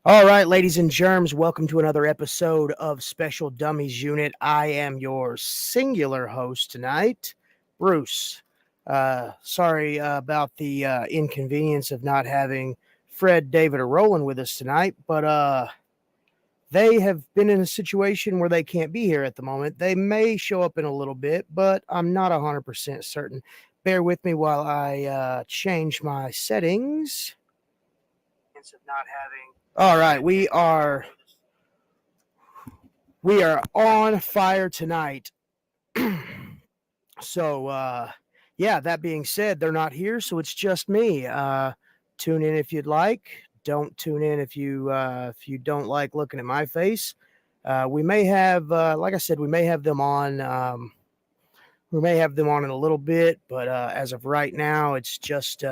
All right, ladies and germs, welcome to another episode of Special Dummies Unit. I am your singular host tonight, Bruce. Sorry about the inconvenience of not having Fred, David, or Roland with us tonight, but they have been in a situation where they can't be here at the moment. They may show up in a little bit, but I'm not 100% certain. Bear with me while I change my settings. All right, we are on fire tonight. So yeah, that being said, they're not here, so it's just me. Tune in if you'd like. Don't tune in if you don't like looking at my face. We may have, like I said, we may have them on. We may have them on in a little bit, but as of right now, it's just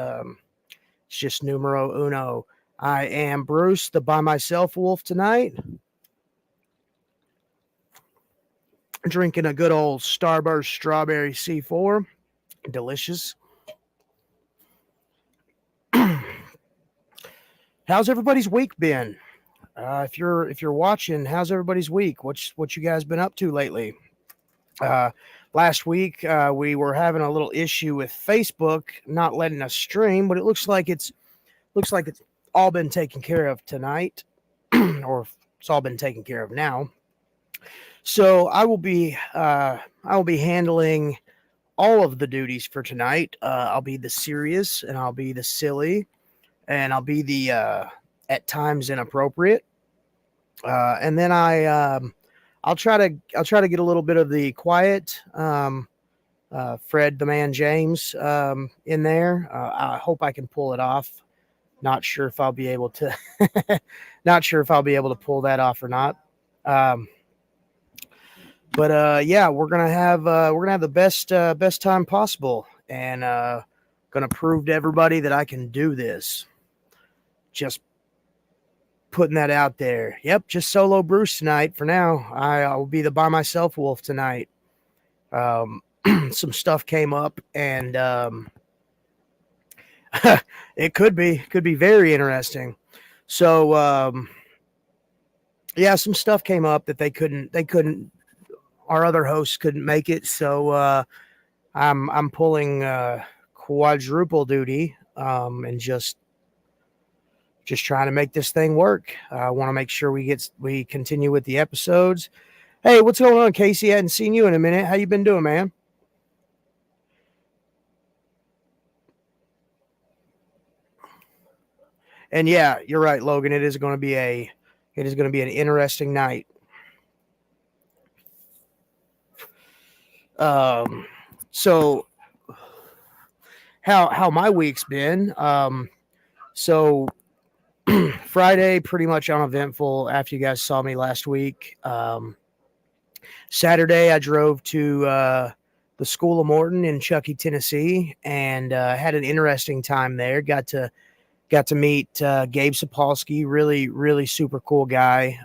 numero uno. I am Bruce, the by myself wolf tonight, drinking a good old Starburst strawberry C4. Delicious. How's everybody's week been? If you're watching, how's everybody's week? What you guys been up to lately? Uh, Last week we were having a little issue with Facebook not letting us stream, but it looks like it's all been taken care of tonight, or it's all been taken care of now. So I will be handling all of the duties for tonight. I'll be the serious, and I'll be the silly, and I'll be the at times inappropriate. And then I'll try to get a little bit of the quiet, Fred the Man James, in there. I hope I can pull it off. Not sure if I'll be able to. Not sure if I'll be able to pull that off or not. Um, but yeah, we're gonna have the best time possible, and gonna prove to everybody that I can do this. Just putting that out there. Yep, just solo Bruce tonight for now. I'll be the by myself wolf tonight. Um, some stuff came up, and it could be very interesting. So yeah, some stuff came up that they couldn't. Our other hosts couldn't make it, so I'm pulling quadruple duty, and just trying to make this thing work. I want to make sure we continue with the episodes. Hey, what's going on, Casey? I hadn't seen you in a minute. How you been doing, man? And yeah, you're right, Logan. It is going to be an interesting night. Um, so how my week's been? So Friday pretty much uneventful after you guys saw me last week. Saturday I drove to the School of Morton in Chuckey, Tennessee, and had an interesting time there. Got to meet Gabe Sapolsky, really really super cool guy.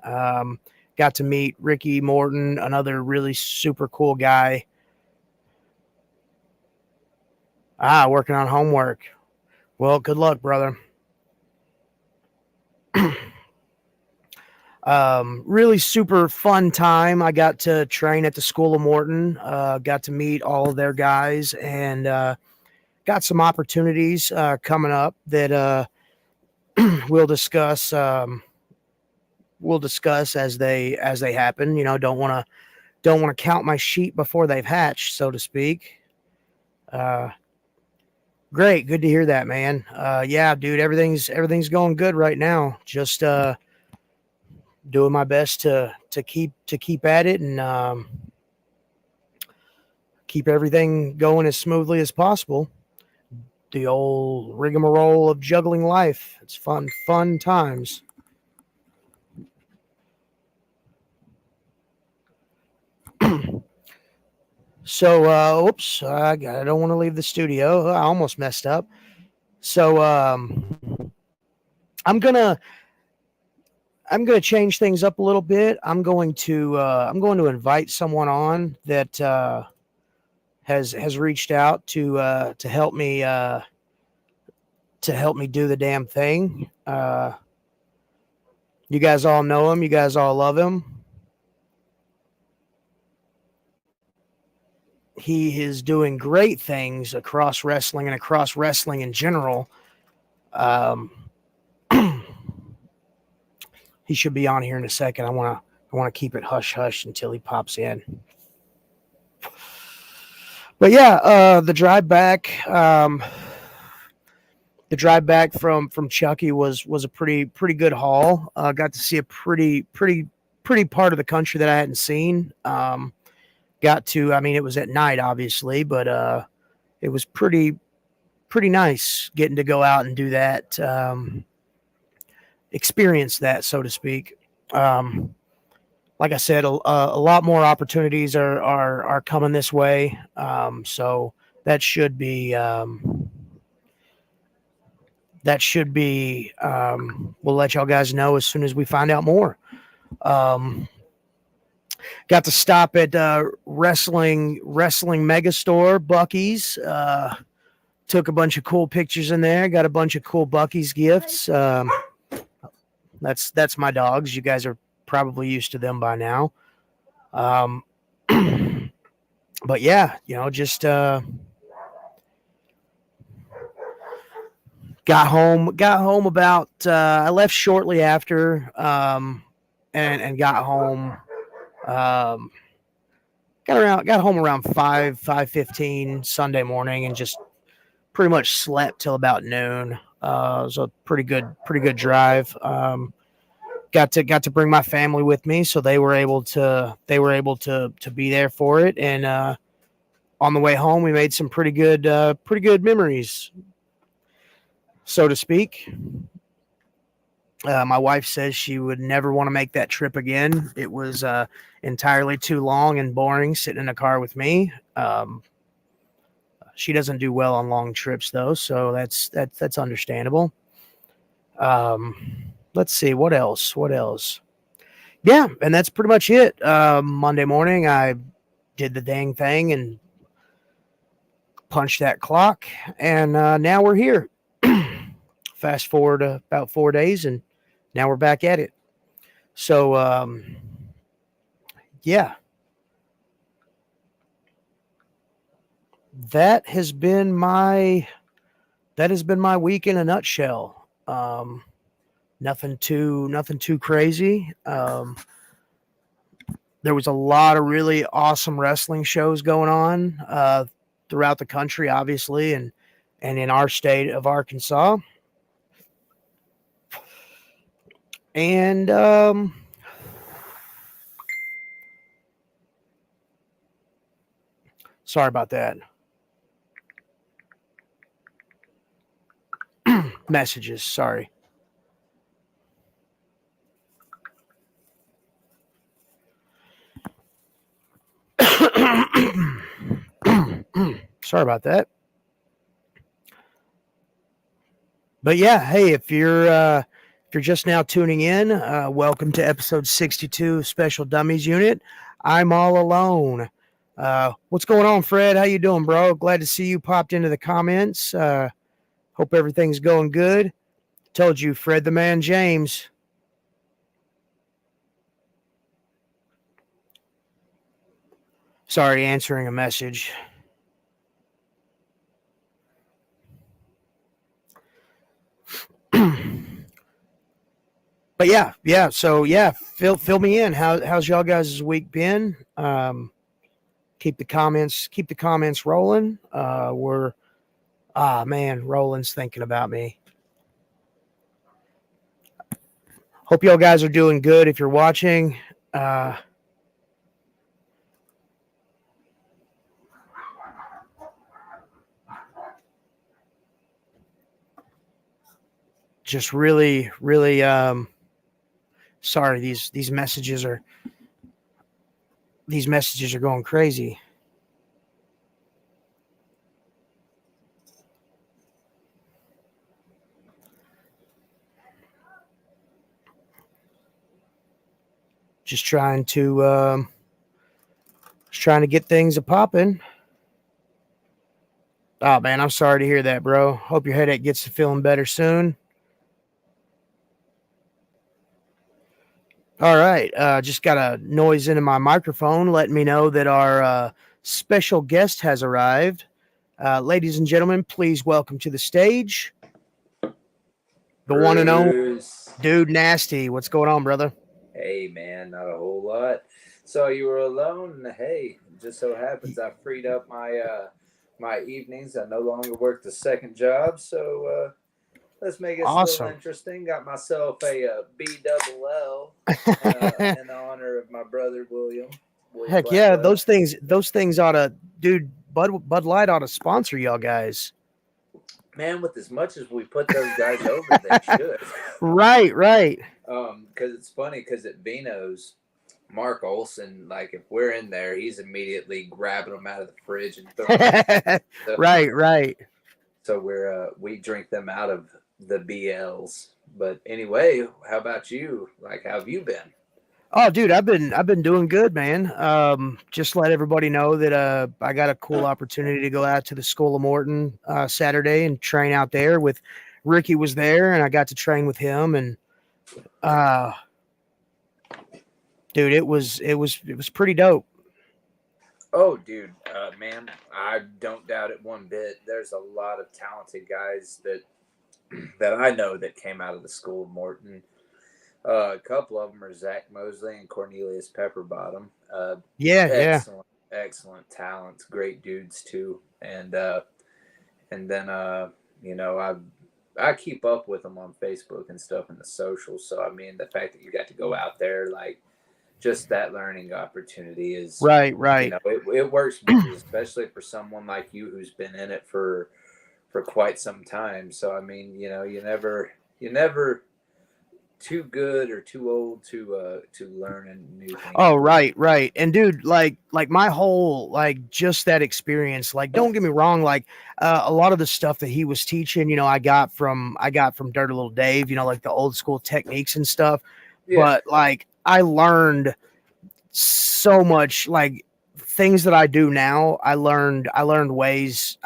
Got to meet Ricky Morton, another really super cool guy. Working on homework. Well, good luck, brother. Really super fun time. I got to train at the School of Morton. Got to meet all of their guys, and got some opportunities coming up that we'll discuss. We'll discuss as they happen. Don't want to count my sheep before they've hatched, so to speak. Uh, Great, good to hear that, man. Yeah, dude, everything's going good right now. Just doing my best to keep at it, and keep everything going as smoothly as possible. The old rigmarole of juggling life. It's fun times. So, oops, I don't want to leave the studio. I almost messed up. So, I'm gonna I'm gonna change things up a little bit. I'm going to invite someone on that has reached out to help me do the damn thing. You guys all know him. You guys all love him. He is doing great things across wrestling and across wrestling in general. He should be on here in a second. I want to keep it hush hush until he pops in. But yeah, the drive back from Chucky was a pretty good haul. Got to see a pretty part of the country that I hadn't seen. Got to, I mean, it was at night, obviously, but it was pretty nice getting to go out and do that, experience that, so to speak. Like I said, a lot more opportunities are coming this way, so that should be we'll let y'all guys know as soon as we find out more. Got to stop at wrestling megastore Buc-ee's. Took a bunch of cool pictures in there. Got a bunch of cool Buc-ee's gifts. That's my dogs. You guys are probably used to them by now. But yeah, just got home about I left shortly after and got home got home around 5:15 Sunday morning and just pretty much slept till about noon. It was a pretty good drive. Got to bring my family with me, so they were able to be there for it. And on the way home, we made some pretty good memories, so to speak. My wife says she would never want to make that trip again. It was entirely too long and boring sitting in a car with me. She doesn't do well on long trips though, so that's understandable. Let's see what else. Yeah, and that's pretty much it. Monday morning, I did the dang thing and punched that clock, and now we're here. Fast forward about 4 days, and now we're back at it. So, yeah. That has been my week in a nutshell. Nothing too crazy. There was a lot of really awesome wrestling shows going on throughout the country, obviously, and in our state of Arkansas. And sorry about that. Messages, sorry. Sorry about that. But yeah, hey, if you're just now tuning in, welcome to episode 62 of Special Dummies Unit. I'm all alone. What's going on, Fred? How you doing, bro? Glad to see you popped into the comments. Hope everything's going good. Told you, Fred the Man James. Sorry, answering a message. But yeah. So yeah, fill me in. How's y'all guys' week been? Keep the comments rolling. Roland's thinking about me. Hope y'all guys are doing good. If you're watching, just really sorry. These messages are going crazy. Just trying to get things a popping. Oh man, I'm sorry to hear that, bro. Hope your headache gets to feeling better soon. All right. Just got a noise into my microphone letting me know that our special guest has arrived. Ladies and gentlemen, please welcome to the stage the one and only Bruce. Dude Nasty. What's going on, brother? Hey, man, not a whole lot. So you were alone. Hey, just so happens I freed up my evenings. I no longer work the second job, so let's make this a little Awesome. interesting. Got myself a B double L in honor of my brother William Heck yeah, Blackwell. those things ought to, dude. Bud Light ought to sponsor y'all guys. Man, with as much as we put those guys over, they should. Right, right. Because it's funny because at Vino's, Mark Olson, like if we're in there, he's immediately grabbing them out of the fridge and throwing them. So, Right, right. so we drink them out of the BLs. But anyway, how about you? Like, how have you been? Oh, dude, I've been doing good, man. Just let everybody know that I got a cool opportunity to go out to the School of Morton Saturday and train out there with Ricky was there, and I got to train with him, and uh, dude, it was pretty dope. Oh, dude, man, I don't doubt it one bit. There's a lot of talented guys that I know that came out of the School of Morton. A couple of them are Zach Mosley and Cornelius Pepperbottom. Yeah, yeah. Excellent, excellent talents, great dudes too. And then I keep up with them on Facebook and stuff in the socials. So I mean, the fact that you got to go out there, like just that learning opportunity is, Right, right. it works wonders, especially for someone like you who's been in it for quite some time. So I mean, you never too good or too old to learn new things. Oh, right, right. And dude, like my whole like just that experience, like don't get me wrong, like a lot of the stuff that he was teaching, I got from Dirty Little Dave, like the old school techniques and stuff. Yeah, But like I learned so much like things that I do now, I learned ways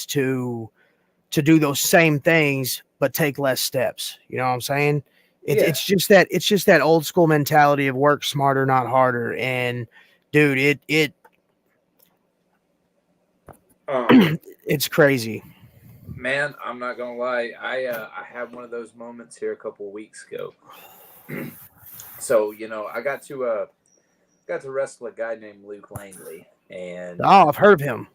to do those same things but take less steps. You know what I'm saying? It's yeah. it's just that it's just that old school mentality of work smarter, not harder. And dude, it Um, it's crazy. Man, I'm not gonna lie. I had one of those moments here a couple of weeks ago. So I got to wrestle a guy named Luke Langley, and Oh, I've heard of him.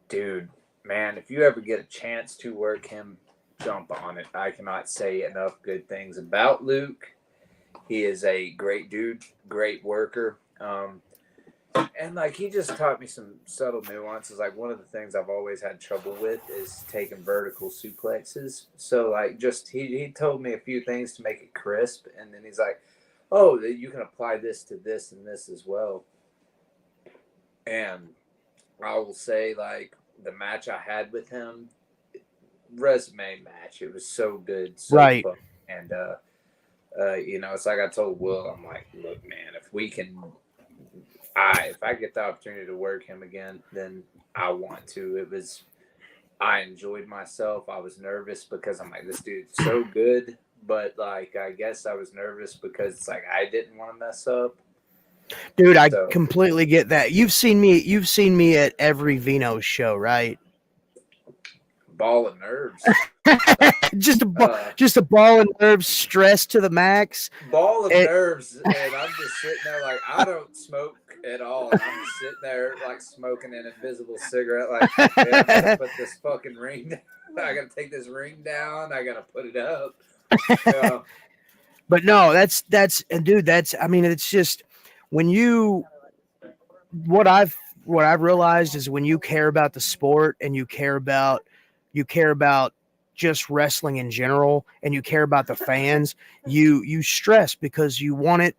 dude, man, if you ever get a chance to work him, jump on it. I cannot say enough good things about Luke. He is a great dude, great worker. And like he just taught me some subtle nuances. Like one of the things I've always had trouble with is taking vertical suplexes. So like just he told me a few things to make it crisp, and then he's like, "Oh, you can apply this to this and this as well." And I will say like the match I had with him, resume match. It was so good, so Right. fun, and it's like I told Will, I'm like, look, man, if I get the opportunity to work him again, then I want to. I enjoyed myself. I was nervous because I'm like, this dude's so good, but like, I guess I was nervous because it's like I didn't want to mess up. Dude, I So, completely get that. You've seen me at every Vino show, right? ball of nerves. just a Uh, just a ball of nerves, stress to the max. Ball of It, nerves, and I'm just sitting there like I don't smoke at all, and I'm just sitting there like smoking an invisible cigarette. Like, man, I gotta put this fucking ring down. I gotta take this ring down. I gotta put it up. Uh, but no, that's and dude, that's I mean, it's just when you what I've realized is when you care about the sport and you care about just wrestling in general and you care about the fans, you stress because you want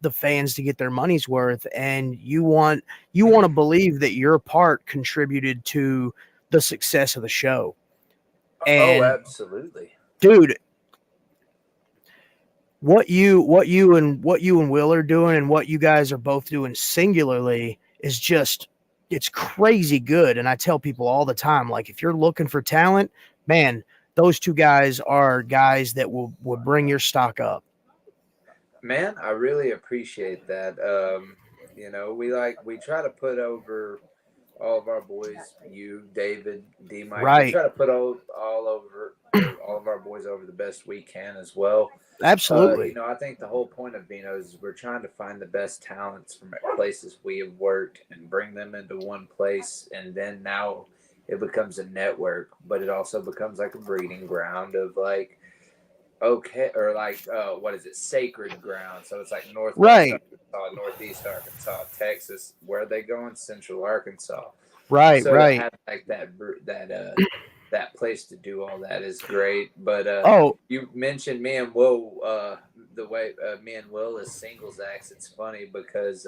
the fans to get their money's worth, and you want to believe that your part contributed to the success of the show. oh, And absolutely. dude, what you and Will are doing and what you guys are both doing singularly is just it's crazy good. And I tell people all the time, like if you're looking for talent, man, those two guys are guys that will bring your stock up. Man, I really appreciate that. We try to put over all of our boys, you, David, D Mike, we Right. try to put all of our boys over the best we can as well. Absolutely. I think the whole point of Beano is we're trying to find the best talents from places we have worked and bring them into one place, and then now it becomes a network, but it also becomes like a breeding ground of like okay, or like what is it, sacred ground? So it's like Northwest Right. Arkansas, Northeast Arkansas, Texas. Where are they going? Central Arkansas. Right. So to Right. have like that place to do all that is great. But Oh, you mentioned me and Will, the way me and Will as singles acts. It's funny because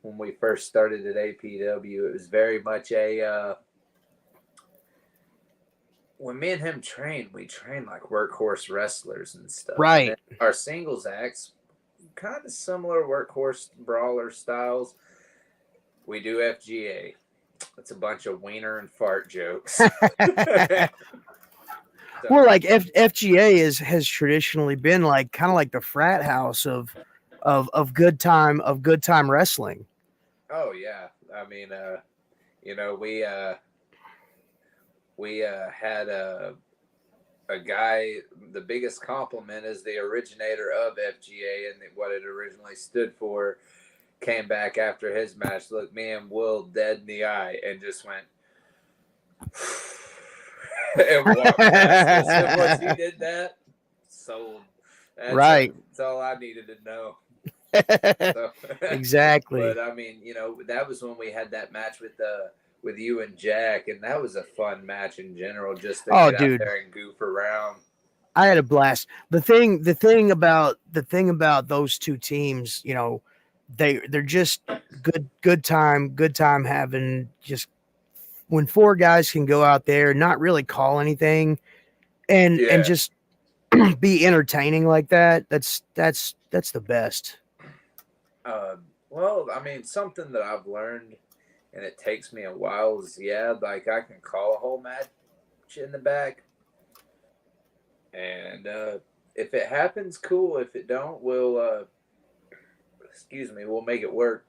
when we first started at APW, it was very much a when me and him trained, we trained like workhorse wrestlers and stuff. And then right. our singles acts, kind of similar workhorse brawler styles. We do FGA. It's a bunch of wiener and fart jokes. Well, So, like FGA has traditionally been like kind of like the frat house of good time wrestling. oh yeah, I mean, you know, we had a guy. The biggest compliment is the originator of FGA and what it originally stood for. Came back after his match, looked me and Will dead in the eye, and just went and walked past us. And once he did that, sold. Right. That's all I needed to know. So, Exactly. but I mean, that was when we had that match with you and Jack, and that was a fun match in general, just to Oh, get out dude, there and goof around. I had a blast. The thing about those two teams, they're just good time having just when four guys can go out there, not really call anything and Yeah. just be entertaining like that. That's the best. Well, I mean, something that I've learned, and it takes me a while, is like I can call a whole match in the back, and if it happens, cool. If it don't, we'll make it work.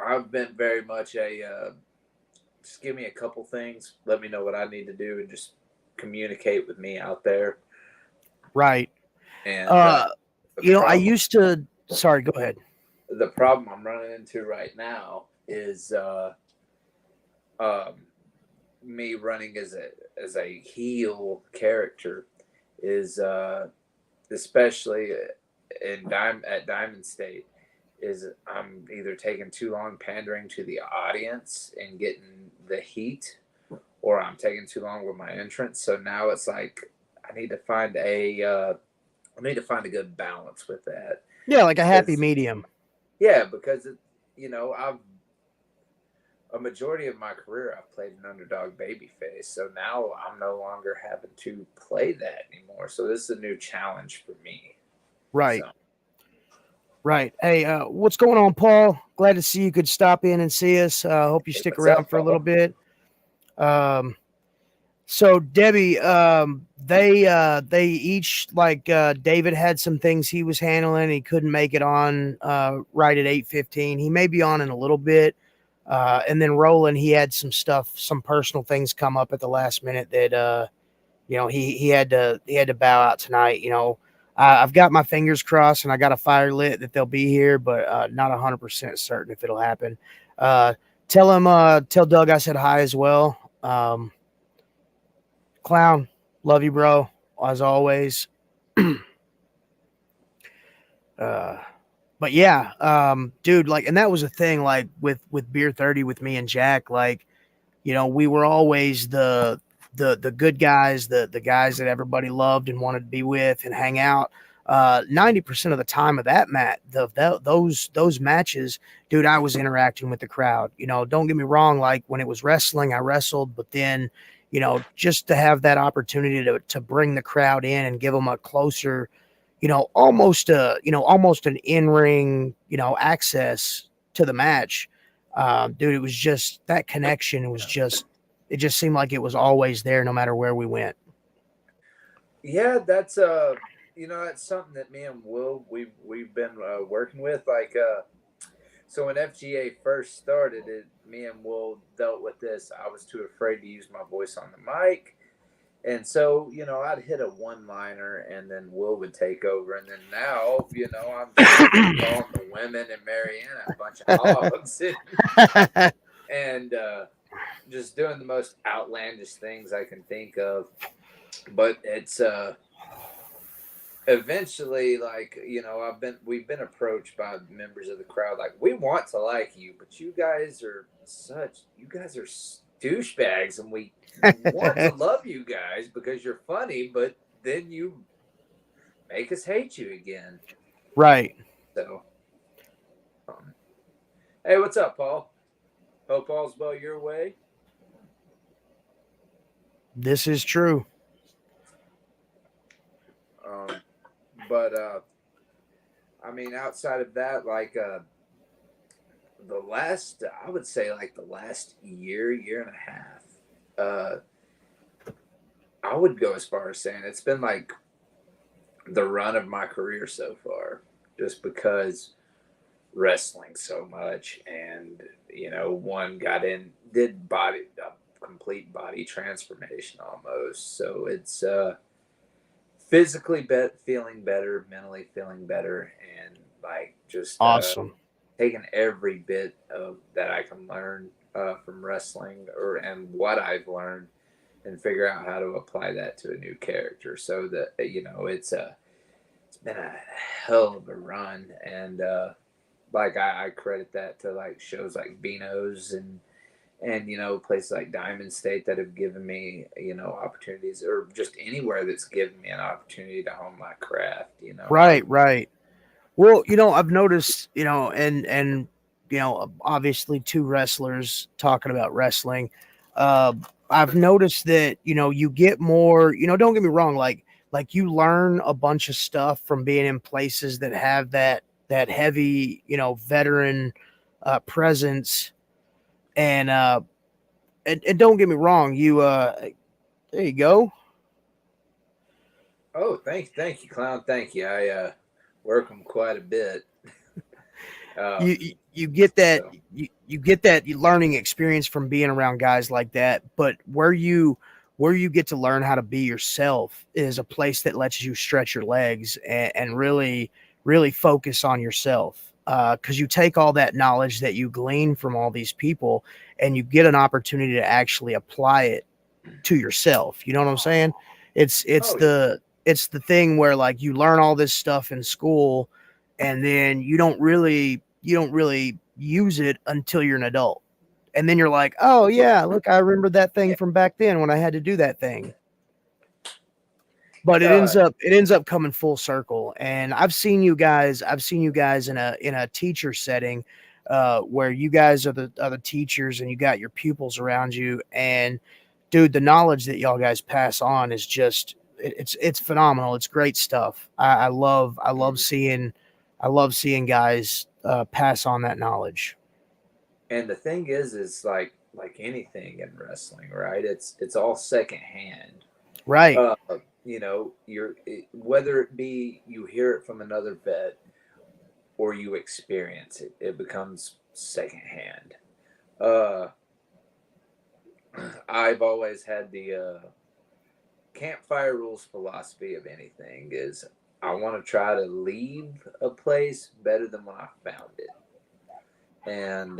I've been very much just give me a couple things, let me know what I need to do, and just communicate with me out there. Right. And Uh the I problem used to sorry, go ahead. the problem I'm running into right now is um, me running as a heel character is especially at Diamond State is I'm either taking too long pandering to the audience and getting the heat, or I'm taking too long with my entrance. So now it's like I need to find a good balance with that. Yeah, like a happy Because medium. yeah, because I've a majority of my career I've played an underdog babyface, so now I'm no longer having to play that anymore. So this is a new challenge for me. Right. So Right. Hey, what's going on, Paul? Glad to see you could stop in and see us. Hope you hey, stick what's around up, for a little Paul? bit. Um, so Debbie, they each like David had some things he was handling. He couldn't make it on right at 8:15. He may be on in a little bit. And then Roland, he had some stuff, some personal things come up at the last minute that he had to bow out tonight. I've got my fingers crossed and I got a fire lit that they'll be here, but not 100% certain if it'll happen. Uh, tell Doug I said hi as well. Clown, love you, bro, as always. uh, but yeah, dude, like, and that was a thing, like with Beer 30 with me and Jack, like, we were always the good guys, the guys that everybody loved and wanted to be with and hang out. 90% of the time of that those matches, dude, I was interacting with the crowd. Don't get me wrong. Like when it was wrestling, I wrestled, but then, just to have that opportunity to bring the crowd in and give them a closer, almost an in ring, access to the match. Dude, it was just that connection. It just seemed like it was always there, no matter where we went. Yeah, that's something that me and Will we've been working with. Like, so when FGA first started, me and Will dealt with this. I was too afraid to use my voice on the mic, and so I'd hit a one-liner, and then Will would take over, and then now I'm just calling the women and Marianne a bunch of hogs, and just doing the most outlandish things I can think of. But it's eventually, like, we've been approached by members of the crowd, like, we want to like you, but you guys are douchebags, and we want to love you guys because you're funny, but then you make us hate you again. Right. So hey, what's up, Paul? Hope all's well your way. This is true. But I mean, outside of that, like I would say like the last year and a half, I would go as far as saying it's been like the run of my career so far, just because wrestling so much, and one did a complete body transformation almost. So it's physically feeling better, mentally feeling better, and like just Awesome. taking every bit of that I can learn from wrestling and what I've learned, and figure out how to apply that to a new character. So that it's been a hell of a run, and like I credit that to like shows like Beano's and places like Diamond State that have given me opportunities, or just anywhere that's given me an opportunity to hone my craft. Right. Well, I've noticed, and obviously two wrestlers talking about wrestling. I've noticed that you get more. Don't get me wrong, like you learn a bunch of stuff from being in places that have that heavy veteran presence, and don't get me wrong, there you go. Oh, thank you, clown. Thank you. I work them quite a bit. You get that So. you get that learning experience from being around guys like that, but where you get to learn how to be yourself is a place that lets you stretch your legs and really focus on yourself, because you take all that knowledge that you glean from all these people and you get an opportunity to actually apply it to yourself. You know what I'm saying? It's the thing where like you learn all this stuff in school, and then you don't really use it until you're an adult. And then you're like, oh yeah, look, I remember that thing from back then when I had to do that thing. But it ends up coming full circle. And I've seen you guys in a teacher setting, where you guys are the other teachers and you got your pupils around you, and dude, the knowledge that y'all guys pass on is just it's phenomenal. It's great stuff. I love seeing guys pass on that knowledge. And the thing is like anything in wrestling, right? It's all secondhand, Right. Whether it be you hear it from another vet or you experience it, it becomes secondhand. I've always had the campfire rules philosophy of anything is I want to try to leave a place better than when I found it. And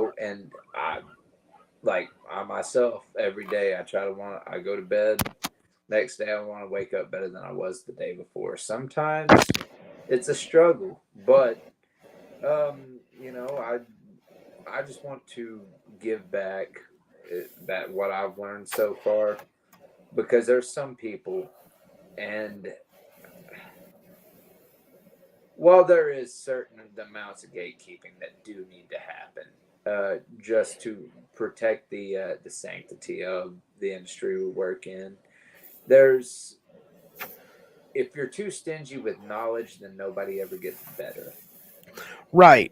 and I myself, every day I go to bed, next day I want to wake up better than I was the day before. Sometimes it's a struggle, but I just want to give back that what I've learned so far, because there's some people, and while there is certain amounts of gatekeeping that do need to happen, just to protect the sanctity of the industry we work in, if you're too stingy with knowledge, then nobody ever gets better. Right.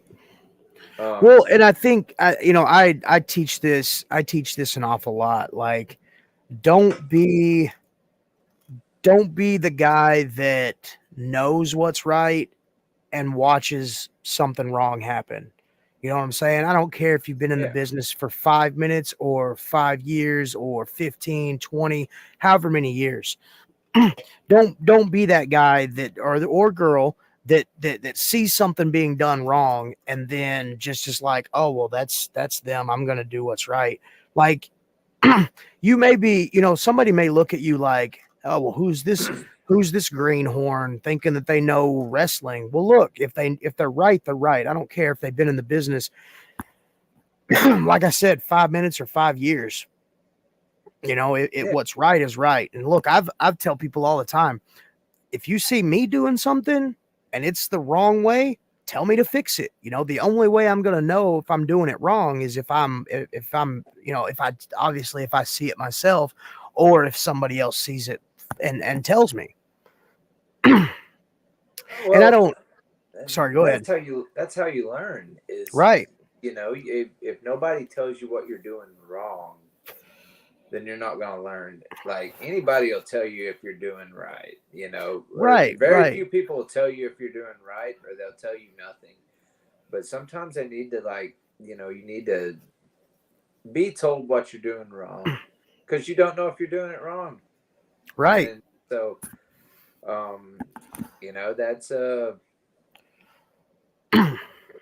Well, and I think I teach this an awful lot. Like, don't be don't be the guy that knows what's right and watches something wrong happen. You know what I'm saying? I don't care if you've been in the Yeah. business for 5 minutes or 5 years or 15, 20, however many years. Don't be that guy that or girl that sees something being done wrong and then just like, oh well, that's them. I'm gonna do what's right. Like you may be, somebody may look at you like, oh well, who's this greenhorn thinking that they know wrestling? Well, look, if they're right, they're right. I don't care if they've been in the business, like I said, 5 minutes or 5 years. Yeah. What's right is right. And look, I've tell people all the time, if you see me doing something and it's the wrong way, tell me to fix it. The only way I'm going to know if I'm doing it wrong is if I see it myself or if somebody else sees it and tells me. And I Well, don't, and sorry, go ahead. that's how you learn is, Right. if nobody tells you what you're doing wrong, then you're not going to learn. Like anybody will tell you if you're doing right, Right. Very Right. few people will tell you if you're doing right, or they'll tell you nothing. But sometimes they need to you need to be told what you're doing wrong because you don't know if you're doing it wrong. Right. And so, that's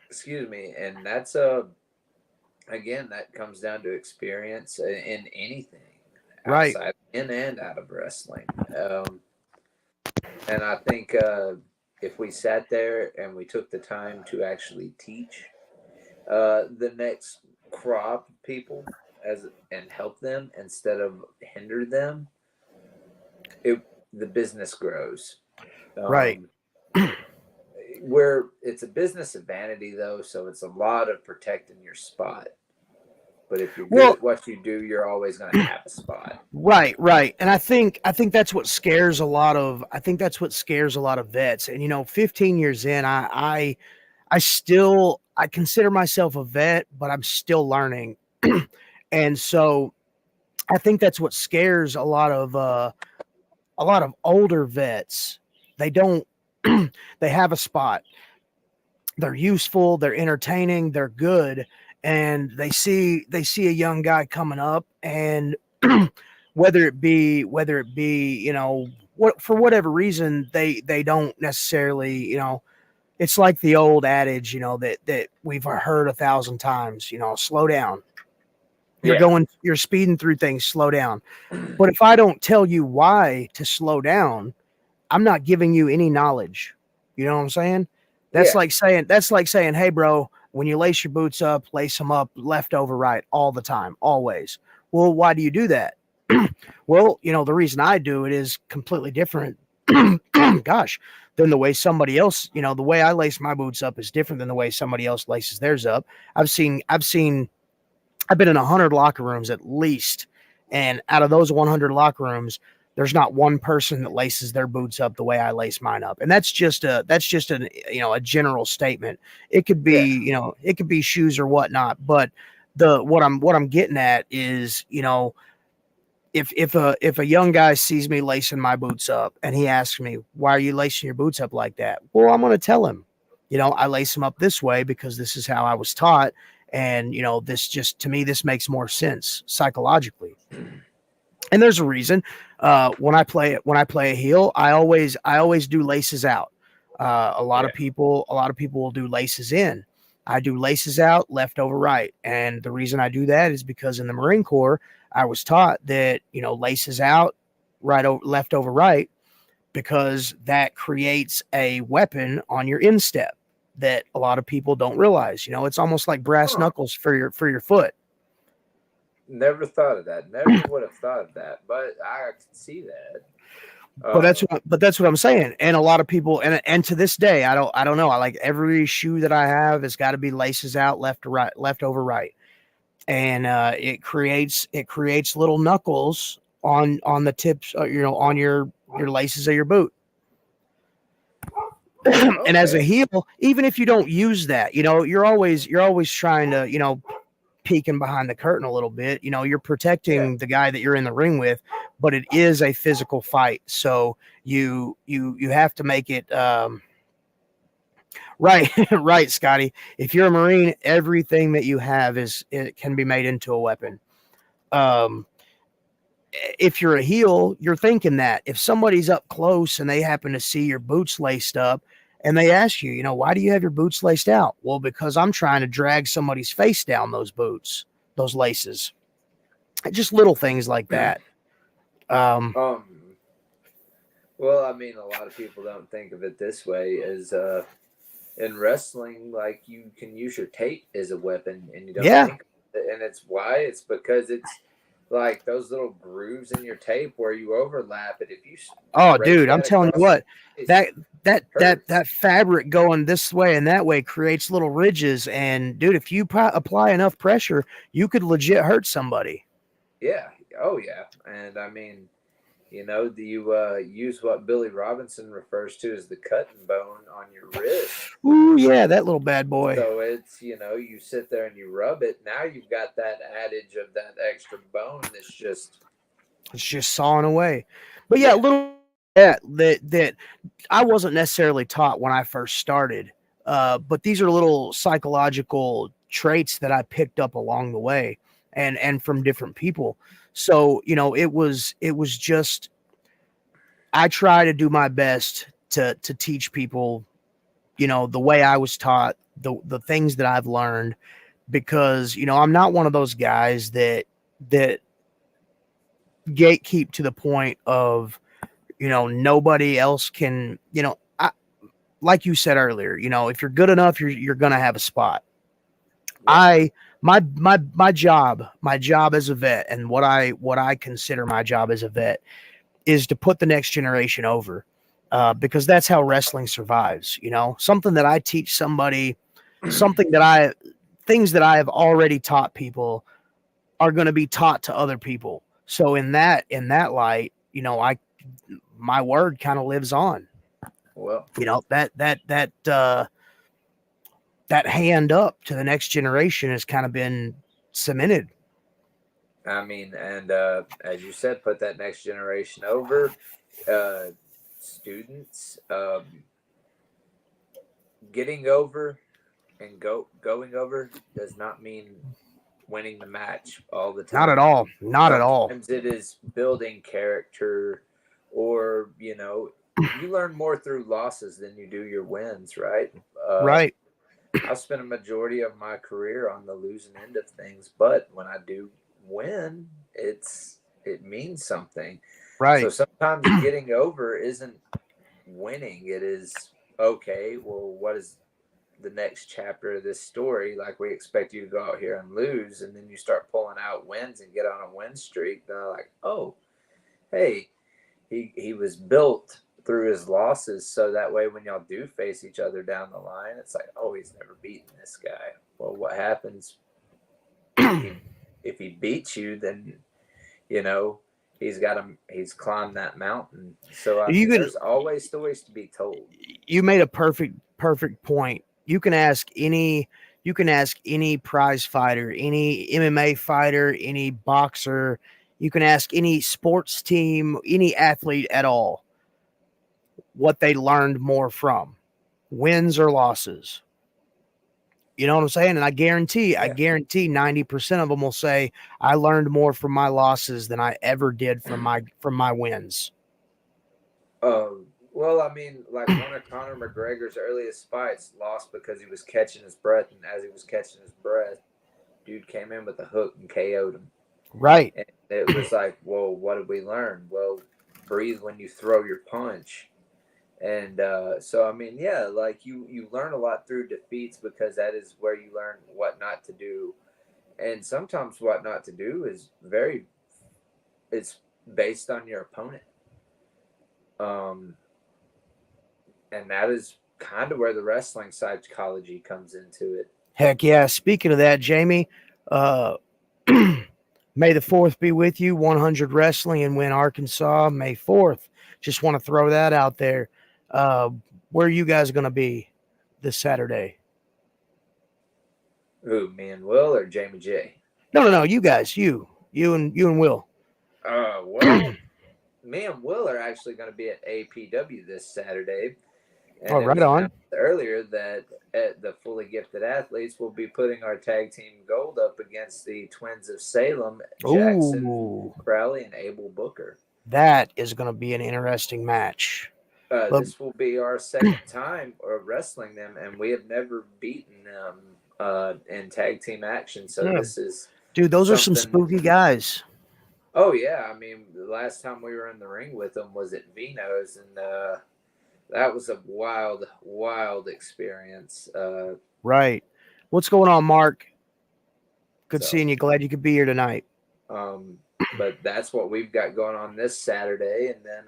excuse me, and that's again, that comes down to experience in anything, Right. outside in and out of wrestling. And I think if we sat there and we took the time to actually teach the next crop of people and help them instead of hinder them, the business grows. Right. Where it's a business of vanity, though, so it's a lot of protecting your spot. But if you're good at what you do, you're always going to have a spot. Right, right. And I think that's what scares a lot of vets. And 15 years in, I consider myself a vet, but I'm still learning. And so I think that's what scares a lot of older vets. They don't they have a spot. They're useful, they're entertaining, they're good, and they see a young guy coming up, and whether it be what for whatever reason they don't necessarily, it's like the old adage, that we've heard 1,000 times, slow down. You're speeding through things, slow down. But if I don't tell you why to slow down, I'm not giving you any knowledge. You know what I'm saying? That's like saying, hey, bro, when you lace your boots up, lace them up left over right all the time, always. Well, why do you do that? Well, the reason I do it is completely different. Gosh, than the way somebody else, the way I lace my boots up is different than the way somebody else laces theirs up. I've been in 100 locker rooms at least. And out of those 100 locker rooms, there's not one person that laces their boots up the way I lace mine up. And that's just a general statement. It could be, it could be shoes or whatnot. But what I'm getting at is, if a young guy sees me lacing my boots up and he asks me, why are you lacing your boots up like that? Well, I'm going to tell him, I lace them up this way because this is how I was taught. And, to me, this makes more sense psychologically. And there's a reason. When I play a heel, I always do laces out. A lot of people will do laces in. I do laces out, left over right. And the reason I do that is because in the Marine Corps, I was taught that, laces out, left over right, because that creates a weapon on your instep that a lot of people don't realize. It's almost like brass knuckles for your foot. Never thought of that. Never would have thought of that, but I can see that. But that's what I'm saying. And a lot of people, and to this day, I don't know. I like every shoe that I have has got to be laces out, left to right, left over right, and it creates little knuckles on the tips, on your laces of your boot. And as a heel, even if you don't use that, you're always trying to, peeking behind the curtain a little bit. You know, you're protecting the guy that you're in the ring with, but it is a physical fight. So you have to make it right, right, Scotty. If you're a Marine, everything that you have it can be made into a weapon. Um, if you're a heel, you're thinking that if somebody's up close and they happen to see your boots laced up and they ask you, you know, why do you have your boots laced out? Well, because I'm trying to drag somebody's face down those boots, those laces. Just little things like that. Well, I mean, a lot of people don't think of it this way as in wrestling, like you can use your tape as a weapon, and you don't think of it. And it's why it's because it's like those little grooves in your tape where you overlap it. If you dude, I'm telling you what, that fabric going this way and that way creates little ridges, and dude, if you apply enough pressure, you could legit hurt somebody. Yeah. Oh yeah. And I mean, you know, you use what Billy Robinson refers to as the cutting bone on your wrist. Ooh, yeah, that little bad boy. So it's, you know, you sit there and you rub it. Now you've got that adage of that extra bone that's just sawing away. But yeah, little that I wasn't necessarily taught when I first started. But these are little psychological traits that I picked up along the way and from different people. So, you know, it was just, I try to do my best to teach people, you know, the way I was taught, the things that I've learned, because, you know, I'm not one of those guys that gatekeep to the point of, you know, nobody else can, you know, like you said earlier, you know, if you're good enough, you're going to have a spot. Yeah. My job as a vet, and what I consider my job as a vet, is to put the next generation over, because that's how wrestling survives. You know, something that I teach somebody, things that I have already taught people are going to be taught to other people. So in that light, you know, my word kind of lives on. Well, you know, that hand up to the next generation has kind of been cemented. I mean, and as you said, put that next generation over. Students getting over and going over does not mean winning the match all the time. Not at all. Not at all. Sometimes it is building character, or, you know, you learn more through losses than you do your wins, right? Right. I spent a majority of my career on the losing end of things, but when I do win, it means something. Right. So sometimes getting over isn't winning. It is, okay, well, what is the next chapter of this story? Like, we expect you to go out here and lose, and then you start pulling out wins and get on a win streak. They're like, oh, hey, he was built through his losses, so that way when y'all do face each other down the line, it's like, oh, he's never beaten this guy. Well, what happens if he beats you? Then, you know, he's climbed that mountain. So there's always stories to be told. You made a perfect point. You can ask any prize fighter, any MMA fighter, any boxer. You can ask any sports team, any athlete at all, what they learned more from, wins or losses. You know what I'm saying? And I guarantee 90% of them will say, I learned more from my losses than I ever did from my wins. Well, I mean, like one of Conor McGregor's earliest fights lost because he was catching his breath, and as he was catching his breath, dude came in with a hook and KO'd him. Right. And it was like, well, what did we learn? Well, breathe when you throw your punch. And so, I mean, yeah, like you learn a lot through defeats, because that is where you learn what not to do. And sometimes what not to do is it's based on your opponent. And that is kind of where the wrestling psychology comes into it. Heck yeah. Speaking of that, Jamie, May the 4th be with you. 100 Wrestling in Wynne, Arkansas, May 4th. Just want to throw that out there. Where are you guys going to be this Saturday? Who, me and Will, or Jamie J? No. You guys, you and Will. Well, me and Will are actually going to be at APW this Saturday, Oh, and it right was on. announced earlier that at the Fully Gifted Athletes will be putting our tag team gold up against the Twins of Salem, Jackson Ooh, Crowley and Abel Booker. that is going to be an interesting match. But This will be our second time wrestling them, and we have never beaten them in tag team action. So yeah, this is dude, those are some something. spooky guys. Oh yeah, I mean, the last time we were in the ring with them was at Vino's, and that was a wild, wild experience. Right. What's going on, Mark? Good So, seeing you. Glad you could be here tonight. um, but that's what we've got going on this Saturday, and then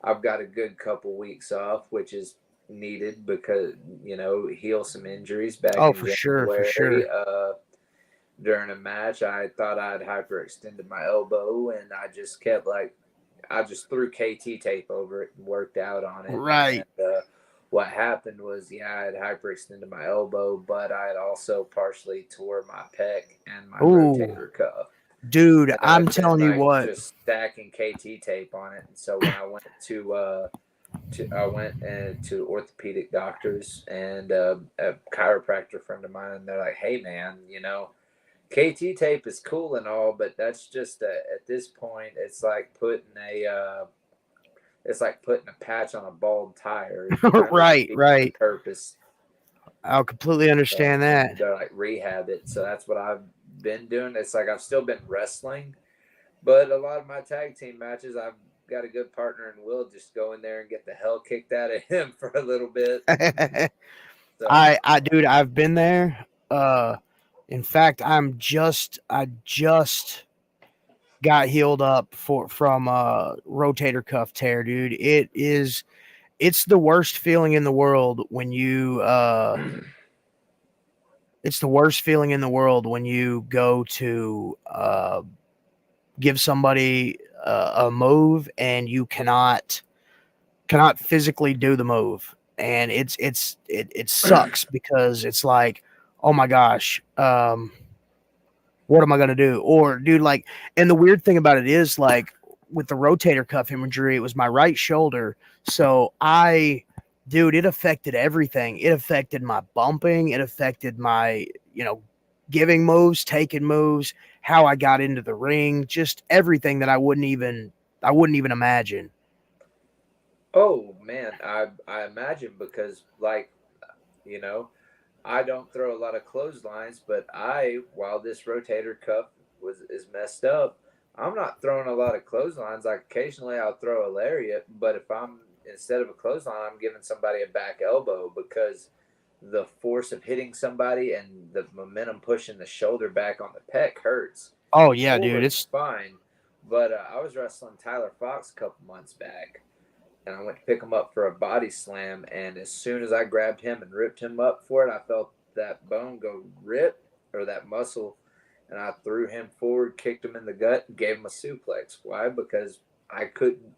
I've got a good couple weeks off, which is needed because heal some injuries back Oh, in for sure, for January. sure. During a match, I thought I'd hyperextended my elbow, and I just threw KT tape over it and worked out on it. Right. And what happened was, yeah, I had hyperextended my elbow, but I had also partially tore my pec and my Ooh, rotator cuff. dude, And I'm I've been telling you like what. just stacking KT tape on it. And so when I went to orthopedic doctors and a chiropractor friend of mine, and they're like, "Hey, man, KT tape is cool and all, but that's just at this point, it's like putting a patch on a bald tire. It kind of Right, defeats the right. purpose." I'll completely So, understand and that. they're like rehab it. So that's what I've been doing. It's like I've still been wrestling, but a lot of my tag team matches, I've got a good partner and Will just go in there and get the hell kicked out of him for a little bit. So, Dude, I've been there. In fact, I just got healed up from rotator cuff tear, dude. It's the worst feeling in the world when you it's the worst feeling in the world when you go to give somebody a move and you cannot physically do the move, and it sucks because it's like, oh my gosh, what am I gonna do? Or dude, like, and the weird thing about it is, like, with the rotator cuff injury, it was my right shoulder. So dude, it affected everything. It affected my bumping. It affected my, giving moves, taking moves, how I got into the ring, just everything that I wouldn't even imagine. oh man, I imagine because you know, I don't throw a lot of clotheslines, but while this rotator cuff is messed up, I'm not throwing a lot of clotheslines. Like occasionally I'll throw a lariat, but if I'm instead of a clothesline, I'm giving somebody a back elbow because the force of hitting somebody and the momentum pushing the shoulder back on the pec hurts. Oh yeah, dude, Forward is it's fine, but I was wrestling Tyler Fox a couple months back, and I went to pick him up for a body slam. And as soon as I grabbed him and ripped him up for it, I felt that bone go rip or that muscle, and I threw him forward, kicked him in the gut, and gave him a suplex. Why? Because I couldn't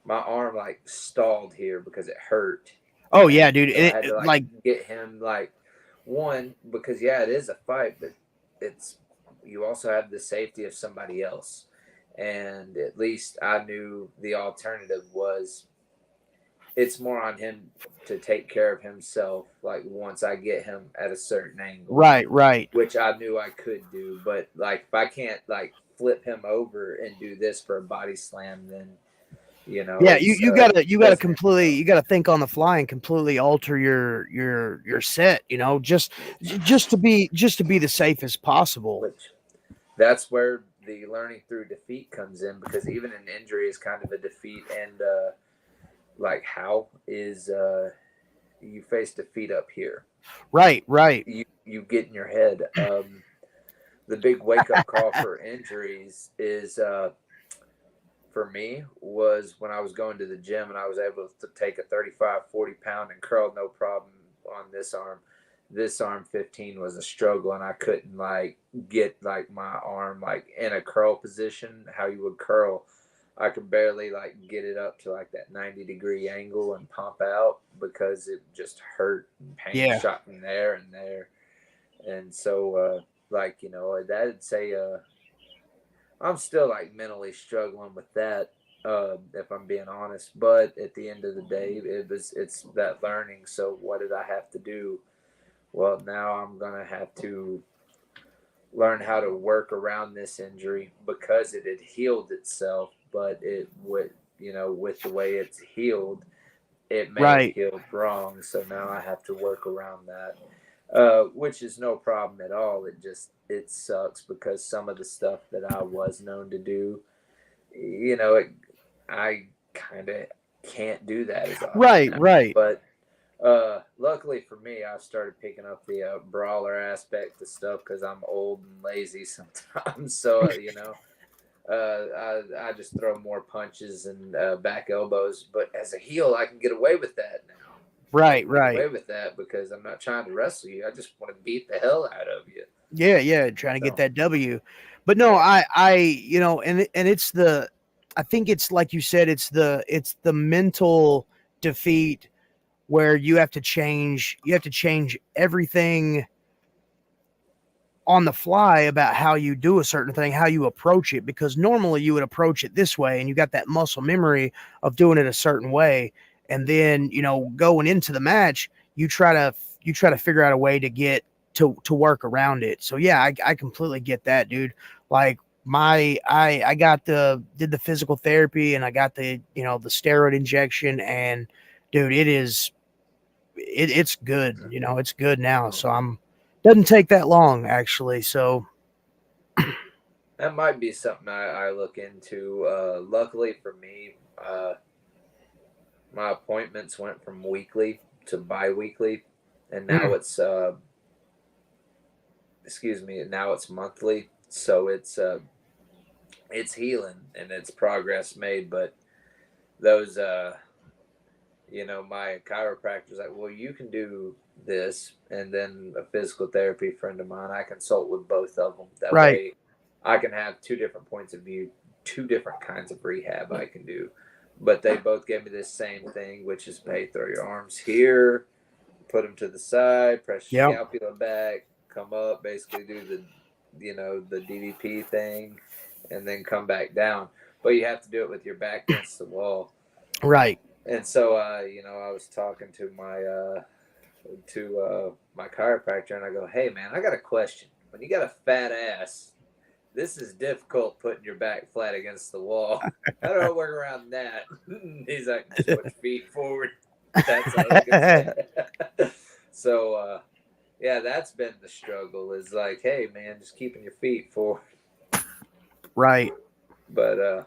my arm stalled here because it hurt, oh and yeah, dude, so I had to like get him one because yeah, it is a fight, but it's you also have the safety of somebody else. And at least I knew the alternative was it's more on him to take care of himself. Like once I get him at a certain angle, right, right. which I knew I could do, but if I can't flip him over and do this for a body slam, then Yeah, you, it's you gotta you gotta doesn't end completely well. you gotta think on the fly and completely alter your set, just Which, just to be the safest possible. which that's where the learning through defeat comes in because even an injury is kind of a defeat. And how is you face defeat up here, Right, right. you get in your head. The big wake up call for injuries is for me was when I was going to the gym and I was able to take a 35 40 pound and curl no problem on this arm 15 was a struggle, and I couldn't get my arm in a curl position how you would curl. I could barely get it up to that 90-degree angle and pump out because it just hurt and pain Yeah. shot me there and there. And so like, that'd say, I'm still like mentally struggling with that, if I'm being honest. But at the end of the day, it's that learning. So what did I have to do? Well, now I'm gonna have to learn how to work around this injury because it had healed itself, but it would, with the way it's healed, it may have Right. healed wrong. So now I have to work around that, which is no problem at all. It sucks because some of the stuff that I was known to do, I kind of can't do that as often Right. now. Right. But luckily for me, I started picking up the brawler aspect of stuff because I'm old and lazy sometimes. So I just throw more punches and back elbows. But as a heel, I can get away with that now. Right. Get Right. away with that because I'm not trying to wrestle you. I just want to beat the hell out of you. Yeah. Yeah. Trying to get So, that W. But no, yeah. and it's I think it's like you said, it's the mental defeat where you have to change everything on the fly about how you do a certain thing, how you approach it, because normally you would approach it this way and you got that muscle memory of doing it a certain way. And then, going into the match, you try to figure out a way to get to work around it. So yeah, I completely get that, dude. Like I did the physical therapy and I got the steroid injection, and dude, it's good. It's good now. So doesn't take that long actually. So That might be something I look into. Luckily for me, my appointments went from weekly to bi-weekly, and now now it's monthly. So it's healing and it's progress made. But those my chiropractor's like, well, you can do this, and then a physical therapy friend of mine, I consult with both of them. That right. way, I can have two different points of view, two different kinds of rehab I can do. But they both gave me this same thing, which is, hey, throw your arms here, put them to the side, press your Yep. scapula back, come up, basically do the DDP thing, and then come back down. But you have to do it with your back against the wall. Right. And so, I was talking to my chiropractor, and I go, "Hey, man, I got a question. When you got a fat ass, this is difficult putting your back flat against the wall. How do I work around that?" He's like, "Just put your feet forward." That's all I can say. So, yeah, that's been the struggle. Is like, hey, man, just keeping your feet forward. Right. But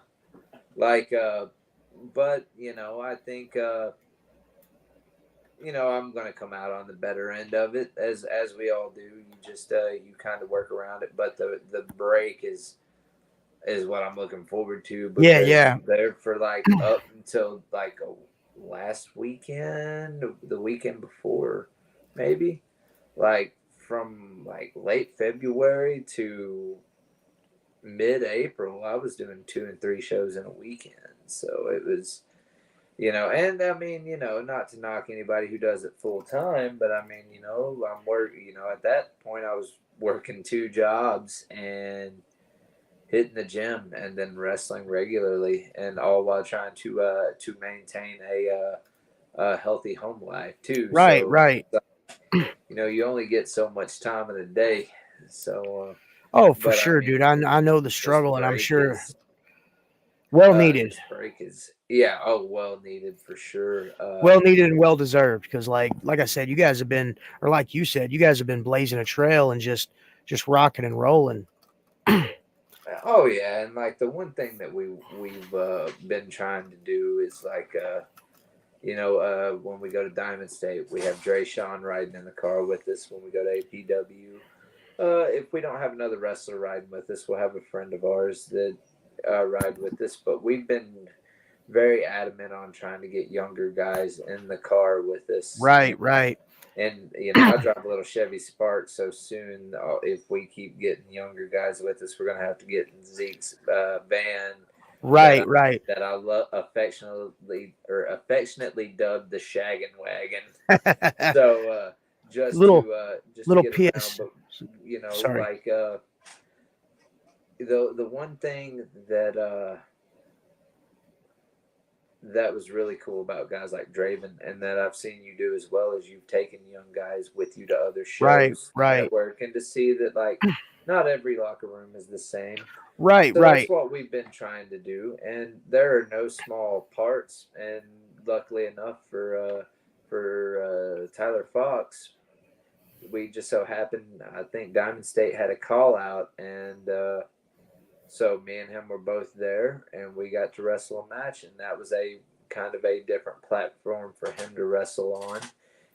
but I think I'm going to come out on the better end of it, as we all do. You just you kind of work around it, but the break is what I'm looking forward to, Yeah. because Yeah. there for like up until like last weekend, the weekend before, maybe, like from like late February to mid-April, I was doing 2 and 3 shows in a weekend. So it was, and I mean, not to knock anybody who does it full time, but I mean, I'm working, at that point I was working 2 jobs and hitting the gym and then wrestling regularly, and all while trying to maintain a healthy home life too. Right. So, Right. you only get so much time in a day. So, Oh, for but I sure, mean, dude. I know the this struggle, and I'm break sure is well needed. yeah, oh, well needed for sure. Well needed and well deserved, because like I said, you guys have been, or like you said, you guys have been blazing a trail and just rocking and rolling. Oh yeah, and like the one thing that we've been trying to do is like when we go to Diamond State, we have Dre Sean riding in the car with us. When we go to APW, if we don't have another wrestler riding with us, we'll have a friend of ours that ride with us. But we've been very adamant on trying to get younger guys in the car with us. Right. Right. And I drive a little Chevy Spark, so soon, if we keep getting younger guys with us, we're gonna have to get in Zeke's van. Right. Right. That I love affectionately dubbed the Shaggin' Wagon. So just little to little get PS around, Sorry. like the one thing that was really cool about guys like Draven, and that I've seen you do as well, as you've taken young guys with you to other Right, shows, right, network, and to see that like not every locker room is the same. right, So that's right. what we've been trying to do, and there are no small parts. And luckily enough for Tyler Fox, we just so happened, I think Diamond State had a call out, and so me and him were both there, and we got to wrestle a match, and that was a kind of a different platform for him to wrestle on,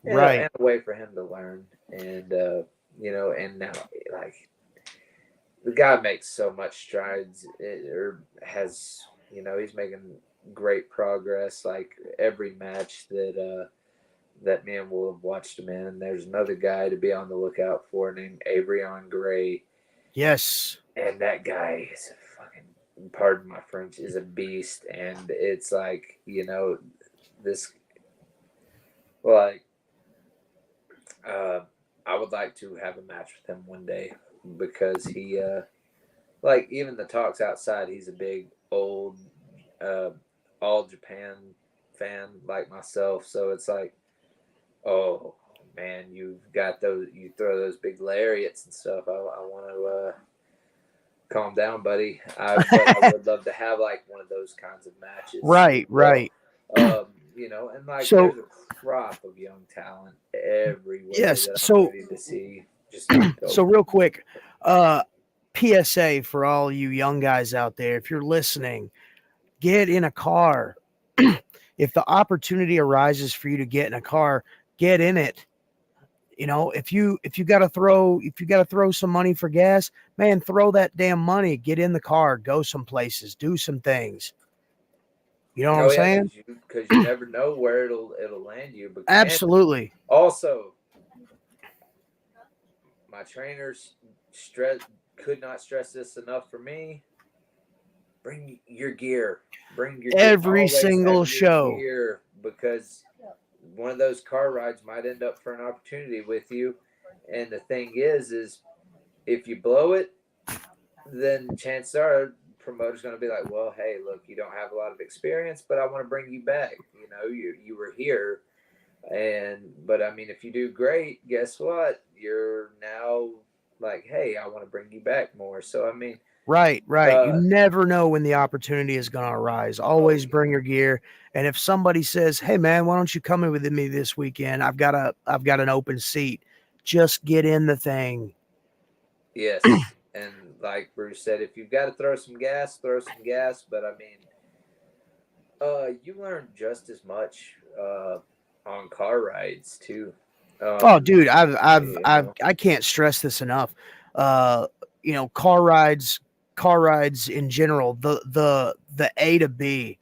Right. and a way for him to learn. And and now like the guy makes so much strides, or has, he's making great progress. Like every match that me and Will have watched him in. And there's another guy to be on the lookout for named Avrion Gray. Yes. And that guy is a fucking, pardon my French, is a beast. And it's like, this, like, I would like to have a match with him one day, because he, like, even the talks outside, he's a big, old, all Japan fan like myself. So it's like, oh man, you've got those, you throw those big lariats and stuff. I want to calm down, buddy. But I would love to have like one of those kinds of matches. Right, Well, right. And like So there's a crop of young talent everywhere yes, that I'm so ready to see. Just so go. real quick, PSA for all you young guys out there, if you're listening, get in a car. If the opportunity arises for you to get in a car, get in it. If you got to throw some money for gas, man, throw that damn money, get in the car, go some places, do some things. You know what I'm Oh yeah, saying? because you never know where it'll land you. But and Absolutely. also, my trainers could not stress this enough for me. Bring your gear. Bring your gear. Every Always single have your show. gear, because one of those car rides might end up for an opportunity with you. And the thing is if you blow it, then chances are promoter's going to be like, well, hey, look, you don't have a lot of experience, but I want to bring you back. You were here. But I mean, if you do great, guess what? You're now like, hey, I want to bring you back more. So I mean, Right. You uh, never know when the opportunity is going to arise. Always bring your gear. And if somebody says, "Hey man, why don't you come in with me this weekend? I've got an open seat." Just get in the thing. yes. And like Bruce said, if you've got to throw some gas, throw some gas. But I mean, you learn just as much on car rides too. Oh, dude, You know, I can't stress this enough. Uh, car rides in general, the A to B,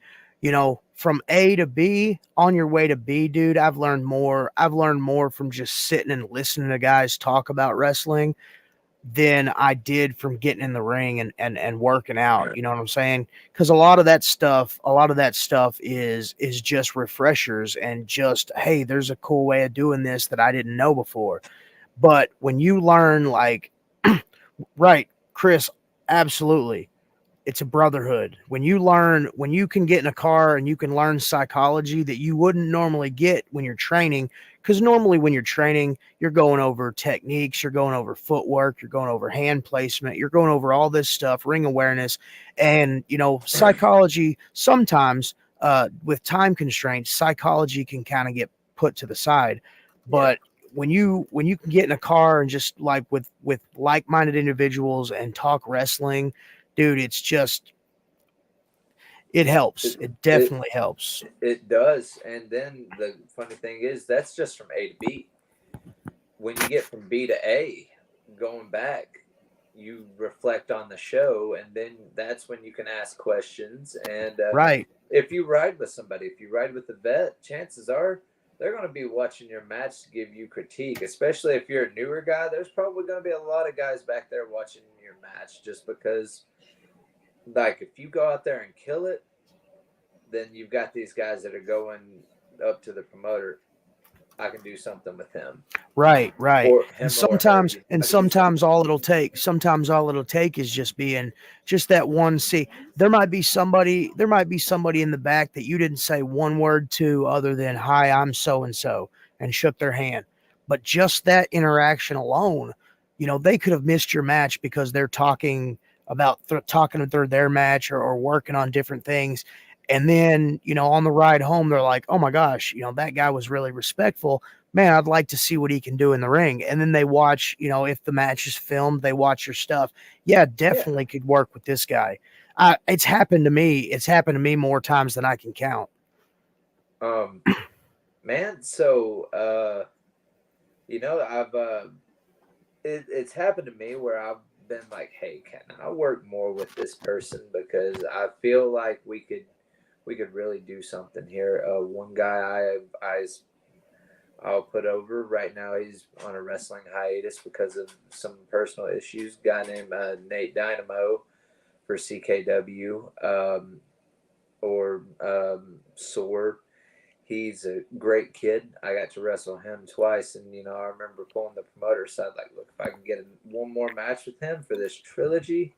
from A to B on your way to B, dude, I've learned more. I've learned more from just sitting and listening to guys talk about wrestling than I did from getting in the ring and working out. You know what I'm saying? Because a lot of that stuff is just refreshers and just, hey, there's a cool way of doing this that I didn't know before. But when you learn, like, right, Chris, absolutely. It's a brotherhood. When you can get in a car and you can learn psychology that you wouldn't normally get when you're training. Because normally when you're training, you're going over techniques, you're going over footwork, you're going over hand placement, you're going over all this stuff, ring awareness, and psychology. Sometimes, with time constraints, psychology can kind of get put to the side. But when you can get in a car and just like with like-minded individuals and talk wrestling, dude, it's just, it helps. It it definitely helps. it does. And then the funny thing is, that's just from A to B. When you get from B to A, going back, you reflect on the show, and then that's when you can ask questions. And Right. if you ride with somebody, if you ride with a vet, chances are they're going to be watching your match to give you critique. Especially if you're a newer guy, there's probably going to be a lot of guys back there watching your match, just because, like, if you go out there and kill it, then you've got these guys that are going up to the promoter. I can do something with him, Right, right. or And him or her. sometimes You know, and I can do something. sometimes all it'll take is just that one. See, there might be somebody in the back that you didn't say one word to other than hi, I'm so and so, and shook their hand. But just that interaction alone, they could have missed your match because they're talking about talking through their match, or working on different things. And then, on the ride home, they're like, oh my gosh, that guy was really respectful. Man, I'd like to see what he can do in the ring. And then they watch, if the match is filmed, they watch your stuff. Yeah, Yeah. definitely could work with this guy. It's happened to me. It's happened to me more times than I can count. Um, man. So, I've it's happened to me where I've been like, hey, can I work more with this person because I feel like we could really do something here. One guy I'll put over right now. He's on a wrestling hiatus because of some personal issues. Guy named Nate Dynamo for CKW, or Soar. He's a great kid. I got to wrestle him twice, and I remember pulling the promoter aside, like, look, if I can get one more match with him for this trilogy,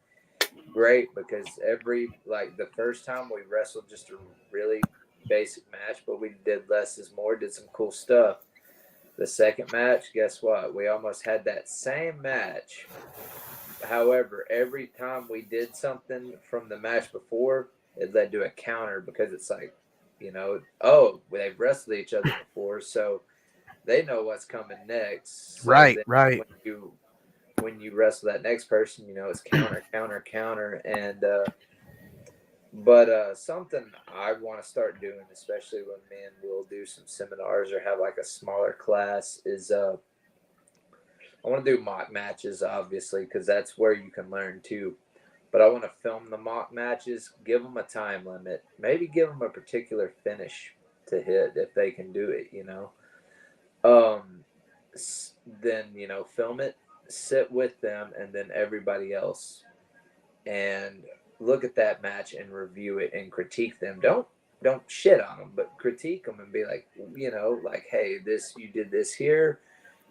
great. Because the first time we wrestled just a really basic match, but we did less is more, did some cool stuff. The second match, guess what? We almost had that same match. However, every time we did something from the match before, it led to a counter because it's like, oh, they've wrestled each other before, so they know what's coming next. So Right, then right. when you wrestle that next person, it's counter, counter, counter, and but something I want to start doing, especially when me and we'll do some seminars or have like a smaller class, is I want to do mock matches, obviously, because that's where you can learn too. But I want to film the mock matches, give them a time limit, maybe give them a particular finish to hit if they can do it. Um, then film it, sit with them, and then everybody else, and look at that match and review it and critique them. Don't shit on them, but critique them and be like, like, hey, this you did this here.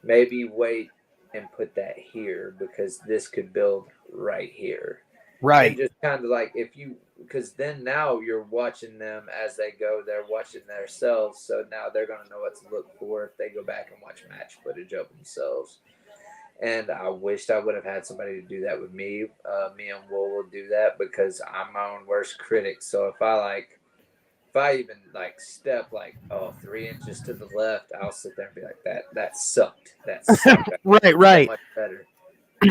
Maybe wait and put that here because this could build right here. And Right. just kind of like because then now you're watching them as they go, they're watching themselves. So now they're going to know what to look for if they go back and watch match footage of themselves. And I wished I would have had somebody to do that with me. Me and will do that because I'm my own worst critic. So if I even like step like 3 inches to the left, I'll sit there and be like that sucked. That sucked. I can Right, do so right. much better.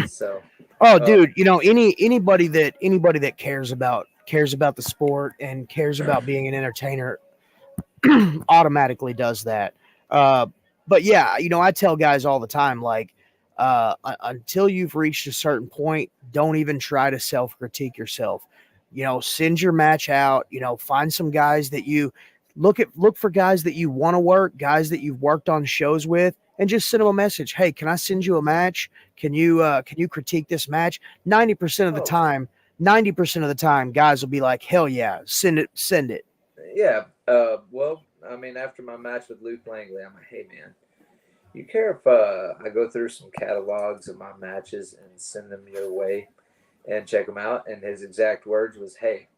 So Oh, uh, dude, anybody that cares about the sport and cares about being an entertainer automatically does that. Uh, but yeah, I tell guys all the time, like, until you've reached a certain point, don't even try to self critique yourself. Send your match out. Find some guys that you look for guys that you want to work, guys that you've worked on shows with, and just send them a message. Hey, can I send you a match? Can you critique this match? 90% of the oh time, 90% of the time, guys will be like, hell yeah, send it. yeah. Well, I mean, after my match with Luke Langley, I'm like, hey man, you care if I go through some catalogs of my matches and send them your way and check them out? And his exact words was, hey,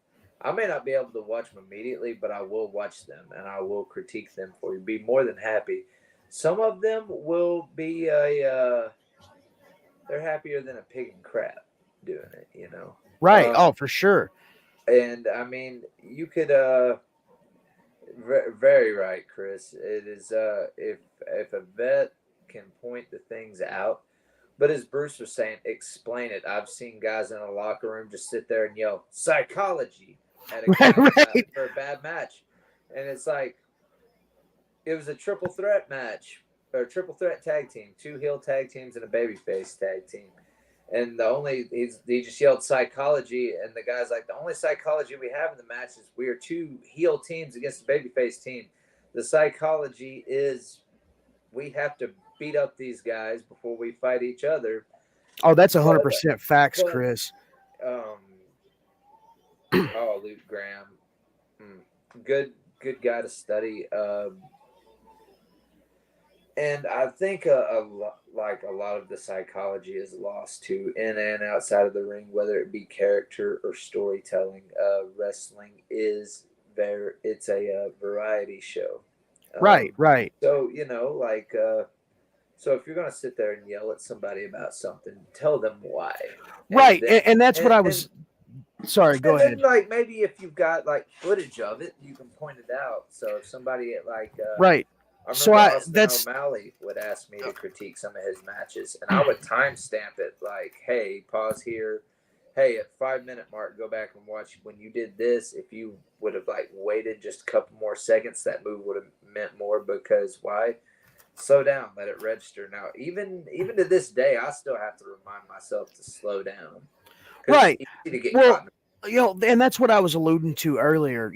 I may not be able to watch them immediately, but I will watch them and I will critique them for you. Be more than happy. Some of them will be they're happier than a pig in crap doing it. Right. Oh, for sure. And I mean, you could very right, Chris. It is if a vet can point the things out, but as Bruce was saying, explain it. I've seen guys in a locker room just sit there and yell psychology at a Right, guy right. for a bad match, and it's like it was a triple threat match or triple threat tag team, two heel tag teams and a babyface tag team. And he just yelled psychology, and the guy's like, the only psychology we have in the match is we are two heel teams against a babyface team. The psychology is we have to beat up these guys before we fight each other. Oh, that's a hundred But percent facts, but Chris. um Luke Graham, good guy to study. And I think like a lot of the psychology is lost too in and outside of the ring, whether it be character or storytelling. Wrestling is it's a variety show. Right, right, So so if you're gonna sit there and yell at somebody about something, tell them why, and right. then And that's what and I then was. Sorry, go and then ahead. like maybe if you've got like footage of it, you can point it out. So if somebody Right. I So remember I Austin that's O'Malley would ask me to critique some of his matches, and I would timestamp it like, "Hey, pause here. Hey, at 5 minute mark, go back and watch when you did this. If you would have like waited just a couple more seconds, that move would have meant more because why? Slow down, let it register." Now, even to this day, I still have to remind myself to slow down because it's right. easy to get Well, caught. and that's what I was alluding to earlier.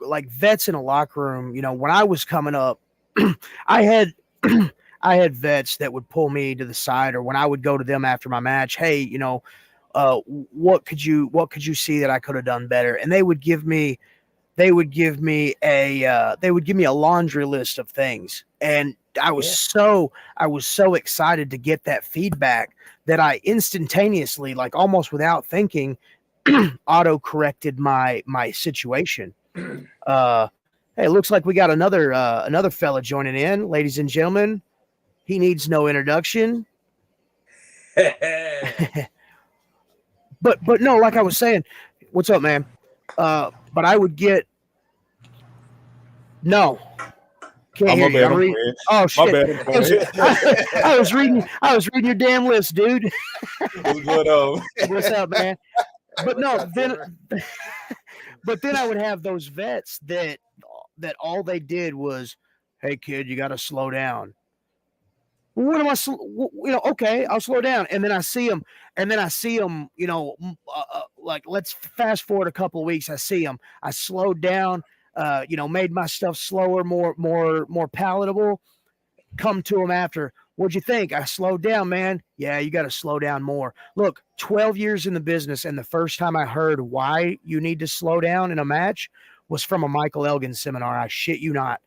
Like vets in a locker room. When I was coming up, I had I had vets that would pull me to the side, or when I would go to them after my match, hey, what could you see that I could have done better? And they would give me a laundry list of things, and Yeah. I was so excited to get that feedback that I instantaneously, like almost without thinking, auto corrected my situation. uh Hey, it looks like we got another fella joining in, ladies and gentlemen. He needs no introduction. But no, like I was saying, what's up, man? But I would get no. Can't Oh, hear my you. bad. I'm I'm reading. playing. Oh My shit! bad. I'm I was, playing. I was reading. I was reading your damn list, dude. What's going on? What's up, man? Hey, But what's no, up, then Timmer? but then I would have those vets that all they did was, "Hey kid, you got to slow down." What am I? Okay, I'll slow down, and then I see them, like let's fast forward a couple of weeks. I see them. I slowed down. Made my stuff slower, more palatable. Come to them after. What'd you think? I slowed down, man. Yeah, you got to slow down more. Look, 12 years in the business, and the first time I heard why you need to slow down in a match was from a Michael Elgin seminar. I shit you not.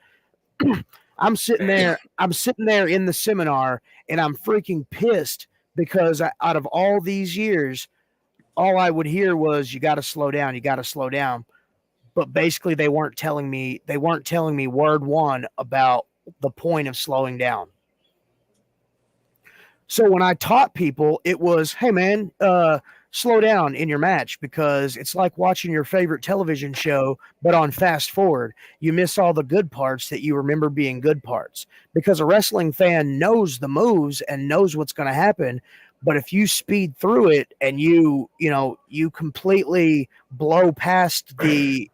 I'm sitting Man. there. I'm sitting there in the seminar, and I'm freaking pissed because out of all these years, all I would hear was, "You got to slow down. You got to slow down." But basically, they weren't telling me. They weren't telling me word one about the point of slowing down. So when I taught people, it was, "Hey man, slow down in your match because it's like watching your favorite television show, but on fast forward. You miss all the good parts that you remember being good parts because a wrestling fan knows the moves and knows what's going to happen. But if you speed through it and you completely blow past the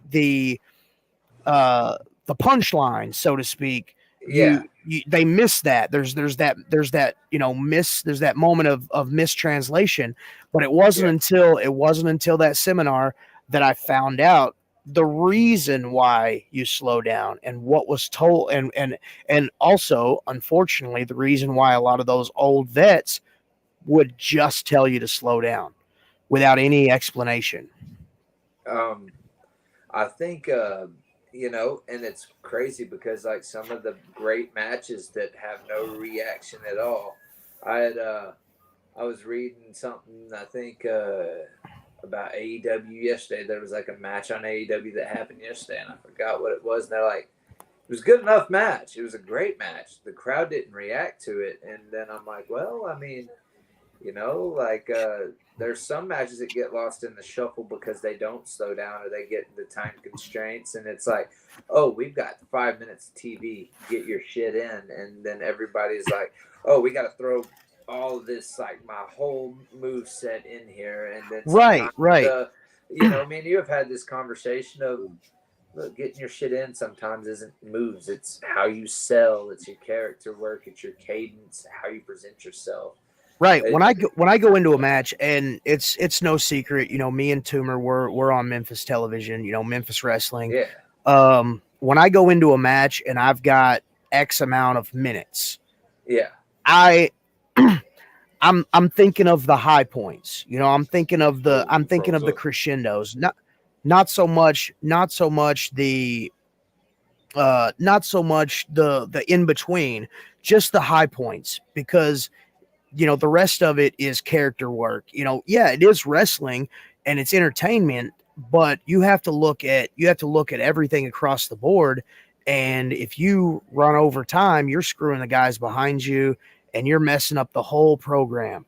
punchline, so to speak, Yeah. they miss that. There's that moment of mistranslation. But Yeah. it wasn't until that seminar that I found out the reason why you slow down and what was told, and also, unfortunately, the reason why a lot of those old vets would just tell you to slow down without any explanation. Um, I think and it's crazy because like some of the great matches that have no reaction at all. I had I was reading something I think about AEW yesterday. There was like a match on AEW that happened yesterday, and I forgot what it was. And they're like, it was a good enough match. It was a great match. The crowd didn't react to it, and then I'm like, well, I mean, there's some matches that get lost in the shuffle because they don't slow down or they get into time constraints, and it's like, oh, we've got 5 minutes of TV, get your shit in, and then everybody's like, oh, we got to throw all of this, like my whole move set in here, and then Right, sometimes right. me and you have had this conversation of, look, getting your shit in sometimes isn't moves, it's how you sell, it's your character work, it's your cadence, how you present yourself. Right. When I go into a match, and it's no secret, me and Toomer we're on Memphis television, Memphis wrestling. Yeah. When I go into a match and I've got X amount of minutes, Yeah. I I'm thinking of the high points. I'm thinking of the Froze up. crescendos. Not so much the not so much the in between, just the high points, because the rest of it is character work. Yeah, it is wrestling and it's entertainment, but you have to look at everything across the board. And if you run over time, you're screwing the guys behind you and you're messing up the whole program.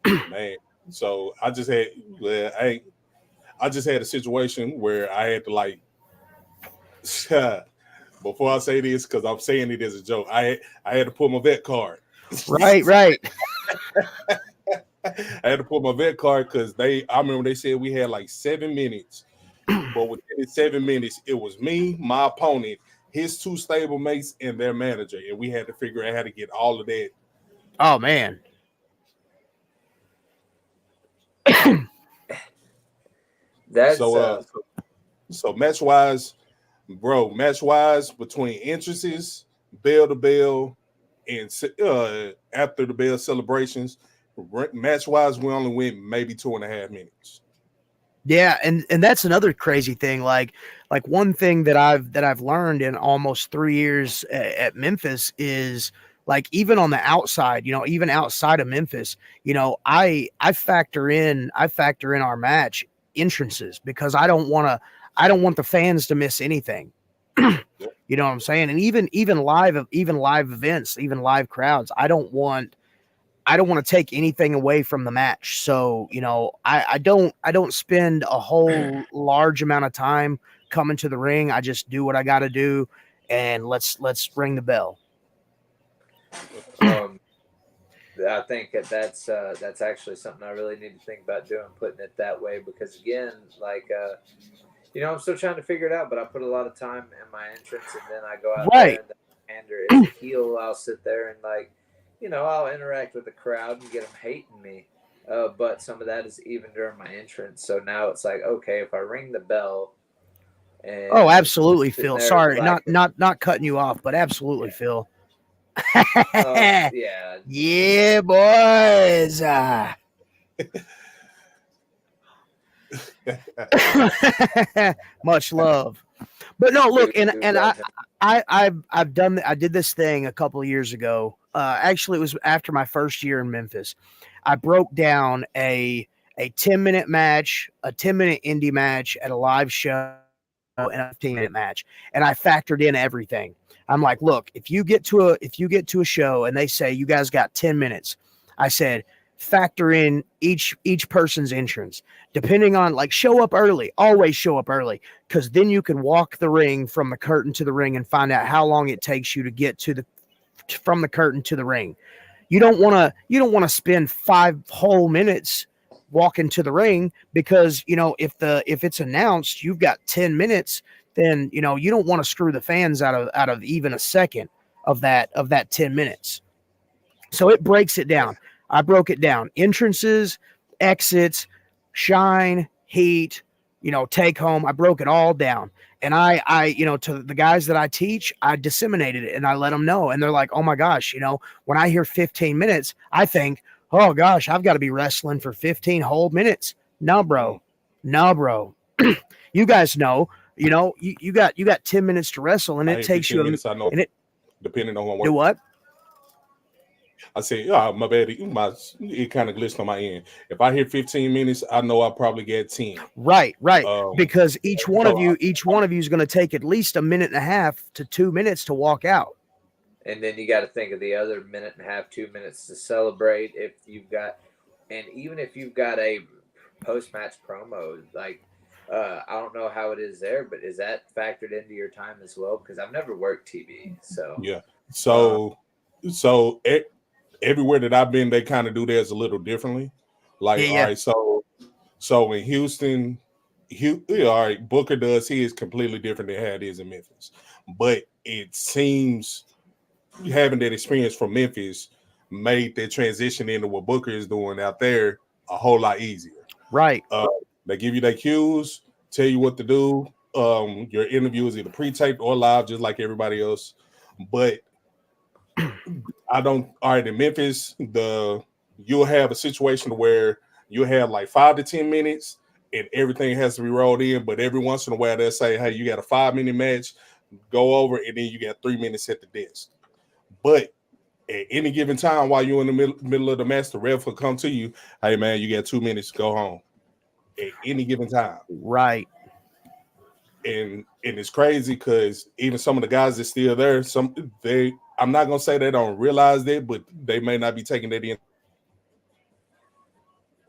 Man. So I just had, well, I just had a situation where I had to like, before I say this, because I'm saying it as a joke, I had to pull my vet card. Right. I had to pull my vet card because I remember they said we had like 7 minutes, but within the 7 minutes, it was me, my opponent, his 2 stable mates, and their manager, and we had to figure out how to get all of that. Oh man. That's So match wise, bro, between entrances, bell to bell, and after the bell celebrations, match wise, we only went maybe 2.5 minutes. Yeah, and that's another crazy thing. Like one thing that I've learned in almost 3 years at Memphis is, like, even on the outside, even outside of Memphis, I factor in our match entrances, because I don't want the fans to miss anything. You know what I'm saying? And even live events, even live crowds, I don't want to take anything away from the match. So, I don't spend a whole large amount of time coming to the ring. I just do what I got to do, and let's ring the bell. I think that's actually something I really need to think about doing, putting it that way, because again, like I'm still trying to figure it out, but I put a lot of time in my entrance, and then I go out Right. there and as a heel, I'll sit there and I'll interact with the crowd and get them hating me. But some of that is even during my entrance. So now it's like, okay, if I ring the bell, and Oh, absolutely, sit Phil. there Sorry, like- not cutting you off, but absolutely, Phil. yeah, Yeah, boys. Much love. But no, look, and I did this thing a couple of years ago. Actually, it was after my first year in Memphis. I broke down a 10-minute match, a 10-minute indie match at a live show, and a 15-minute match, and I factored in everything. I'm like, look, if you get to a show and they say you guys got 10 minutes, I said, factor in each person's entrance. Depending on, like, show up early, always show up early, because then you can walk the ring from the curtain to the ring and find out how long it takes you to get from the curtain to the ring. You don't want to spend 5 whole minutes walking to the ring, because if it's announced you've got 10 minutes, then you don't want to screw the fans out of even a second of that 10 minutes. So it breaks it down. I broke it down: entrances, exits, shine, heat, take home. I broke it all down. And I to the guys that I teach, I disseminated it and I let them know. And they're like, oh my gosh, when I hear 15 minutes, I think, oh gosh, I've got to be wrestling for 15 whole minutes. No, bro. You guys know, you got 10 minutes to wrestle, and it takes you minutes, I know, and it, depending on what. do what? I say, my bad. It kind of glitched on my end. If I hit 15 minutes, I know I probably get 10. Right. Because each one of you is going to take at least a minute and a half to 2 minutes to walk out. And then you got to think of the other minute and a half, 2 minutes to celebrate. Even if you've got a post-match promo, like, I don't know how it is there, but is that factored into your time as well? Because I've never worked TV, so yeah. So everywhere that I've been, they kind of do theirs a little differently. Like, Yeah. all right, so in Houston, all right, Booker does his completely different than how it is in Memphis. But it seems having that experience from Memphis made that transition into what Booker is doing out there a whole lot easier. Right. They give you their cues, tell you what to do. Your interview is either pre-taped or live, just like everybody else. But all right, in Memphis, you'll have a situation where you'll have like 5 to 10 minutes and everything has to be rolled in. But every once in a while, they'll say, hey, you got a 5-minute match. go over, and then you got 3 minutes at the desk. But at any given time, while you're in the middle of the match, the ref will come to you. Hey man, you got 2 minutes to go home. At any given time, Right. and it's crazy because even some of the guys that's still there, I'm not gonna say they don't realize that, but they may not be taking that in.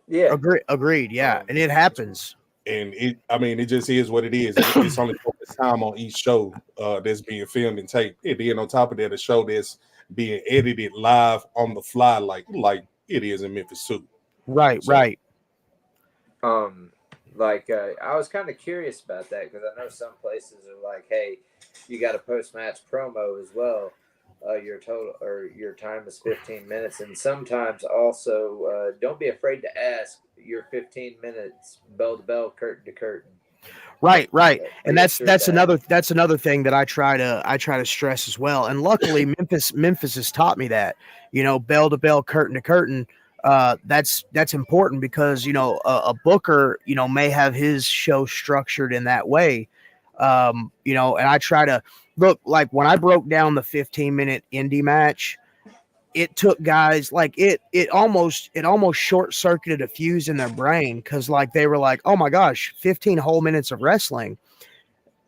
Yeah. Agreed. Yeah, and it happens. And it just is what it is. It's only focused time on each show that's being filmed and taped. And then on top of that, a show that's being edited live on the fly, like it is in Memphis too. Right, So, right. I was kind of curious about that because I know some places are like, hey, you got a post-match promo as well. Your total or your time is 15 minutes, and sometimes also don't be afraid to ask your 15 minutes bell to bell, curtain to curtain. Right, and that's another thing that I try to stress as well. And luckily, Memphis has taught me that, bell to bell, curtain to curtain. That's important because a booker may have his show structured in that way, and I try to look like when I broke down the 15-minute indie match. It took guys like it almost short circuited a fuse in their brain because like they were like, oh my gosh, 15 whole minutes of wrestling.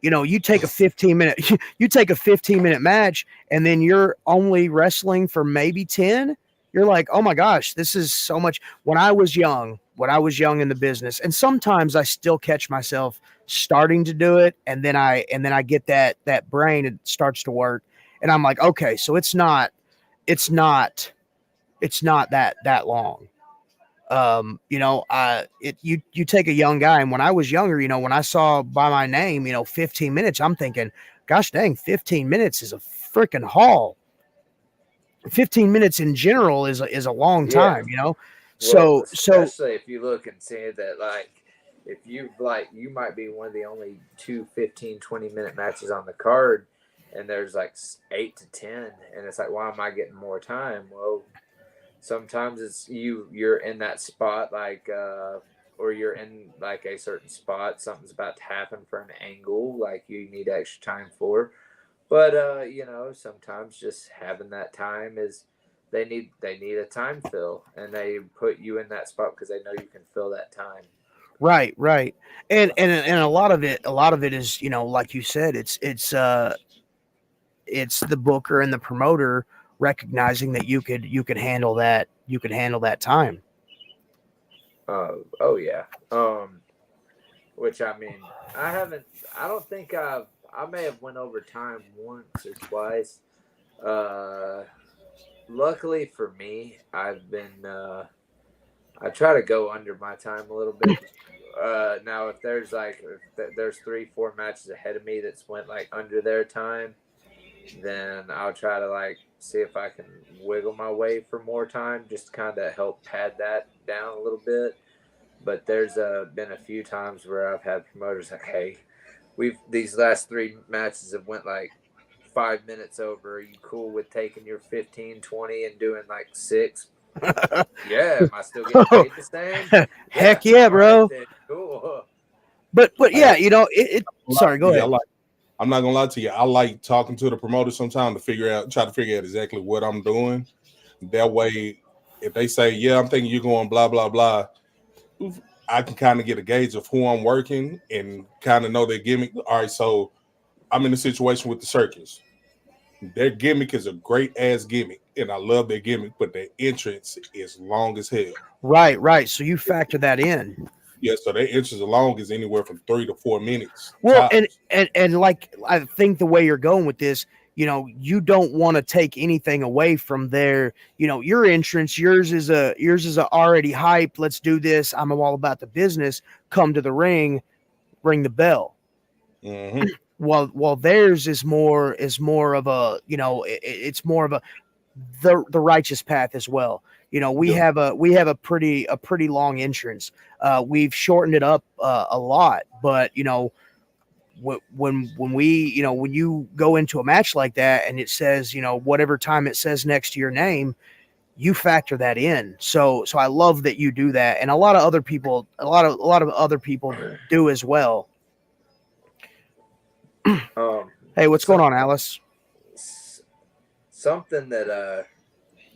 You take a 15-minute match and then you're only wrestling for maybe 10. You're like, oh my gosh, this is so much. When I was young in the business, and sometimes I still catch myself starting to do it, and then I get that brain, it starts to work, and I'm like, okay, so it's not that long. You take a young guy, and when I was younger, when I saw by my name, 15 minutes, I'm thinking, gosh dang, 15 minutes is a freaking haul. 15 minutes in general is a long time, So especially if you look and see that, like, if you might be one of the only 2 15-20-minute matches on the card, and there's like 8 to 10, and it's like, why am I getting more time? Well, sometimes it's you're in that spot, like, or you're in like a certain spot, something's about to happen for an angle, like you need extra time for. But sometimes just having that time is they need a time fill, and they put you in that spot because they know you can fill that time. Right, and a lot of it is like you said, it's the booker and the promoter recognizing that you could handle that time. Oh yeah. Which I mean, I don't think I may have went over time once or twice. Luckily for me, I've been I try to go under my time a little bit. Now if there's 3-4 matches ahead of me that's went like under their time, then I'll try to like see if I can wiggle my way for more time, just to kind of help pad that down a little bit. But there's been a few times where I've had promoters like, hey, these last 3 matches have went like 5 minutes over. Are you cool with taking your 15, 20 and doing like 6? Yeah, am I still getting paid the same? Heck yeah, bro. Right, cool. But yeah, sorry, go ahead. I'm not gonna lie to you. I like talking to the promoter sometimes to try to figure out exactly what I'm doing. That way, if they say, yeah, I'm thinking you're going blah, blah, blah, I can kind of get a gauge of who I'm working and kind of know their gimmick. All right, so I'm in a situation with the circus. Their gimmick is a great ass gimmick, and I love their gimmick, but their entrance is long as hell. Right. So you factor that in. Yeah, so their entrance alone is anywhere from 3 to 4 minutes. Well, and like I think the way you're going with this, you don't want to take anything away from their, your entrance. Yours is a already hype. Let's do this. I'm all about the business. Come to the ring, ring the bell. Mm-hmm. While theirs is more of a, it's more of a the righteous path as well. We have a pretty long entrance. We've shortened it up a lot, but when you go into a match like that and it says, whatever time it says next to your name, you factor that in. So I love that you do that, and a lot of other people do as well. Hey, what's going on, Alice? Something that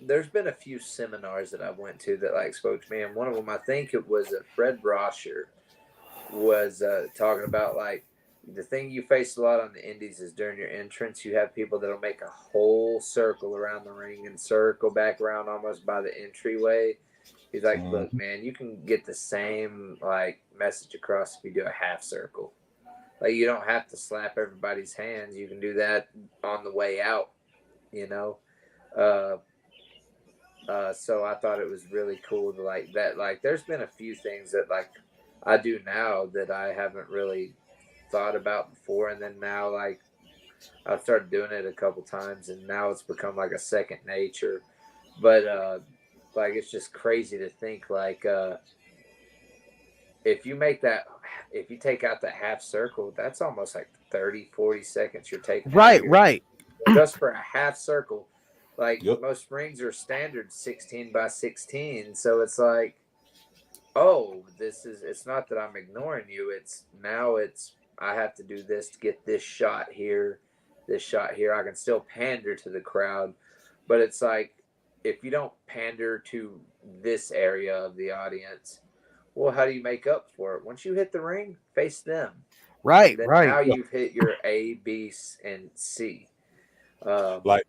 there's been a few seminars that I went to that like spoke to me, and one of them I think it was Fred Brosher was talking about like the thing you face a lot on the indies is during your entrance you have people that'll make a whole circle around the ring and circle back around almost by the entryway. He's like, look, man, you can get the same like message across if you do a half circle. Like you don't have to slap everybody's hands. You can do that on the way out, you know. So I thought it was really cool to like that. Like, there's been a few things that like I do now that I haven't really thought about before, and then now like I've started doing it a couple times, and now it's become like a second nature. But like it's just crazy to think like if you make that, if you take out that half circle, that's almost like 30-40 seconds you're taking Right. just for a half circle. Like Yep. most rings are standard 16 by 16, so it's like, oh, it's not that I'm ignoring you, it's I have to do this to get this shot here. I can still pander to the crowd, but it's like if you don't pander to this area of the audience, well, how do you make up for it? Once you hit the ring, face them. Right. Now you've hit your A, B, and C. Like,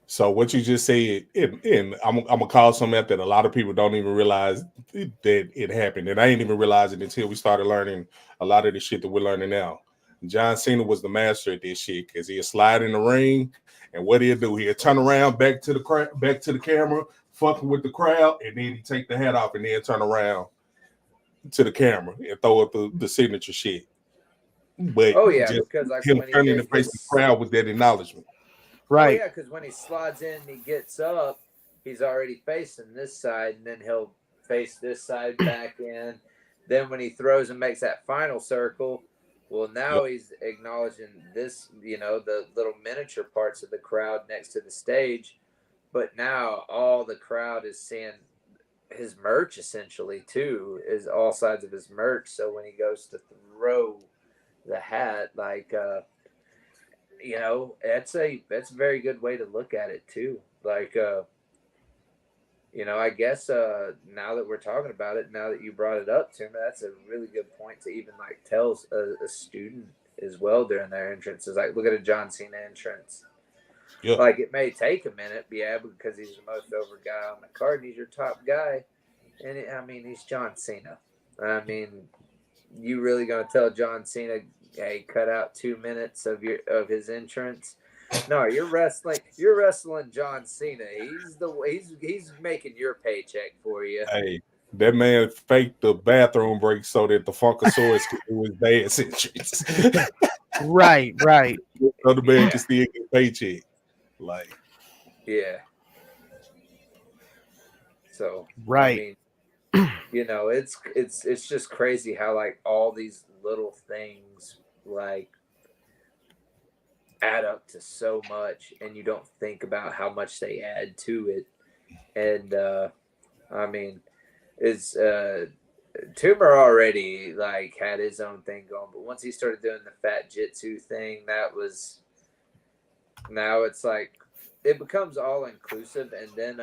so what you just said, and I'm gonna call something out that a lot of people don't even realize that it happened, and I ain't even realize it until we started learning a lot of the shit that we're learning now. John Cena was the master at this shit because he'd slide in the ring, and what he'd do, he'd turn around back to the camera, fucking with the crowd, and then he'd take the hat off and then turn around to the camera and throw up the signature shit. But because like him when turning to face the crowd with that acknowledgement. Right. Oh, yeah, because when he slides in, he gets up, he's already facing this side, and then he'll face this side back in. Then when he throws and makes that final circle, well, now he's acknowledging this, the little miniature parts of the crowd next to the stage. But now all the crowd is seeing his merch essentially too, is all sides of his merch. So when he goes to throw the hat, like that's a very good way to look at it too. Like I guess now that we're talking about it, now that you brought it up to me, that's a really good point to even like tell a student as well during their entrance. Is like, look at a John Cena entrance. Yep. Like it may take a minute, because he's the most over guy on the card, and he's your top guy, and he's John Cena. I mean, you really gonna tell John Cena, hey, cut out 2 minutes of his entrance? No, you're wrestling John Cena. He's making your paycheck for you. Hey, that man faked the bathroom break so that the Funkasaurus could do his dance entrance. Right. So the man can still get a paycheck. Like, yeah. So right. it's just crazy how like all these little things like add up to so much, and you don't think about how much they add to it. And is Toomer already like had his own thing going, but once he started doing the fat jitsu thing, now it's like it becomes all inclusive. And then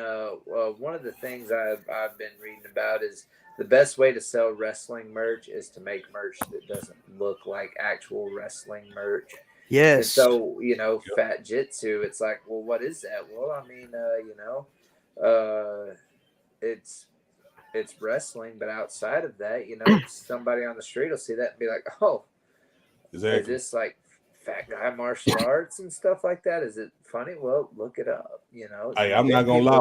one of the things I've been reading about is the best way to sell wrestling merch is to make merch that doesn't look like actual wrestling merch. Yes. And so, fat jitsu, it's like, well, what is that? Well, it's wrestling, but outside of that, somebody on the street will see that and be like, oh, exactly. Is this like fat guy martial arts and stuff like that? Is it funny? Well, look it up. Hey, I'm not gonna lie.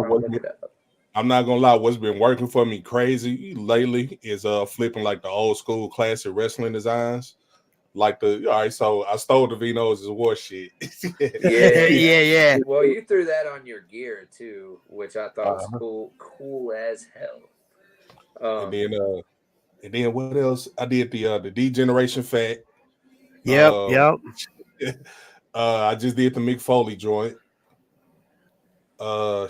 I'm not gonna lie. What's been working for me crazy lately is flipping like the old school classic wrestling designs. Like so I stole the Vinos as war shit. Yeah. Well, you threw that on your gear too, which I thought was cool as hell. And then what else? I did the D-Generation Fat. Yep. I just did the Mick Foley joint.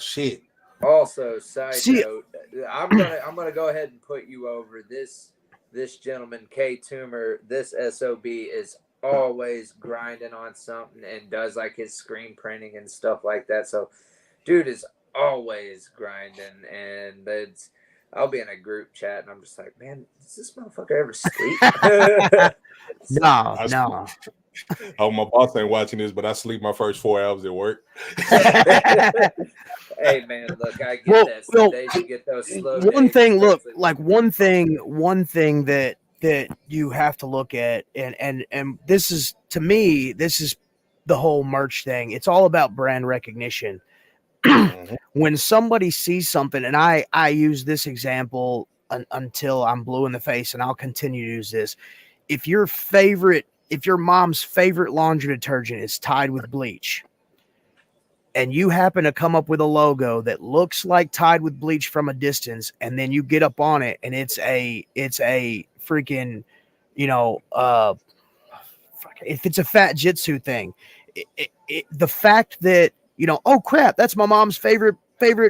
Shit. Also, side note, I'm gonna go ahead and put you over this gentleman, K Toomer. This SOB is always grinding on something and does like his screen printing and stuff like that. So, dude is always grinding, and I'll be in a group chat and I'm just like, man, does this motherfucker ever sleep? No, I no. Oh, my boss ain't watching this, but I sleep my first 4 hours at work. Hey man, look, I get Well, that. Some days you get those slow days. one thing, look, especially like one thing that you have to look at, and this is, to me, this is the whole merch thing. It's all about brand recognition. Mhm. When somebody sees something, and I use this example until I'm blue in the face, and I'll continue to use this. If your mom's favorite laundry detergent is Tide with bleach, and you happen to come up with a logo that looks like Tide with bleach from a distance, and then you get up on it and it's a freaking, you know, if it's a fat jitsu thing, the fact that, you know, oh crap, that's my mom's favorite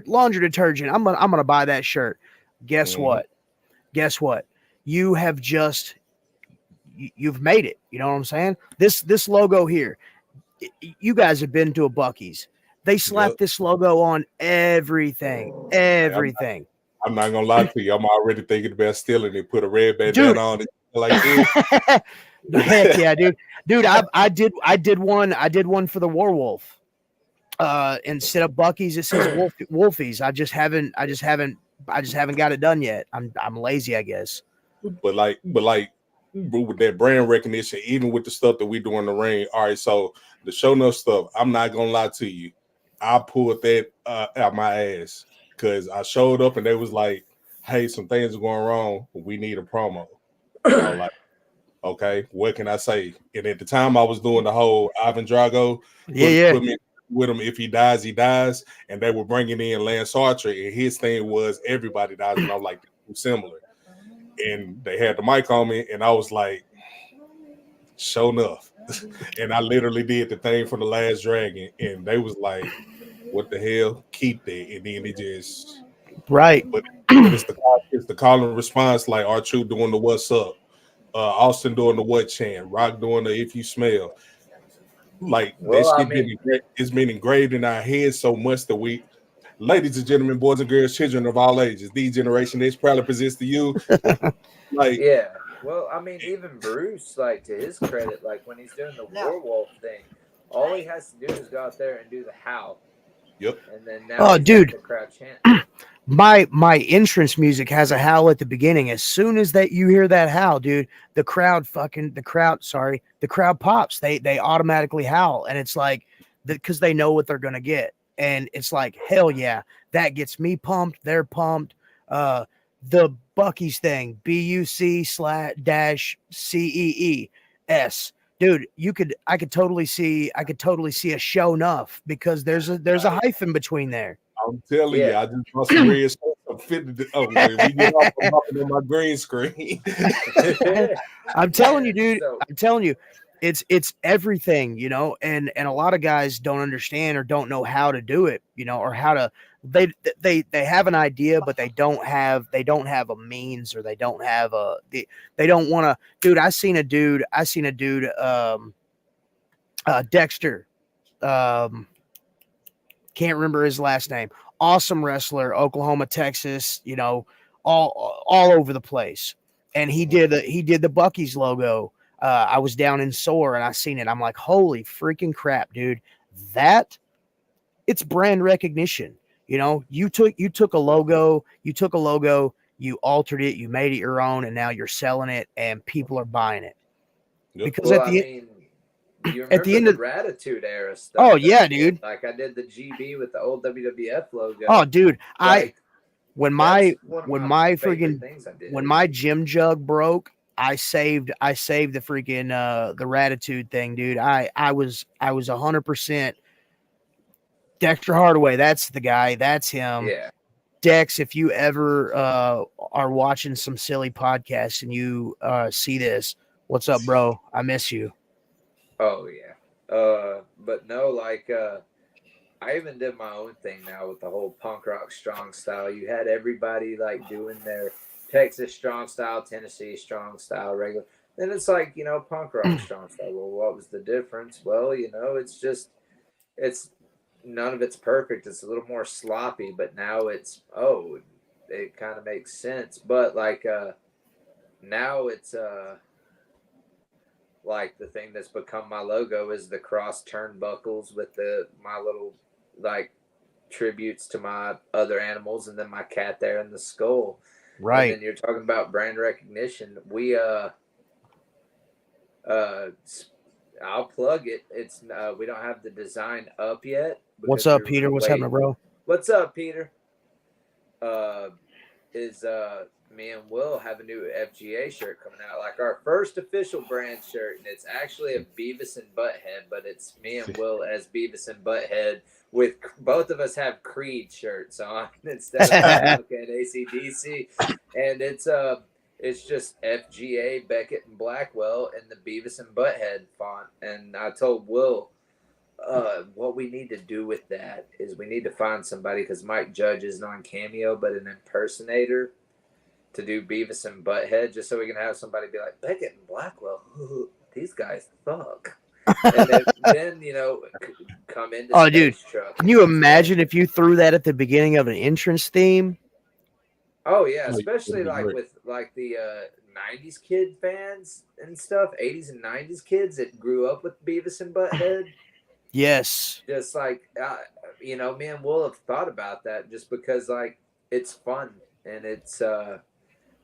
laundry detergent, I'm gonna buy that shirt. Guess Mhm. what? Guess what? You have just you've made it. You know what I'm saying? This logo here, you guys have been to a Buc-ee's. They slap Yep. this logo on everything. Hey, Everything. I'm not gonna lie to you. I'm already thinking about stealing it. Put a red Dude. bandana on it like this. Heck yeah, dude. Dude, I did one for the Werewolf. Instead of Buc-ee's, it says Wolfies. I just haven't got it done yet. I'm lazy, I guess. But with that brand recognition, even with the stuff that we do in the ring. All right, so the show no stuff, I'm not gonna lie to you. I pulled that out my ass because I showed up and they was like, hey, some things are going wrong. We need a promo. And I was like, okay, what can I say? And at the time I was doing the whole Ivan Drago, put me with him. If he dies, he dies. And they were bringing in Lance Archer, and his thing was everybody dies. And I was like, similar. And they had the mic on me, and I was like, show enough. And I literally did the thing from The Last Dragon, and they was like, what the hell? Keep that. And then it just right. But it's the call and response, like R-Truth doing the what's up, Austin doing the what chant, Rock doing the if you smell. Like Well, it's been engraved in our heads so much that we, ladies and gentlemen, boys and girls, children of all ages, these generation X probably presents to you. Like, yeah. Well, I mean, even Bruce, like, to his credit, like when he's doing the Werewolf thing, all he has to do is go out there and do the howl. Yep. And then now Oh, dude. the crowd chant. My entrance music has a howl at the beginning. As soon as that you hear that howl, dude, the crowd pops. They automatically howl, and it's like because they know what they're gonna get, and it's like, hell yeah, that gets me pumped. They're pumped. The Buc-ee's thing, BUC/CEES. Dude, I could totally see a show enough because there's a hyphen between there. I'm telling you, I just bought some red shirts. I'm fitted. When we get off, I'm hopping on my green screen. I'm telling you, dude. I'm telling you, it's everything, you know. And a lot of guys don't understand or don't know how to do it, you know, or how to. They have an idea, but they don't have a means, or they don't have they don't want to. Dude, I seen a dude. Dexter. Can't remember his last name. Awesome wrestler, Oklahoma, Texas, you know, all over the place. And he did the Buc-ee's logo. I was down in Soar and I seen it. I'm like, holy freaking crap, dude. It's brand recognition. You know, you took a logo, you altered it, you made it your own, and now you're selling it and people are buying it. Yep. Because you remember the Ratitude era stuff. Oh yeah, dude. Like I did the GB with the old WWF logo. Oh, dude, like, when my gym jug broke, I saved the freaking the Ratitude thing, dude. I was 100% Dexter Hardaway. That's the guy. That's him. Yeah. Dex, if you ever are watching some silly podcasts and you see this, what's up, bro? I miss you. Oh yeah. But no, like I even did my own thing now with the whole punk rock strong style. You had everybody like doing their Texas strong style, Tennessee strong style, regular. And it's like, punk rock strong style. Well, what was the difference? Well, it's none of it's perfect. It's a little more sloppy, but now it kind of makes sense. But like now it's like the thing that's become my logo is the cross turnbuckles with my little like tributes to my other animals, and then my cat there and the skull. Right. And then you're talking about brand recognition. I'll plug it. It's we don't have the design up yet. What's because up, we were Peter? gonna What's wait. happening, bro? What's up, Peter? Is me and Will have a new FGA shirt coming out, like our first official brand shirt, and it's actually a Beavis and Butthead, but it's me and Will as Beavis and Butthead. With both of us have Creed shirts on instead of Metallica and AC/DC, and it's just FGA Beckett and Blackwell and the Beavis and Butthead font. And I told Will, what we need to do with that is we need to find somebody, because Mike Judge isn't on Cameo, but an impersonator to do Beavis and Butthead, just so we can have somebody be like, Beckett and Blackwell, these guys fuck. And then come into Oh, dude, Truck. can you imagine if you threw that at the beginning of an entrance theme? Oh yeah, Like, especially it'd be like great. with like the 90s kid fans and stuff, 80s and 90s kids that grew up with Beavis and Butthead. Yes. Just like me and Will have thought about that, just because like it's fun and it's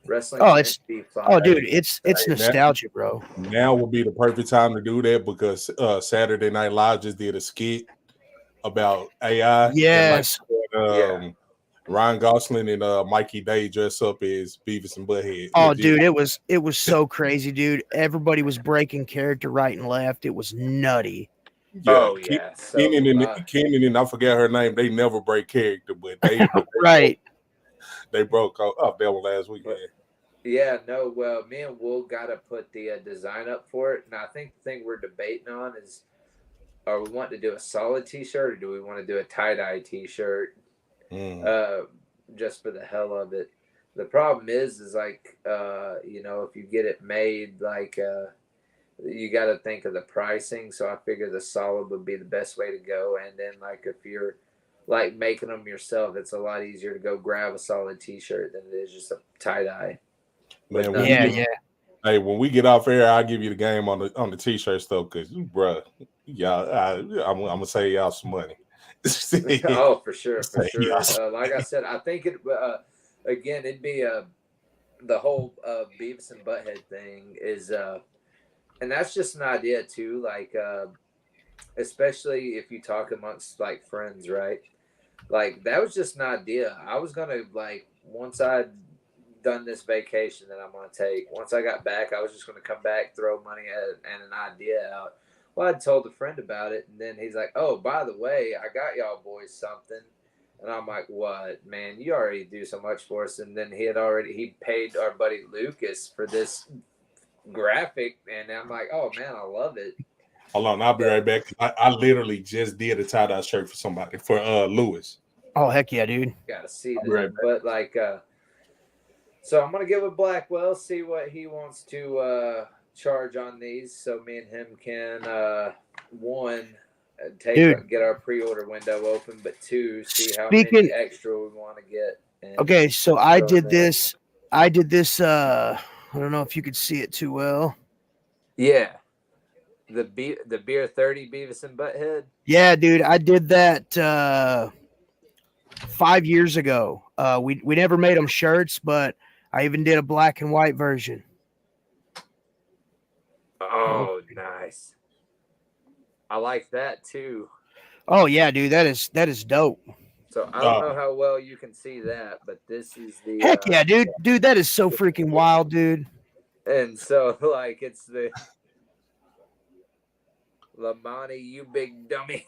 wrestling. Oh, it's be fun. oh, dude, it's Hey, nostalgia, bro. Now would be the perfect time to do that because Saturday Night Live just did a skit about AI. Yes. And like Ryan Gosling and Mikey Day dress up as Beavis and Butthead. Oh, Legit. dude, it was so crazy, dude. Everybody was breaking character right and left. It was nutty. Yeah. Oh yeah. So, Kenan and I forget her name. They never break character, but they Right. they broke up that one last weekend. Yeah, no, well, me and Will got to put the design up for it. And I think the thing we're debating on is, are we wanting to do a solid t-shirt, or do we want to do a tie-dye t-shirt just for the hell of it? The problem is like, if you get it made, like, you got to think of the pricing. So I figure the solid would be the best way to go. And then, like, if you're like making them yourself, it's a lot easier to go grab a solid t-shirt than it is just a tie-dye. Man, Yeah. Hey, when we get off air, I'll give you the game on the t-shirt stuff because, bro, I'm gonna save y'all some money. Oh, for sure. Yeah. Like I said, I think again, it'd be the whole Beavis and Butthead thing is, and that's just an idea too. Like, especially if you talk amongst like friends, right? Like that was just an idea. I was gonna like once I'd done this vacation that I'm gonna take. Once I got back, I was just gonna come back, throw money at and an idea out. Well, I told a friend about it, and then he's like, "Oh, by the way, I got y'all boys something." And I'm like, "What, man? You already do so much for us." And then he paid our buddy Lucas for this graphic, and I'm like, "Oh man, I love it." Hold on, I'll be right back. I literally just did a tie-dye shirt for somebody for Lewis. Oh, heck yeah, dude. Gotta see that. Right. But like, so I'm gonna give it Blackwell, see what he wants to charge on these, so me and him can get our pre-order window open, but two, see how many extra we want to get. Okay, so I did this. I don't know if you could see it too well. Yeah. The beer 30 Beavis and Butthead. Yeah, dude, I did that 5 years ago. We never made them shirts, but I even did a black and white version. Oh, nice. I like that too. Oh yeah, dude, that is dope. So I don't know how well you can see that, but this is the heck yeah, dude. Dude, that is so freaking wild, dude. And so like it's the Lamani, you big dummy.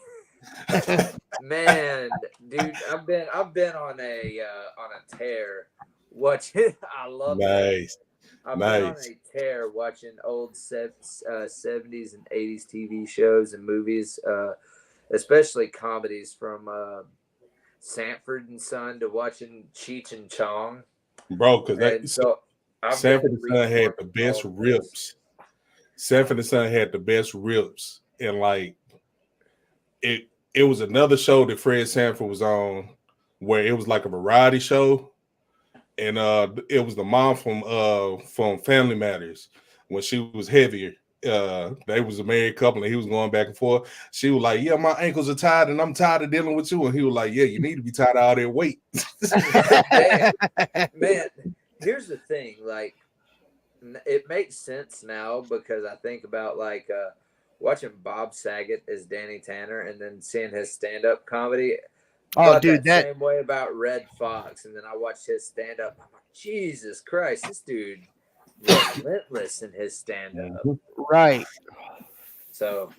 Man, dude, I've been on a tear watching. I love nice. it. I've been on a tear watching old 70s and 80s TV shows and movies, especially comedies, from Sanford and Son to watching Cheech and Chong. Bro, because so Sanford and Son had the best rips Sanford and Son had the best rips, and like it was another show that Fred Sanford was on where it was like a variety show, and it was the mom from Family Matters when she was heavier. They was a married couple and he was going back and forth. She was like, "Yeah, my ankles are tired and I'm tired of dealing with you." And he was like, "Yeah, you need to be tired of all that weight." Man, here's the thing. Like, it makes sense now because I think about like watching Bob Saget as Danny Tanner and then seeing his stand-up comedy. Oh, dude, that same way about Red Fox, and then I watched his stand-up. I'm like, Jesus Christ, this dude relentless in his stand-up. right. So,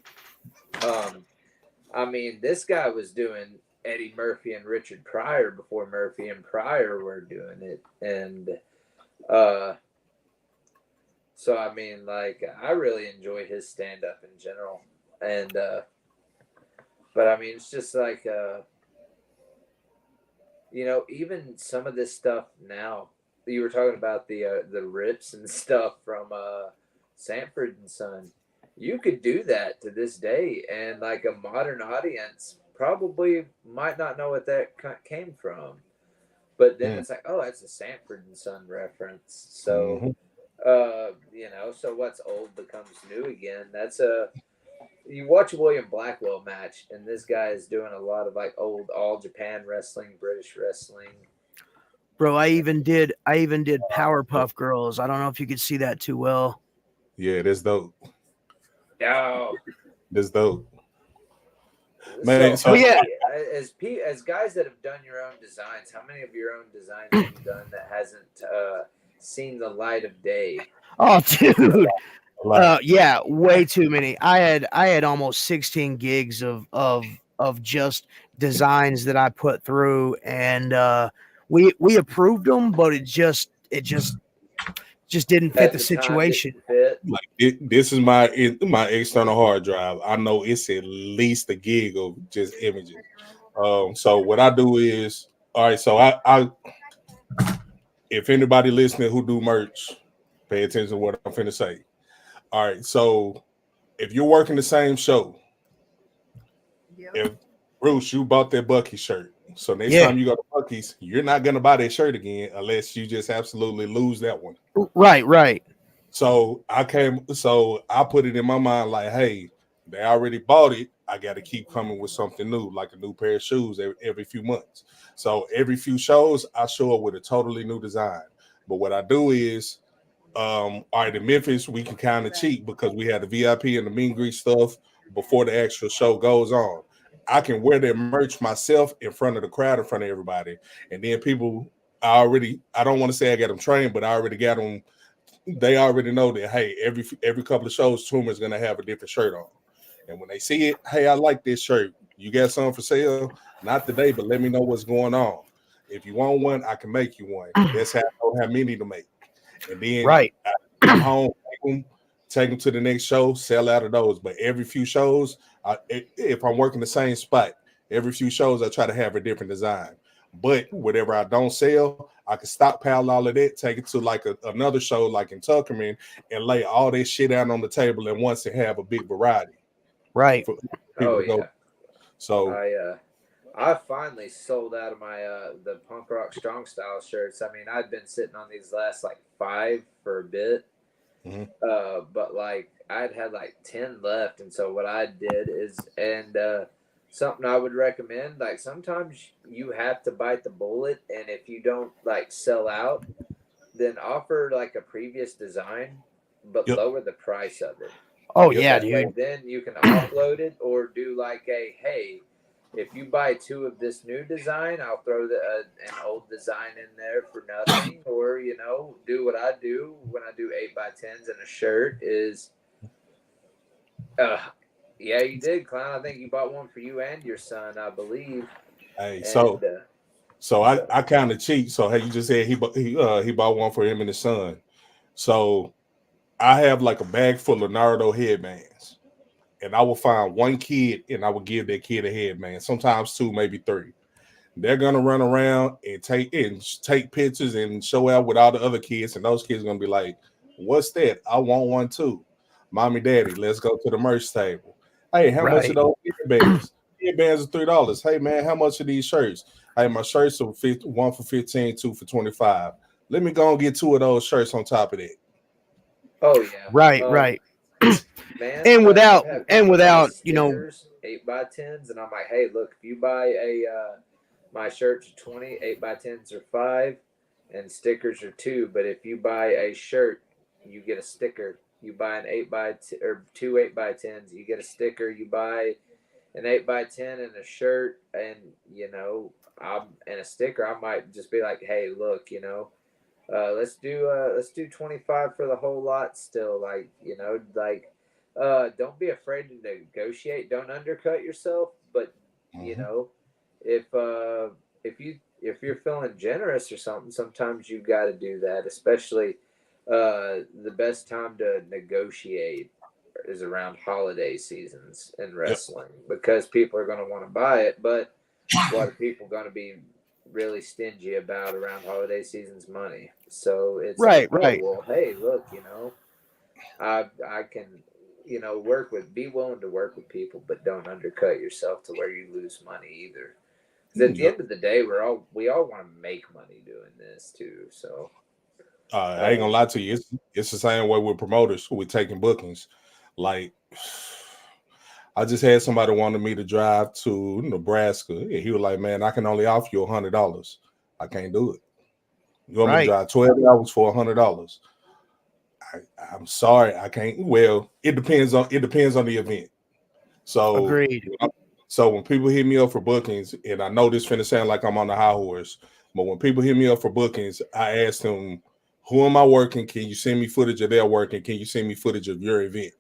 I mean, this guy was doing Eddie Murphy and Richard Pryor before Murphy and Pryor were doing it, and so I mean, like, I really enjoy his stand-up in general, and but I mean, it's just like you know, even some of this stuff now. You were talking about the rips and stuff from Sanford and Son. You could do that to this day, and like a modern audience probably might not know what that came from. But then it's like, oh, that's a Sanford and Son reference. So, you know, so what's old becomes new again. That's you watch a William Blackwell match, and this guy is doing a lot of like old All Japan wrestling, British wrestling. Bro, I even did Powerpuff Girls. I don't know if you could see that too well. Yeah, that's dope. Oh, that's dope. Man, so yeah, as guys that have done your own designs, how many of your own designs have you done that hasn't seen the light of day? Oh, dude. Yeah, way too many. I had almost 16 gigs of just designs that I put through, and we approved them, but it just didn't fit the situation. Like this is my external hard drive. I know it's at least a gig of just images. So what I do is, all right. So I if anybody listening who do merch, pay attention to what I'm finna say. All right. So if you're working the same show, if Bruce, you bought that Bucky shirt. So next time you go to Bucky's, you're not gonna buy that shirt again unless you just absolutely lose that one. Right. So I put it in my mind like, hey, they already bought it. I got to keep coming with something new, like a new pair of shoes every few months. So every few shows, I show up with a totally new design. But what I do is, all right, in Memphis, we can kind of cheat because we had the VIP and the meet and greet stuff before the actual show goes on. I can wear that merch myself in front of the crowd, in front of everybody. And then people, I don't want to say I got them trained, but I already got them. They already know that, hey, every couple of shows, Tumor is going to have a different shirt on. And when they see it, hey, I like this shirt. You got something for sale? Not today, but let me know what's going on. If you want one, I can make you one. That's how I know how many to make. And then I come home, take them to the next show, sell out of those. But every few shows, if I'm working the same spot, every few shows, I try to have a different design. But whatever I don't sell, I can stockpile all of that, take it to like another show like in Tuckerman, and lay all that shit out on the table at once and have a big variety. Right. So I finally sold out of my the punk rock strong style shirts. I mean, I'd been sitting on these last like 5 for a bit. But like I'd had like 10 left, and so what I did is, and something I would recommend, like sometimes you have to bite the bullet, and if you don't like sell out, then offer like a previous design but lower the price of it. Oh yeah, dude. Then you can offload it, or do like hey, if you buy 2 of this new design, I'll throw an old design in there for nothing. Or, you know, do what I do when I do 8x10s in a shirt is, yeah, you did, Clown. I think you bought one for you and your son, I believe. Hey, so I kind of cheat. So hey, you just said he bought one for him and his son. So I have like a bag full of Naruto headbands. And I will find one kid and I will give that kid a headband, sometimes 2, maybe 3. They're gonna run around and take pictures and show out with all the other kids, and those kids are gonna be like, "What's that? I want one too." Mommy, daddy, let's go to the merch table. Hey, how much of Right. those earbands? Earbands are $3. Hey man, how much of these shirts? Hey, my shirts are 50, one for 15, two for 25. Let me go and get two of those shirts on top of that. Oh yeah. Right. Right. Man, And I've without had and people buy without, you know, stickers, 8x10s, and I'm like, hey, look, if you buy my shirts are 20, 8x10s are 5, and stickers are 2. But if you buy a shirt, you get a sticker. You buy an 8x or two 8x10s, you get a sticker. You buy an 8x10 and a shirt, and I'm and a sticker. I might just be like, hey, look, let's do 25 for the whole lot still, like, don't be afraid to negotiate, don't undercut yourself, but you Mhm. know if you're feeling generous or something, sometimes you got to do that, especially the best time to negotiate is around holiday seasons in Yep. wrestling, because people are going to want to buy it, but what are people going to be really stingy about around holiday season's money? So it's like, right, oh right. well, hey, look, I can, be willing to work with people, but don't undercut yourself to where you lose money either. Because at the Yep. end of the day, we all want to make money doing this too. So I ain't gonna lie to you. It's the same way with promoters who we taking bookings. Like, I just had somebody wanted me to drive to Nebraska, and he was like, "Man, I can only offer you $100. I can't do it. You want me to Right. drive 12 hours for $100? I'm sorry, I can't." Well, it depends on the event. So, Agreed. so when people hit me up for bookings, and I know this finna sound like I'm on the high horse, but when people hit me up for bookings, I ask them, "Who am I working? Can you send me footage of their work, and can you send me footage of your event?"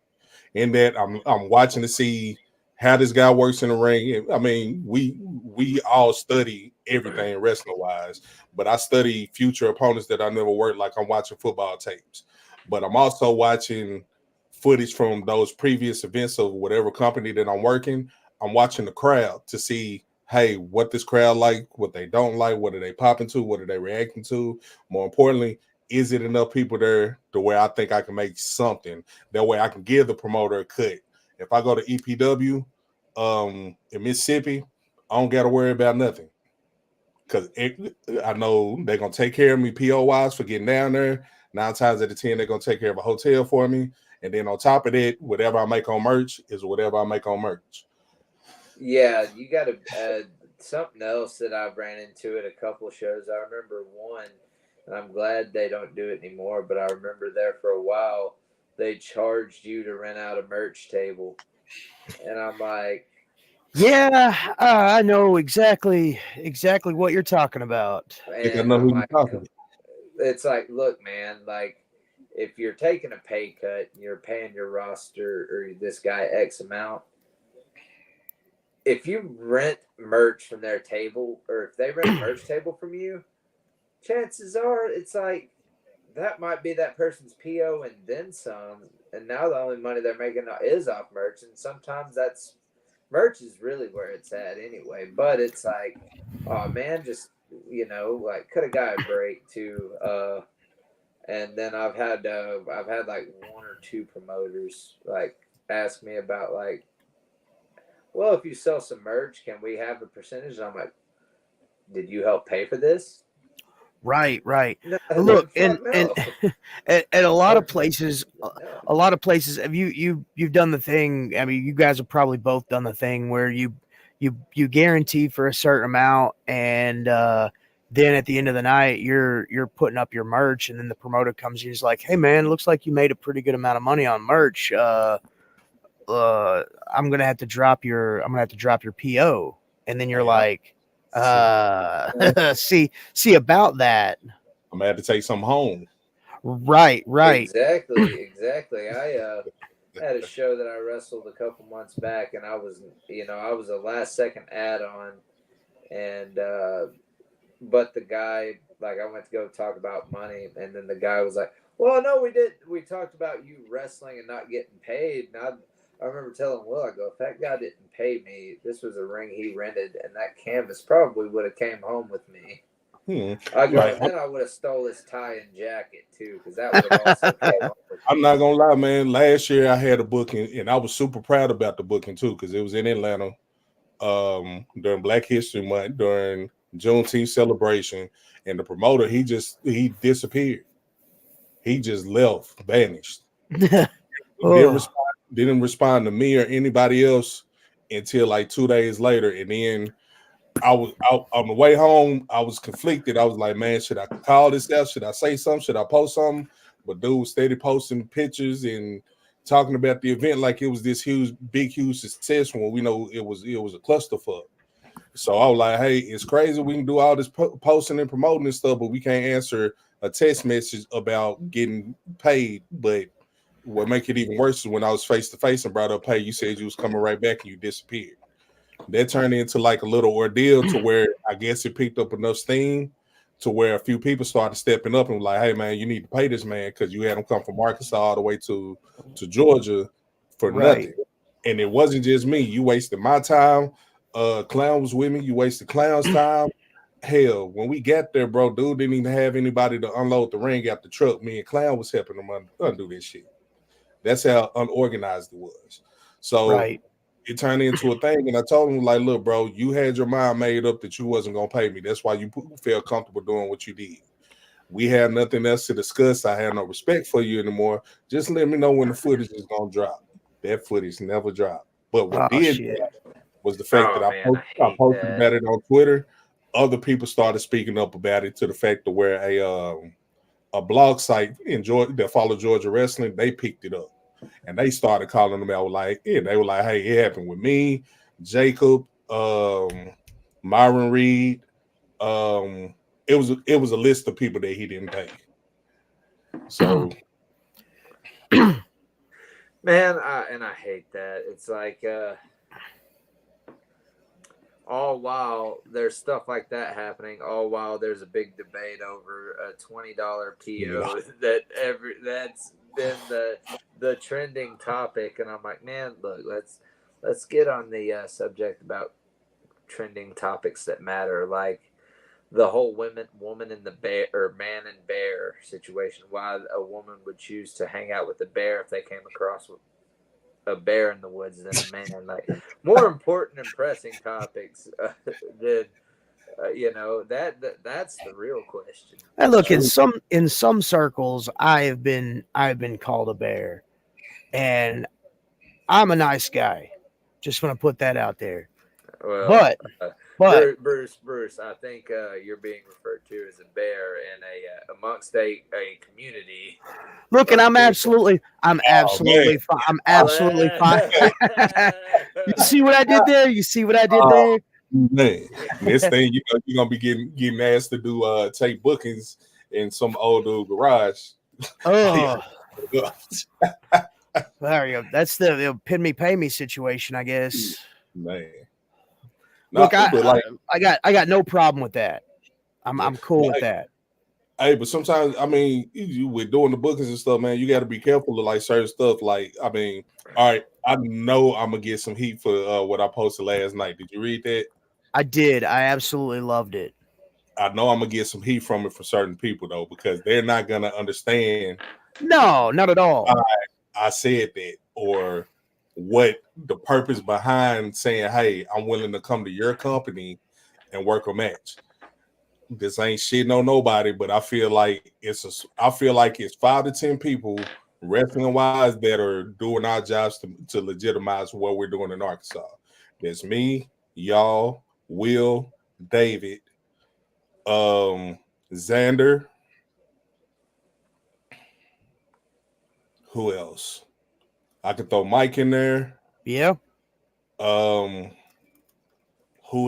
In that I'm watching to see how this guy works in the ring. I mean, we all study everything wrestling wise, but I study future opponents that I never worked, like I'm watching football tapes. But I'm also watching footage from those previous events of whatever company that I'm working. I'm watching the crowd to see, hey, what this crowd like, what they don't like, what are they popping to, what are they reacting to. More importantly, is it enough people there the way I think I can make something? That way I can give the promoter a cut. If I go to EPW in Mississippi, I don't got to worry about nothing. Because I know they're going to take care of me PO wise for getting down there. 9 times out of 10, they're going to take care of a hotel for me. And then on top of that, whatever I make on merch is whatever I make on merch. yeah, you got to something else that I've ran into at a couple of shows. I remember one, and I'm glad they don't do it anymore, but I remember there for a while they charged you to rent out a merch table, and I'm like, Yeah, I know exactly what you're talking about. I think I and know I'm who you're like, talking to. it's like, look, man, like if you're taking a pay cut, and you're paying your roster or this guy X amount. If you rent merch from their table, or if they rent a merch table from you, chances are it's like that might be that person's PO and then some. And now the only money they're making is off merch. And sometimes that's merch is really where it's at anyway. But it's like, oh man, just, like cut a guy a break too. And then I've had like one or two promoters like ask me about like, well, if you sell some merch, can we have a percentage? And I'm like, did you help pay for this? Right, right. No, Look, then fuck and no. at a lot of Unfortunately, places, no. a lot of places, have you've done the thing. I mean, you guys have probably both done the thing where you guarantee for a certain amount, and then at the end of the night, you're putting up your merch, and then the promoter comes and he's like, "Hey, man, looks like you made a pretty good amount of money on merch. I'm gonna have to drop your PO," and then you're Hey, like, see, see about that. I'm gonna have to take some home. Right, right. Exactly, exactly. I had a show that I wrestled a couple months back, and I was a last second add on, and but the guy, like, I went to go talk about money, and then the guy was like, "Well, no, we did. We talked about you wrestling and not getting paid." And I remember telling Will, I go, "If that guy didn't pay me, this was a ring he rented, and that canvas probably would have came home with me." Right. Then I would have stole his tie and jacket too, because that would have also came off with I'm not gonna lie, man. Last year I had a booking, and I was super proud about the booking too, because it was in Atlanta during Black History Month, during Juneteenth celebration, and the promoter he disappeared. He just left, vanished. Oh. Didn't respond to me or anybody else until like 2 days later, and then I was out on the way home. I was conflicted. I was like, man, should I call this out? Should I say something? Should I post something? But dude was steady posting pictures and talking about the event like it was this huge success when we know it was a clusterfuck. So I was like, hey, it's crazy. We can do all this posting and promoting and stuff, but we can't answer a text message about getting paid. But what make it even worse is when I was face to face and brought up, hey, you said you was coming right back and you disappeared. That turned into like a little ordeal to where I guess it picked up enough steam to where a few people started stepping up and were like, hey man, you need to pay this man because you had him come from Arkansas all the way to Georgia for nothing. And it wasn't just me. You wasted my time. Clown was with me. You wasted Clown's time. Hell, when we got there, bro, dude didn't even have anybody to unload the ring out the truck. Me and Clown was helping him undo this shit. That's how unorganized it was. So it turned into a thing, and I told him, like, look, bro, you had your mind made up that you wasn't gonna pay me. That's why you felt comfortable doing what you did. We had nothing else to discuss. I had no respect for you anymore. Just let me know when the footage is gonna drop. That footage never dropped. But what did was the fact that I posted about it on Twitter. Other people started speaking up about it to the fact that where a blog site in Georgia that follow Georgia wrestling, they picked it up. And they started calling them out like, yeah, they were like, hey, it happened with me, Jacob, Myron Reed. It was a list of people that he didn't pay. So man, I hate that. It's like all while there's stuff like that happening, all while there's a big debate over a $20 PO that's been the trending topic, and I'm like, man, look, let's get on the subject about trending topics that matter, like the whole woman in the bear or man and bear situation. Why a woman would choose to hang out with a bear if they came across with a bear in the woods than a man. Like more important and pressing topics than that's the real question. And look, in some circles, I've been called a bear, and I'm a nice guy. Just want to put that out there. Well, but Bruce, I think you're being referred to as a bear in amongst a community. Look, and I'm absolutely fine. I'm absolutely fine. You see what I did there? Man, this thing, you're gonna be getting asked to do take bookings in some old dude garage. Oh, there you go. That's the pin me pay me situation, I guess. Man, look, I got no problem with that. I'm cool with that. Hey, but sometimes, I mean, with doing the bookings and stuff, man, you got to be careful of like certain stuff. Like, I mean, all right, I know I'm gonna get some heat for what I posted last night. Did you read that? I did. I absolutely loved it. I know I'm gonna get some heat from it for certain people though, because they're not gonna understand. No, not at all. I said that, or what the purpose behind saying, "Hey, I'm willing to come to your company and work a match." This ain't shitting on nobody, but I feel like it's 5 to 10 people wrestling wise that are doing our jobs to legitimize what we're doing in Arkansas. There's me, y'all, Will, David, Xander. Who else? I could throw Mike in there. Yeah. Who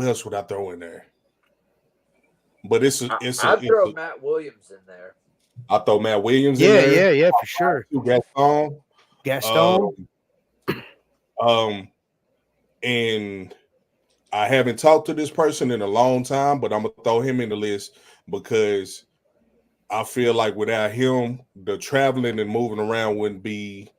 else would I throw in there? But I'd throw Matt Williams in there. I throw Matt Williams in there. Yeah, for sure. Gaston. And I haven't talked to this person in a long time, but I'm gonna throw him in the list because I feel like without him, the traveling and moving around wouldn't be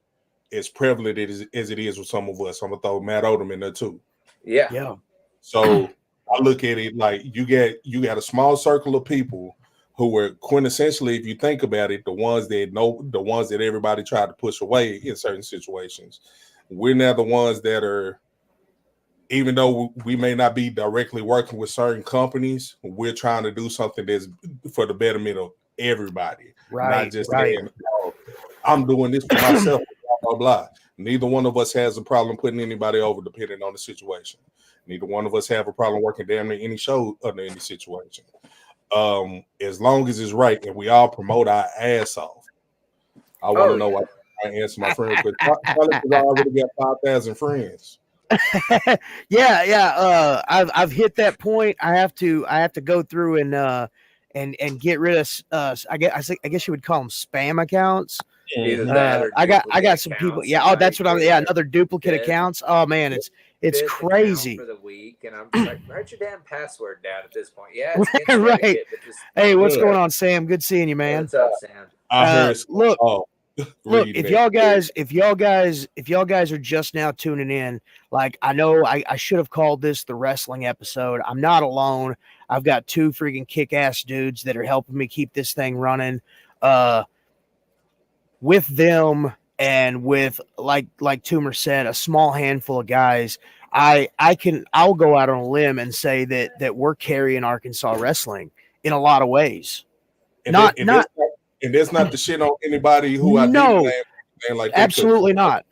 as prevalent as it is with some of us. I'm gonna throw Matt Odom in there too. Yeah. So I look at it like you got a small circle of people who were quintessentially, if you think about it, the ones that everybody tried to push away in certain situations. We're now the ones that are, even though we may not be directly working with certain companies, we're trying to do something that's for the betterment of everybody, not just saying, oh, I'm doing this for myself, blah, blah, blah. Neither one of us has a problem putting anybody over depending on the situation. Neither one of us have a problem working damn near any show under any situation. As long as it's right and we all promote our ass off. I want to know why I answer my friend because I already got 5,000 friends. Yeah. I've hit that point. I have to go through and get rid of I guess you would call them spam accounts. Either that or I got some people. Yeah. Oh, that's what I'm. Yeah, another duplicate fifth- accounts. Oh man, it's fifth crazy. account for the week, and I'm just like, write your damn password down at this point. Yeah, it's Right. etiquette, but just, Hey, what's going on, Sam? Good seeing you, man. What's up, Sam? I heard. Look, Look, if y'all guys are just now tuning in, like I know I should have called this the wrestling episode. I'm not alone. I've got two freaking kick-ass dudes that are helping me keep this thing running. With them and with like Toomer said, a small handful of guys, I'll go out on a limb and say that we're carrying Arkansas wrestling in a lot of ways. And that's not the shit on anybody who I no, like that, absolutely not.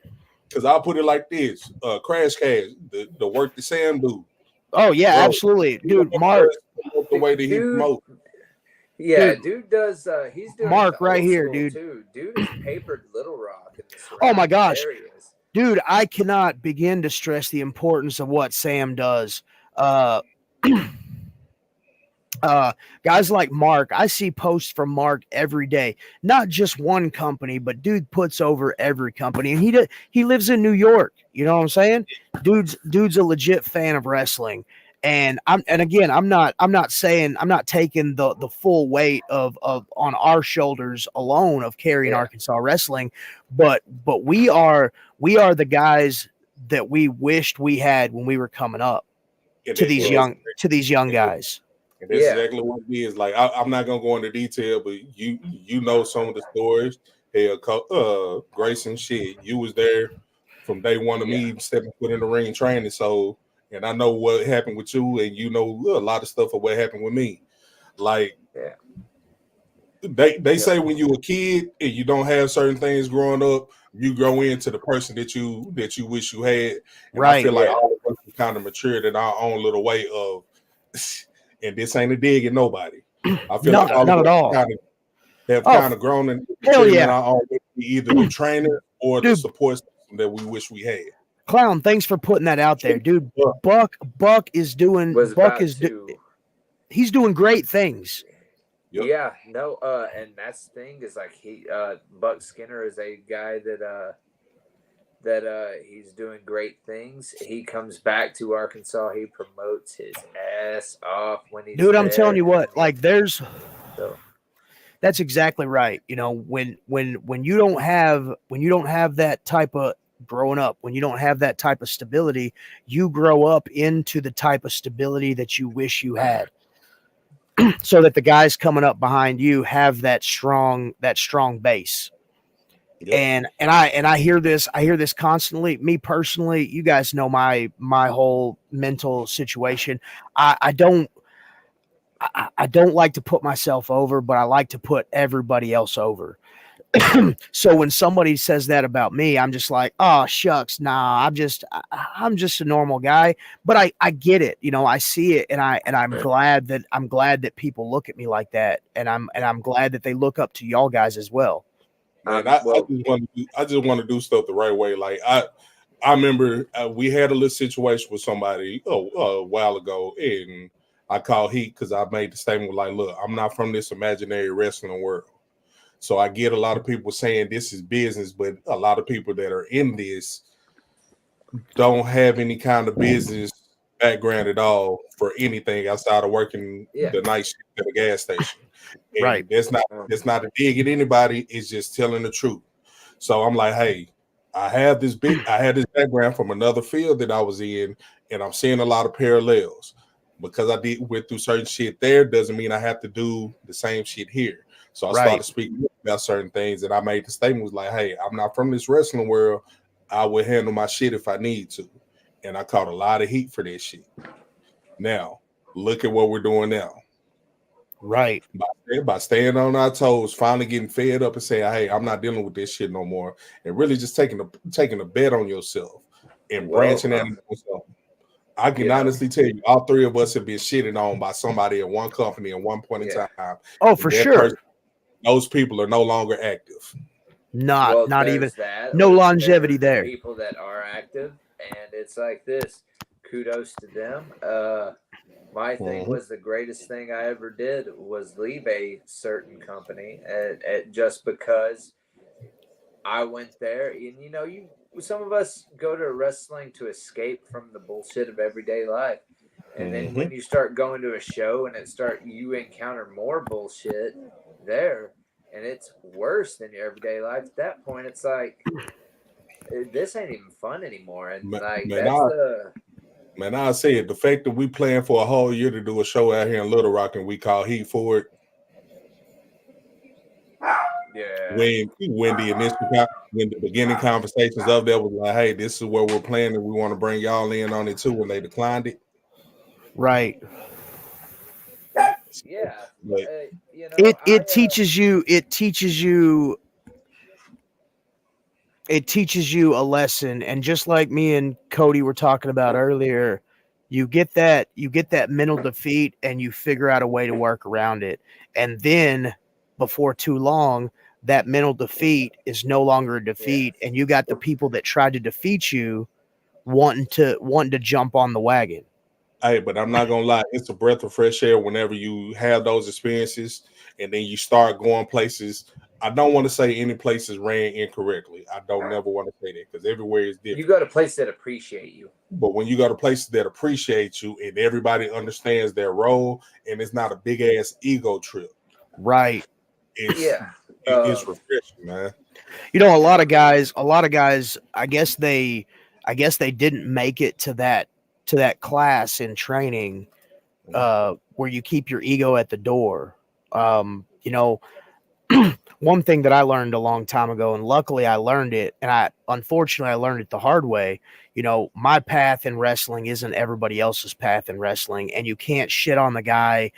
Because I'll put it like this: Crash Cash, the work that Sam do. Oh yeah, bro, absolutely, dude. Mark, the way that he promotes. Yeah, dude does. He's doing Mark right here, dude. Too. Dude has papered Little Rock. Oh my gosh, dude! I cannot begin to stress the importance of what Sam does. Guys like Mark, I see posts from Mark every day. Not just one company, but dude puts over every company, and he lives in New York. You know what I'm saying? Dude's a legit fan of wrestling. And I'm not saying I'm not taking the full weight of on our shoulders alone of carrying Arkansas wrestling, but we are the guys that we wished we had when we were coming up to these young guys. And that's exactly what it is. Like I'm not gonna go into detail, but you know some of the stories. Hey, Grayson, shit, you was there from day one of me stepping foot in the ring training. So, and I know what happened with you, and you know a lot of stuff of what happened with me. Like, they say when you a kid and you don't have certain things growing up, you grow into the person that you wish you had. And right. I feel like all of us kind of matured in our own little way of. And this ain't a dig at nobody. I feel like all not of at all. Kind of grown and either the trainer or the support system that we wish we had. Clown, thanks for putting that out there, dude. Buck is doing. He's doing great things. Yep. Yeah, no, and that's the thing is like Buck Skinner is a guy that he's doing great things. He comes back to Arkansas. He promotes his ass off when he's I'm telling you what, like that's exactly right. You know, when you don't have that type of growing up, when you don't have that type of stability, you grow up into the type of stability that you wish you had. So that the guys coming up behind you have that strong base. Yep. And I hear this constantly. Me personally, you guys know my whole mental situation. I don't like to put myself over, but I like to put everybody else over. So when somebody says that about me, I'm just like, oh shucks, nah, I'm just a normal guy. But I get it, you know, I see it, and I'm glad that people look at me like that, and I'm glad that they look up to y'all guys as well. Man, I just want to do stuff the right way. Like I remember we had a little situation with somebody a while ago, and I called heat because I made the statement like, look, I'm not from this imaginary wrestling world. So I get a lot of people saying this is business, but a lot of people that are in this don't have any kind of business background at all for anything outside of working the night shift at a gas station. And right. That's not a dig at anybody. It's just telling the truth. So I'm like, hey, I had this background from another field that I was in, and I'm seeing a lot of parallels. because I went through certain shit there doesn't mean I have to do the same shit here. So I Right. started speaking about certain things, and I made the statement was like, "Hey, I'm not from this wrestling world. I will handle my shit if I need to," and I caught a lot of heat for that shit. Now look at what we're doing now. Right. By staying on our toes, finally getting fed up and saying, "Hey, I'm not dealing with this shit no more," and really just taking a bet on yourself and branching out into yourself. I can honestly tell you, all three of us have been shitted on by somebody at one company at one point in time. Oh, for sure. Those people are no longer active. Not even there's that, no or longevity there's there. people that are active, and it's like this. Kudos to them. My thing was the greatest thing I ever did was leave a certain company at just because I went there, and some of us go to wrestling to escape from the bullshit of everyday life. And then when you start going to a show and you encounter more bullshit there, and it's worse than your everyday life. At that point, it's like this ain't even fun anymore. And I say it. The fact that we plan for a whole year to do a show out here in Little Rock and we call heat for it. Yeah. When the beginning conversations of that was like, "Hey, this is where we're playing, and we want to bring y'all in on it too," when they declined it. Right. Yeah. It teaches you a lesson, and just like me and Cody were talking about earlier, you get that mental defeat and you figure out a way to work around it, and then before too long that mental defeat is no longer a defeat, and you got the people that tried to defeat you wanting to jump on the wagon. Hey, but I'm not gonna lie, it's a breath of fresh air whenever you have those experiences and then you start going places. I don't want to say any places ran incorrectly. I don't never want to say that because everywhere is different. You go to places that appreciate you. But when you go to places that appreciate you and everybody understands their role and it's not a big ass ego trip. Right. It's refreshing, man. A lot of guys, I guess they didn't make it to that class in training where you keep your ego at the door. One thing that I learned a long time ago, and luckily I learned it, and unfortunately I learned it the hard way. My path in wrestling isn't everybody else's path in wrestling, and you can't shit on the guy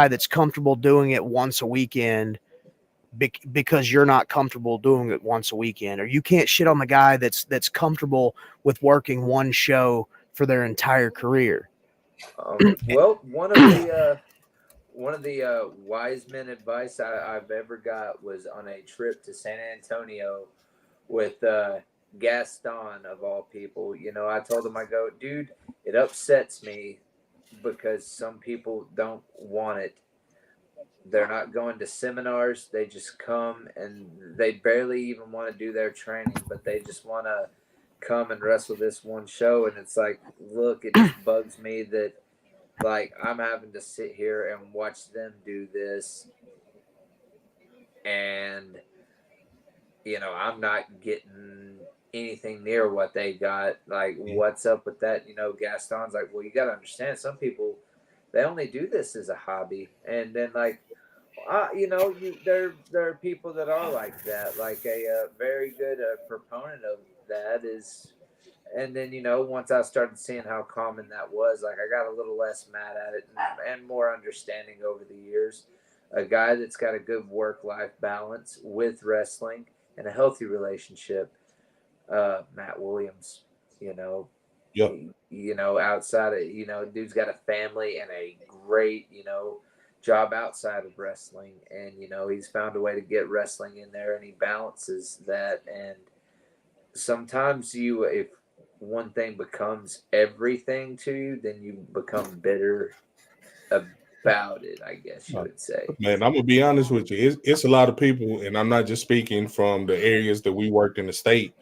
that's comfortable doing it once a weekend because you're not comfortable doing it once a weekend, or you can't shit on the guy that's comfortable with working one show for their entire career. Well, one of the wise men advice I've ever got was on a trip to San Antonio with Gaston of all people. I told him, I go, dude, it upsets me because some people don't want it. They're not going to seminars. They just come and they barely even want to do their training, but they just want to come and wrestle this one show. And it's like, look, it just bugs me that like I'm having to sit here and watch them do this, and I'm not getting anything near what they got. Like, what's up with that? Gaston's like, well, you got to understand, some people, they only do this as a hobby, and then like, there are people that are like that. Like a very good proponent of that is. And then, once I started seeing how common that was, like I got a little less mad at it and more understanding over the years. A guy that's got a good work-life balance with wrestling and a healthy relationship, Matt Williams, outside of, dude's got a family and a great, job outside of wrestling. And, he's found a way to get wrestling in there and he balances that. And sometimes if one thing becomes everything to you, then you become bitter about it, I guess you would say. Man, I'm gonna be honest with you. It's a lot of people, and I'm not just speaking from the areas that we worked in the state.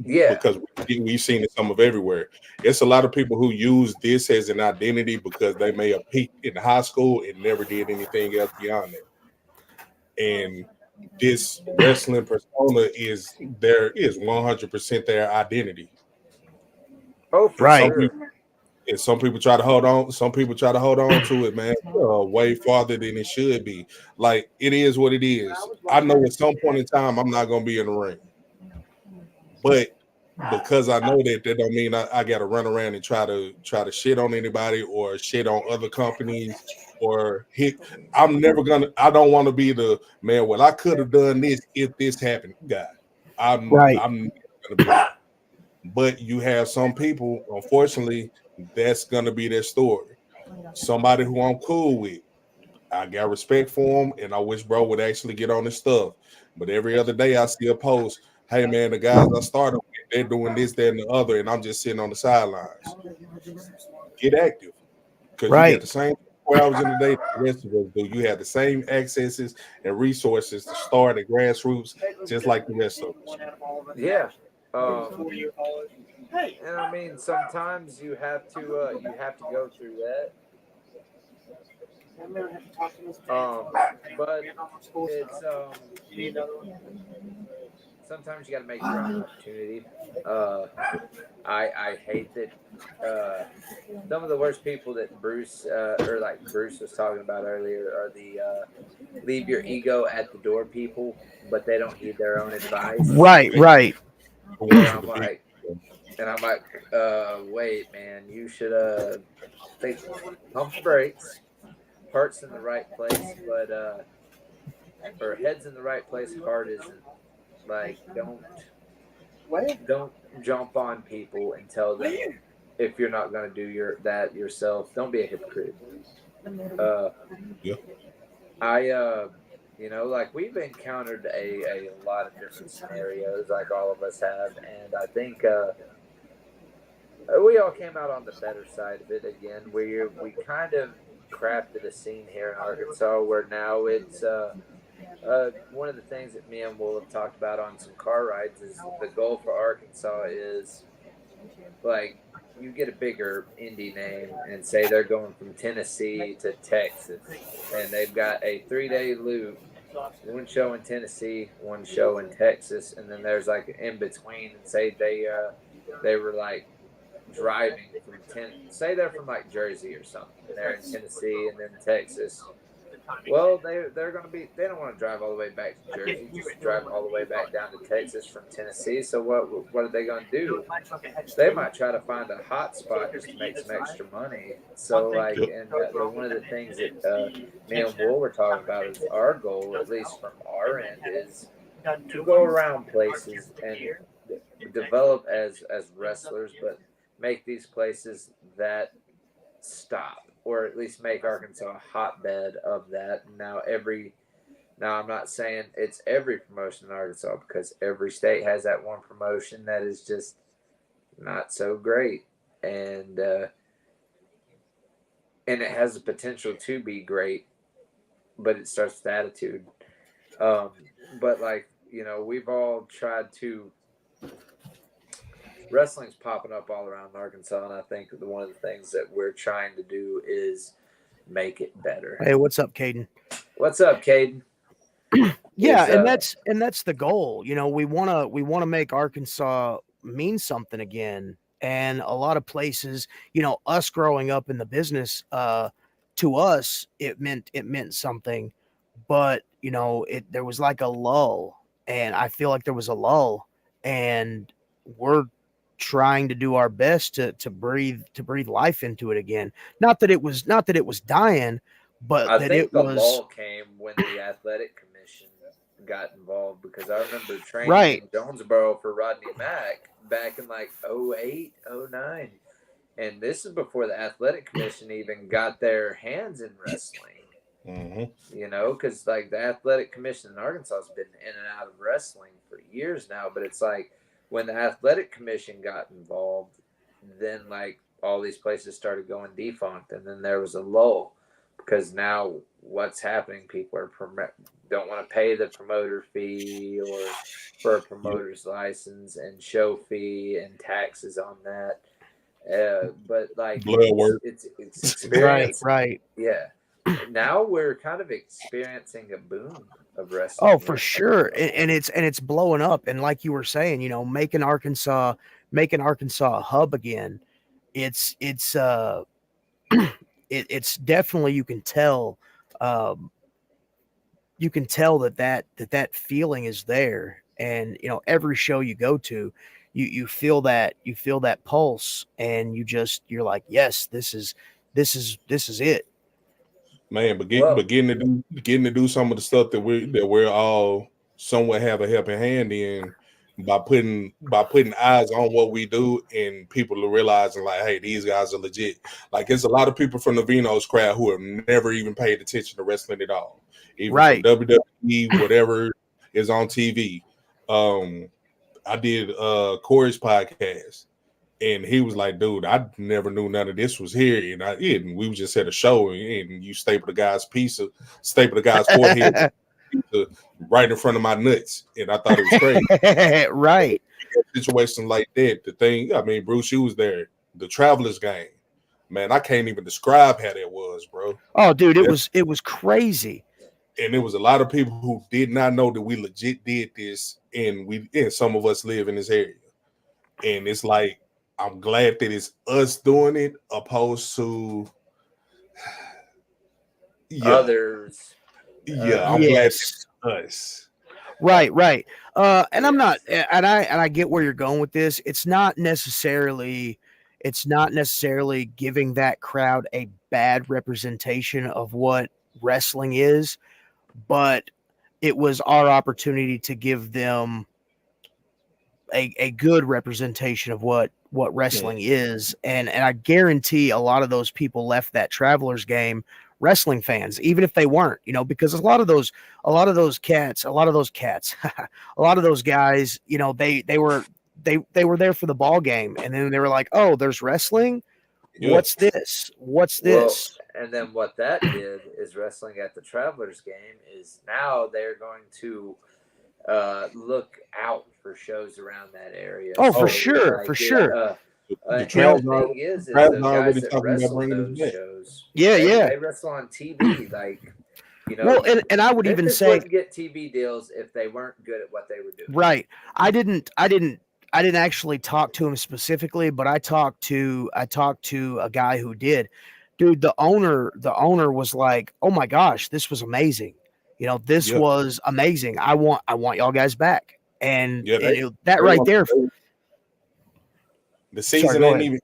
Yeah, because we've seen it some of everywhere. It's a lot of people who use this as an identity because they may have peaked in high school and never did anything else beyond that. And this wrestling persona is 100% their identity. Oh, for Right. sure. And some people try to hold on. Some people try to hold on to it, man, way farther than it should be. Like it is what it is. I know at some point in time I'm not gonna be in the ring, but because I know that don't mean I got to run around and try to shit on anybody or shit on other companies or hit. I'm never gonna. I don't want to be the man. Well, I could have done this if this happened, guy. Right. I'm never gonna be that. But you have some people, unfortunately, that's gonna be their story. Somebody who I'm cool with, I got respect for him, and I wish bro would actually get on his stuff. But every other day, I see a post, "Hey man, the guys I started with, they're doing this, that, and the other, and I'm just sitting on the sidelines." Get active, because you got Right. the same 4 hours in the day that the rest of us do. You have the same accesses and resources to start at grassroots, just like the rest of us. Yeah. And I mean, sometimes you have to go through that. But it's sometimes you got to make your own opportunity. I hate that some of the worst people that Bruce or like Bruce was talking about earlier are the leave your ego at the door people, but they don't heed their own advice. Right. And I'm like, wait, man, you should pump the brakes, heart's in the right place, but or head's in the right place, heart isn't. Like, don't jump on people and tell them if you're not going to do that yourself. Don't be a hypocrite. Yeah. Like we've encountered a lot of different scenarios, like all of us have, and I think we all came out on the better side of it again. We kind of crafted a scene here in Arkansas where now it's one of the things that me and Will have talked about on some car rides is the goal for Arkansas is like you get a bigger indie name and say they're going from Tennessee to Texas and they've got a 3-day loop, one show in Tennessee, one show in Texas, and then there's like in between and say they were like driving from say they're from like Jersey or something and they're in Tennessee and then Texas. Well, they're going to be. They don't want to drive all the way back to Jersey. Just drive all the way back down to Texas from Tennessee. So what are they going to do? They might try to find a hot spot just to make some extra money. So like, and one of the things that me and Will were talking about is our goal, at least from our end, is to go around places and develop as wrestlers, but make these places that stop. Or at least make Arkansas a hotbed of that. Now I'm not saying it's every promotion in Arkansas because every state has that one promotion that is just not so great, and it has the potential to be great, but it starts with attitude. But like we've all tried to. Wrestling's popping up all around Arkansas, and I think one of the things that we're trying to do is make it better. Hey, what's up, Caden? What's up, Caden? Yeah, and that's the goal. We wanna make Arkansas mean something again. And a lot of places, us growing up in the business, to us it meant something, but there was like a lull, and I feel like there was a lull, and we're trying to do our best to breathe life into it again. Not that it was dying, but I that think it the was. lull came when the athletic commission got involved because I remember training in Jonesboro for Rodney Mack back in like 08, 09. And this is before the athletic commission even got their hands in wrestling. Mm-hmm. Because like the athletic commission in Arkansas has been in and out of wrestling for years now, but it's like when the athletic commission got involved, then like all these places started going defunct, and then there was a lull because now what's happening? People are don't want to pay the promoter fee or for a promoter's license and show fee and taxes on that. But like it's experience, right. Yeah. Now we're kind of experiencing a boom of wrestling. Oh, for sure, and it's blowing up. And like you were saying, making Arkansas a hub again. it's it's definitely um, you can tell that feeling is there, and every show you go to, you feel that pulse, and you're like, yes, this is it. Man, but Well, getting to do some of the stuff that we're all somewhat have a helping hand in by putting eyes on what we do, and people are realizing like, hey, these guys are legit. Like it's a lot of people from the Venos crowd who have never even paid attention to wrestling at all, even from Right. WWE, whatever is on TV. Um, I did Corey's podcast, and he was like, dude, I never knew none of this was here. And we was just at a show, and you staple the guy's forehead pizza right in front of my nuts. And I thought it was crazy. Right. Situation like that. The thing, I mean, Bruce, you was there. The Travelers game. Man, I can't even describe how that was, bro. Oh, dude, it That, was crazy. and there was a lot of people who did not know that we legit did this, and some of us live in this area. And it's like, I'm glad that it's us doing it opposed to yeah, others. I'm glad Yes. it's us. Right. And I'm not, Yes. and I get where you're going with this. It's not necessarily giving that crowd a bad representation of what wrestling is, but it was our opportunity to give them a good representation of what Yeah. wrestling is, and I guarantee a lot of those people left that Travelers game wrestling fans, even if they weren't, because a lot of those cats, a lot of those guys, they were there for the ball game, and then they were like, oh, there's wrestling. Yeah. What's Well, this? and then what that did is wrestling at the Travelers game is now they're going to look out for shows around that area. Oh, Oh, for So sure, like for sure. the and the Travs are thing is Travs the are guys already that talking about wrestle bringing us those back. shows, Yeah, they yeah. they wrestle on TV. Like, you know, Well, and I would even Memphis say, wouldn't get TV deals if they weren't good at what they were doing. right. I didn't actually talk to him specifically, but I talked to a guy who did. Dude, the owner was like, "Oh my gosh, this was amazing. This Yeah, was amazing. I want y'all guys back." And, yeah, that they right want there. the Sorry, season go ain't ahead.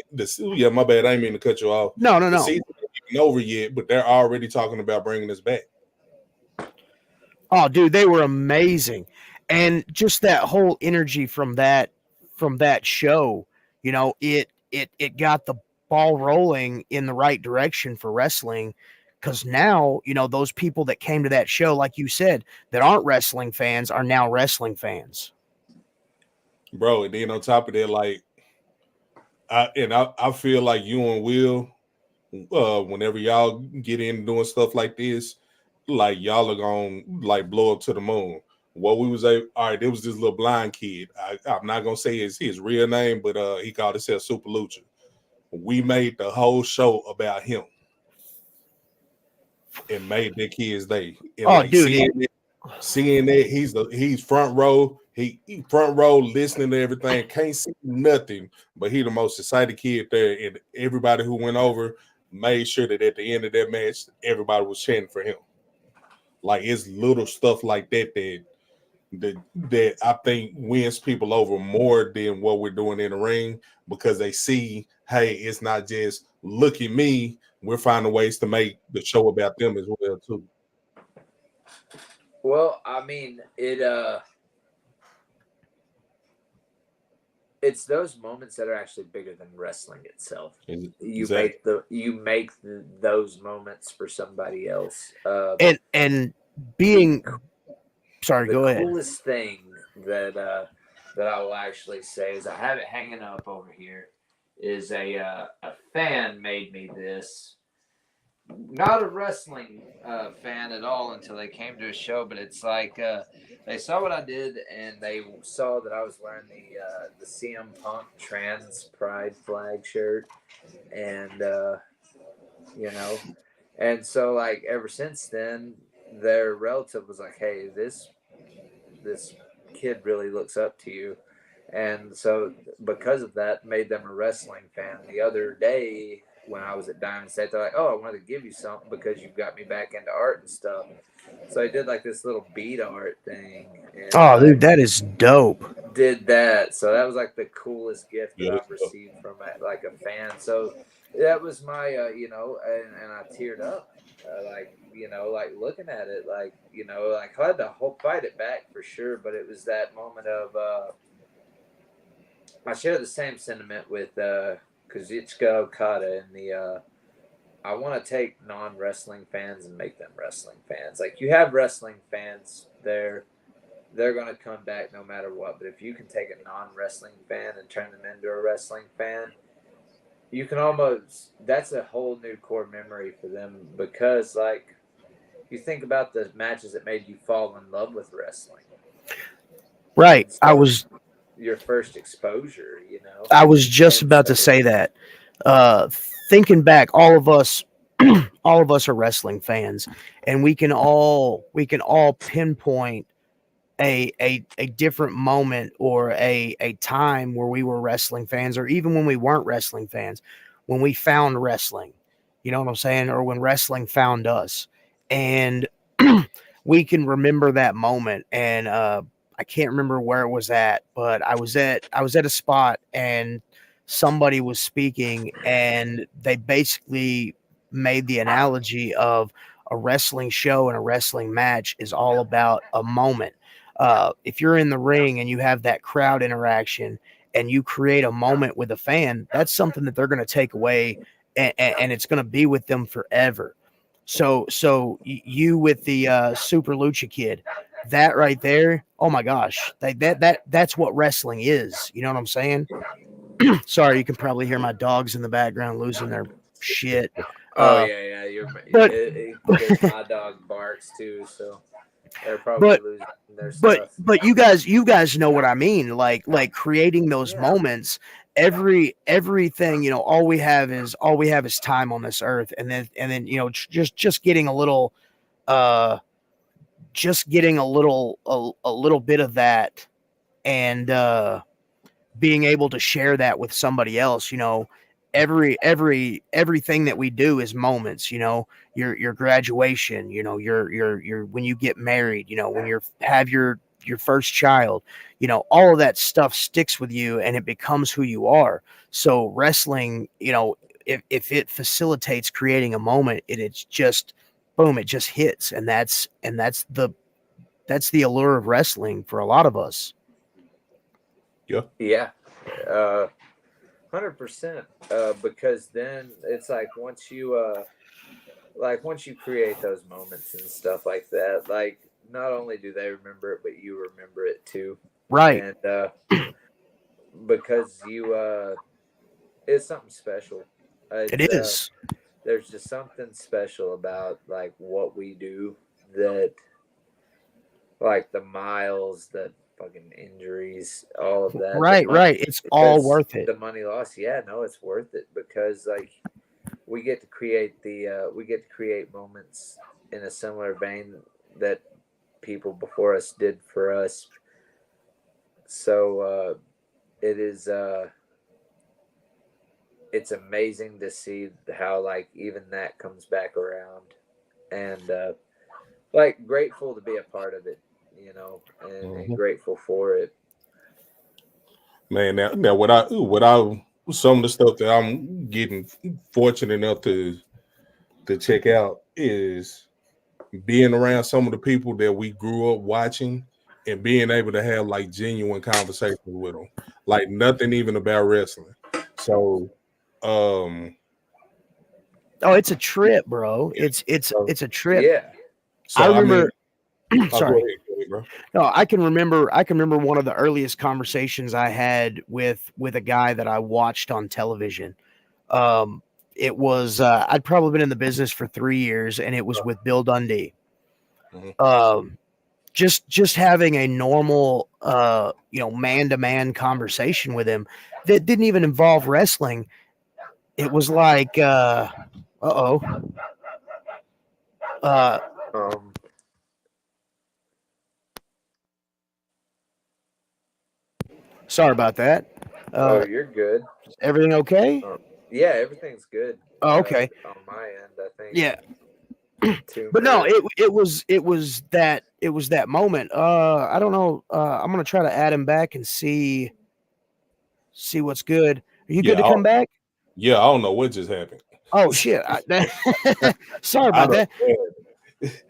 even yeah, my bad. I ain't mean to cut you off. No, no, The no. season ain't even over yet, but they're already talking about bringing us back. Oh, dude, they were amazing. And just that whole energy from that show, it got the ball rolling in the right direction for wrestling, cuz now, those people that came to that show, like you said, that aren't wrestling fans are now wrestling fans. Bro, and then on top of that, like I feel like you and Will, whenever y'all get in doing stuff like this, like y'all are gonna like blow up to the moon. What we was all right, there was this little blind kid. I'm not gonna say his real name, but he called himself Super Lucha. We made the whole show about him and made that kid's day. And Oh, like dude, seeing that he's front row, he front row listening to everything, can't see nothing, but he the most excited kid there. And everybody who went over made sure that at the end of that match, everybody was chanting for him. Like it's little stuff like that I think wins people over more than what we're doing in the ring, because they see, hey, it's not just look at me. We're finding ways to make the show about them as well too. Well, I mean, it's those moments that are actually bigger than wrestling itself. Exactly. Those moments for somebody else. and being sorry, The go ahead. coolest thing that I will actually say is I have it hanging up over here. Is a fan made me this. Not a wrestling fan at all until they came to a show, but it's like they saw what I did and they saw that I was wearing the CM Punk Trans Pride flag shirt, and you know, and so like ever since then, their relative was like, "Hey, this kid really looks up to you," And so because of that, made them a wrestling fan. The other day when I was at Diamond State, they're like, "Oh, I wanted to give you something because you've got me back into art and stuff." So I did like this little bead art thing, and Oh, dude, that is dope. did that. So that was like the coolest gift that Yeah, I've received from like a fan. So that was my, and I teared up, like looking at it, like I had to fight it back for sure. But it was that moment of, I share the same sentiment with Kazuchika Okada and the. I want to take non-wrestling fans and make them wrestling fans. Like you have wrestling fans there, they're going to come back no matter what. But if you can take a non-wrestling fan and turn them into a wrestling fan, you can almost, that's a whole new core memory for them, because like you think about the matches that made you fall in love with wrestling. Right. So I was your first exposure, I was just And about to so- say that. Uh, Thinking back, all of us, all of us are wrestling fans, and we can all pinpoint a different moment or a time where we were wrestling fans, or even when we weren't wrestling fans, when we found wrestling. You know what I'm saying? Or when wrestling found us, and we can remember that moment. And I can't remember where it was at, but I was at a spot and somebody was speaking, and they basically made the analogy of a wrestling show and a wrestling match is all about a moment. If you're in the ring and you have that crowd interaction and you create a moment with a fan, that's something that they're going to take away, and it's going to be with them forever. So with the Super Lucha Kid, that right there, oh my gosh, that's what wrestling is. You know what I'm saying? Sorry, you can probably hear my dogs in the background losing their shit. Oh yeah, but- because my dog barks too, so they're probably But- losing their but stuff. you guys know what I mean. Like creating those Yeah. moments. Everything, all we have is time on this earth, and then just getting a little a little bit of that, and being able to share that with somebody else. Everything that we do is moments. Your graduation, your when you get married, when you have your first child, all of that stuff sticks with you and it becomes who you are. So wrestling, if it facilitates creating a moment, it's just boom, it just hits. And that's the allure of wrestling for a lot of us. Yeah, 100%. Because then it's like once you create those moments and stuff like that, like not only do they remember it, but you remember it too. Right. And because it's something special. It is. There's just something special about like what we do, that like the miles, that fucking injuries, all of that. Right. It's all worth it. The money lost, yeah, no, it's worth it, because like we get to create moments in a similar vein that people before us did for us. So it is it's amazing to see how like even that comes back around, and like grateful to be a part of it, and grateful for it. Man, now some of the stuff that I'm getting fortunate enough to check out is being around some of the people that we grew up watching and being able to have like genuine conversations with them, like nothing even about wrestling. So, Oh, it's a trip, bro. It's a trip. Yeah. so I remember. mean, Sorry. go ahead, bro. No, I can remember one of the earliest conversations I had with a guy that I watched on television. It was I'd probably been in the business for 3 years, and it was with Bill Dundee. Just having a normal man-to-man conversation with him that didn't even involve wrestling. It was like Sorry about that. Oh, you're good. Everything okay? Yeah, everything's good. Oh, okay. On my end, I think. Yeah. But no, Tumor. it was that moment. I don't know. I'm gonna try to add him back and see what's good. Are you good Yeah, to come back? yeah. I don't know what just happened. Oh shit! Sorry I about don't. that.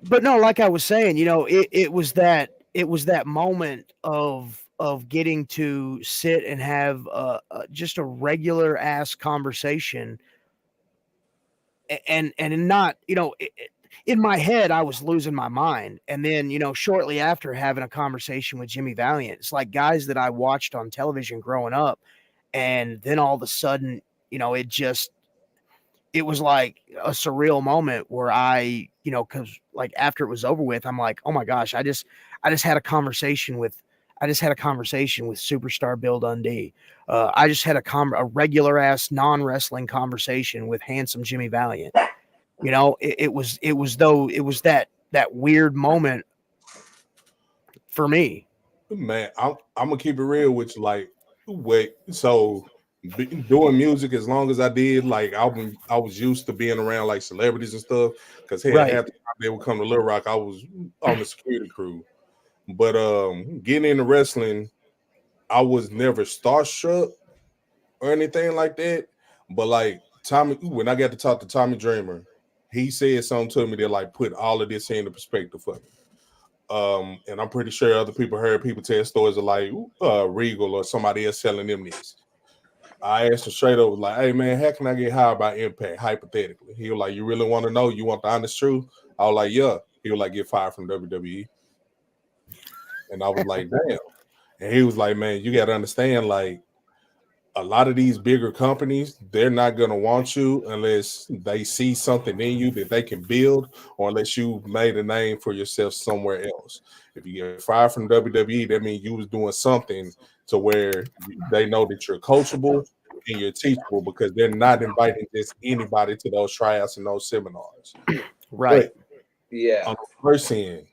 But no, like I was saying, it was that moment of getting to sit and have just a regular ass conversation, and not in my head I was losing my mind, and then shortly after having a conversation with Jimmy Valiant, it's like guys that I watched on television growing up, and then all of a sudden it was like a surreal moment where because like after it was over with, I'm like, oh my gosh, I just had a conversation with superstar Bill Dundee. I just had a regular ass non wrestling conversation with handsome Jimmy Valiant. It was that weird moment for me. Man, I'm gonna keep it real with you. Like, wait, so doing music as long as I did, like I was used to being around like celebrities and stuff. Because hey, Right. half the time they would come to Little Rock, I was on the security crew. But getting into wrestling, I was never starstruck or anything like that. But like Tommy, when I got to talk to Tommy Dreamer, he said something to me that like put all of this into perspective for me. And I'm pretty sure other people heard people tell stories of like Regal or somebody else selling them this. I asked him straight over, like, "Hey man, how can I get hired by Impact?" Hypothetically, he was like, "You really want to know? You want the honest truth?" I was like, "Yeah." He was like, "Get fired from WWE," and I was like, "Damn." And he was like, "Man, you got to understand, like." A lot of these bigger companies, they're not going to want you unless they see something in you that they can build, or unless you made a name for yourself somewhere else. If you get fired from WWE, that means you was doing something to where they know that you're coachable and you're teachable, because they're not inviting just anybody to those tryouts and those seminars. Right. But Yeah. on the first end,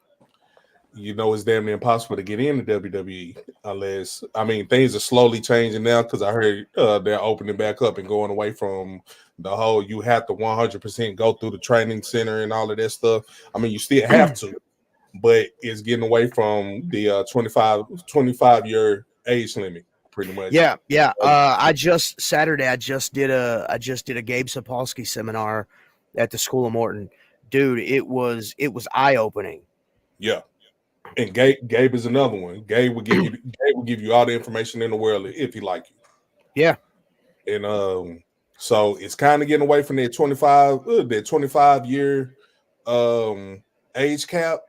it's damn near impossible to get into WWE unless, I mean, things are slowly changing now because I heard they're opening back up and going away from the whole you have to 100% go through the training center and all of that stuff. I mean, you still have to, but it's getting away from the 25-year age limit pretty much. Yeah, yeah. Saturday I just did a Gabe Sapolsky seminar at the School of Morton. Dude, it was eye opening. Yeah. And Gabe is another one. Gabe will give you all the information in the world if he like you. Yeah. And so it's kind of getting away from that 25-year age cap,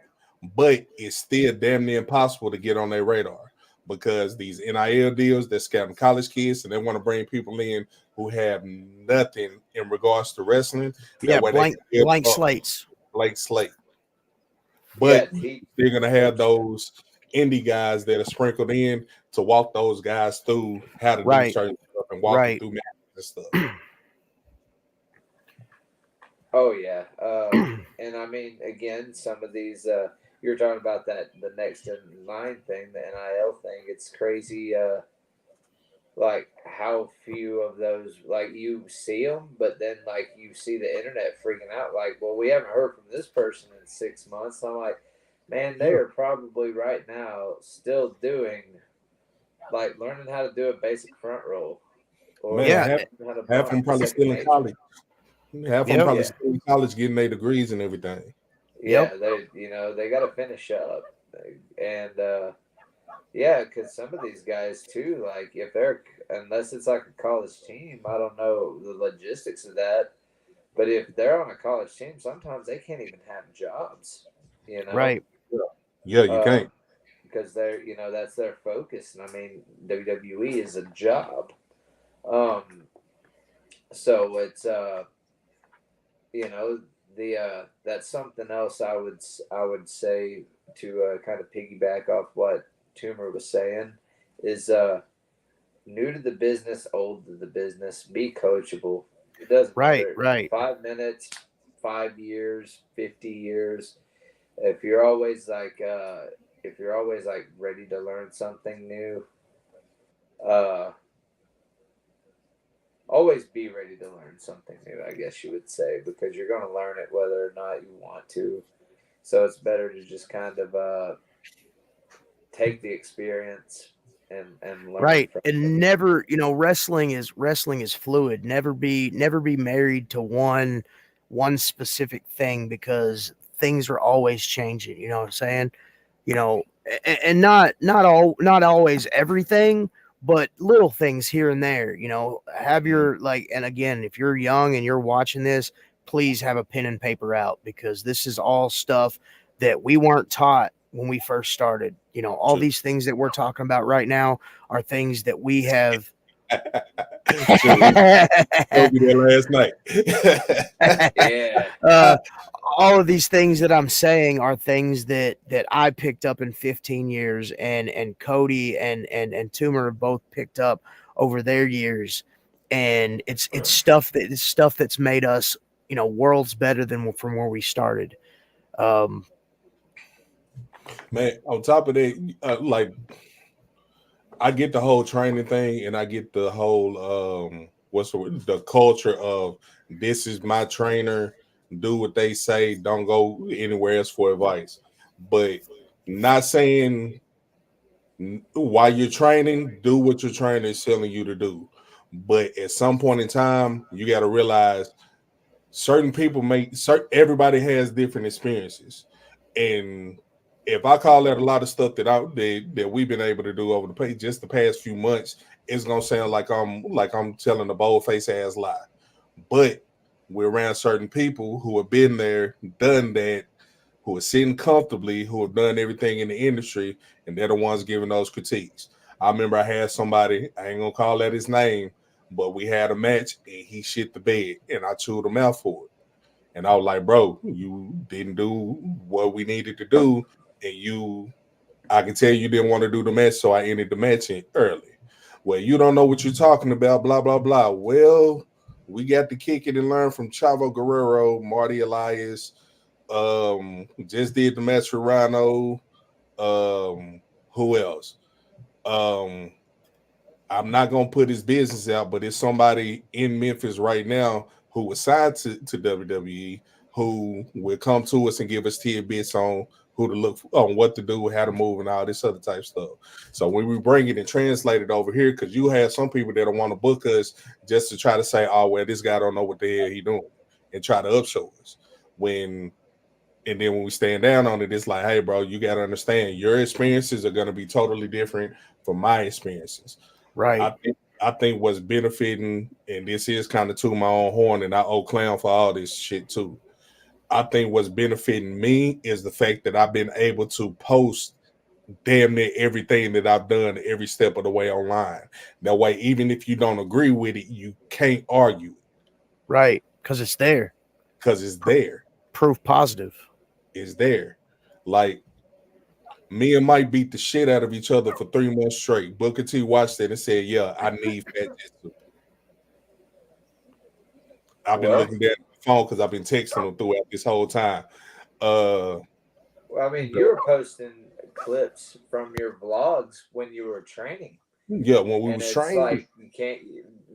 but it's still damn near impossible to get on their radar because these NIL deals, they're scouting college kids and they want to bring people in who have nothing in regards to wrestling. Yeah, That way they can build blank up slates. blank slate. Yeah. But they're gonna have those indie guys that are sprinkled in to walk those guys through how to do Right. certain stuff and walk them Right. through matches and stuff. Oh yeah. And I mean, again, some of these you were talking about that the next in line thing, the NIL thing. It's crazy. Like how few of those like you see them, but then like you see the internet freaking out. Like, well, we haven't heard from this person in 6 months. I'm like, man, they are probably right now still doing like learning how to do a basic front roll or Man, Yeah. like how to half of them bump probably second still in major. college. Half of them Yep. probably Yeah. still in college getting their degrees and everything. Yeah, Yep. they got to finish up, and yeah, because some of these guys too, like if they're unless it's like a college team, I don't know the logistics of that, but if they're on a college team, sometimes they can't even have jobs, you know, Right. Yeah, you can't. because they're that's their focus, and I mean WWE is a job, um, so it's you know the that's something else I would say to kind of piggyback off what Toomer was saying is new to the business, old to the business, be coachable. It doesn't Right. matter. Right. 5 minutes, 5 years, 50 years. If you're always like ready to learn something new, always be ready to learn something new, I guess you would say, because you're going to learn it whether or not you want to. So it's better to just kind of take the experience and learn Right. from it. And never, wrestling is fluid. Never be married to one specific thing, because things are always changing, you know what I'm saying? And not always everything, but little things here and there, have your and again, if you're young and you're watching this, please have a pen and paper out, because this is all stuff that we weren't taught when we first started. All True. these things that we're talking about right now are things that we have. True. Told me that last night. Yeah. All of these things that I'm saying are things that I picked up in 15 years, and Cody and Toomer have both picked up over their years, and it's stuff that's made us worlds better than from where we started. Man, on top of that, I get the whole training thing, and I get the whole what's the culture of this is my trainer, do what they say, don't go anywhere else for advice. But not saying while you're training, do what your trainer is telling you to do. But at some point in time, you got to realize certain people everybody has different experiences, and if I call that a lot of stuff that we've been able to do over the past few months, it's gonna sound like I'm telling a bold face ass lie. But we're around certain people who have been there, done that, who are sitting comfortably, who have done everything in the industry, and they're the ones giving those critiques. I remember I had somebody, I ain't gonna call that his name, but we had a match and he shit the bed, and I chewed him out for it. And I was like, bro, you didn't do what we needed to do, and I can tell you didn't want to do the match, so I ended the match in early. Well, you don't know what you're talking about, blah, blah, blah. Well, we got to kick it and learn from Chavo Guerrero, Marty Elias, just did the match with Rhino. Who else? I'm not gonna put his business out, but it's somebody in Memphis right now who was signed to WWE who will come to us and give us tidbits on who to look for, on what to do, how to move, and all this other type of stuff. So when we bring it and translate it over here, because you have some people that don't want to book us just to try to say, oh well, this guy don't know what the hell he doing, and try to upshow us. And then when we stand down on it, it's like, hey, bro, you got to understand your experiences are going to be totally different from my experiences. Right. I think what's benefiting, and this is kind of to my own horn, and I owe Clown for all this shit too. I think what's benefiting me is the fact that I've been able to post damn near everything that I've done every step of the way online. That way, even if you don't agree with it, you can't argue. Right. Because it's there. Because it's there. Proof positive. It's there. Like, me and Mike beat the shit out of each other for 3 months straight. Booker T watched it and said, yeah, I need Fat Jitsu. I've been looking at the phone because I've been texting him throughout this whole time. Well, I mean, you were posting clips from your vlogs when you were training. Yeah, when we was training. Like you can't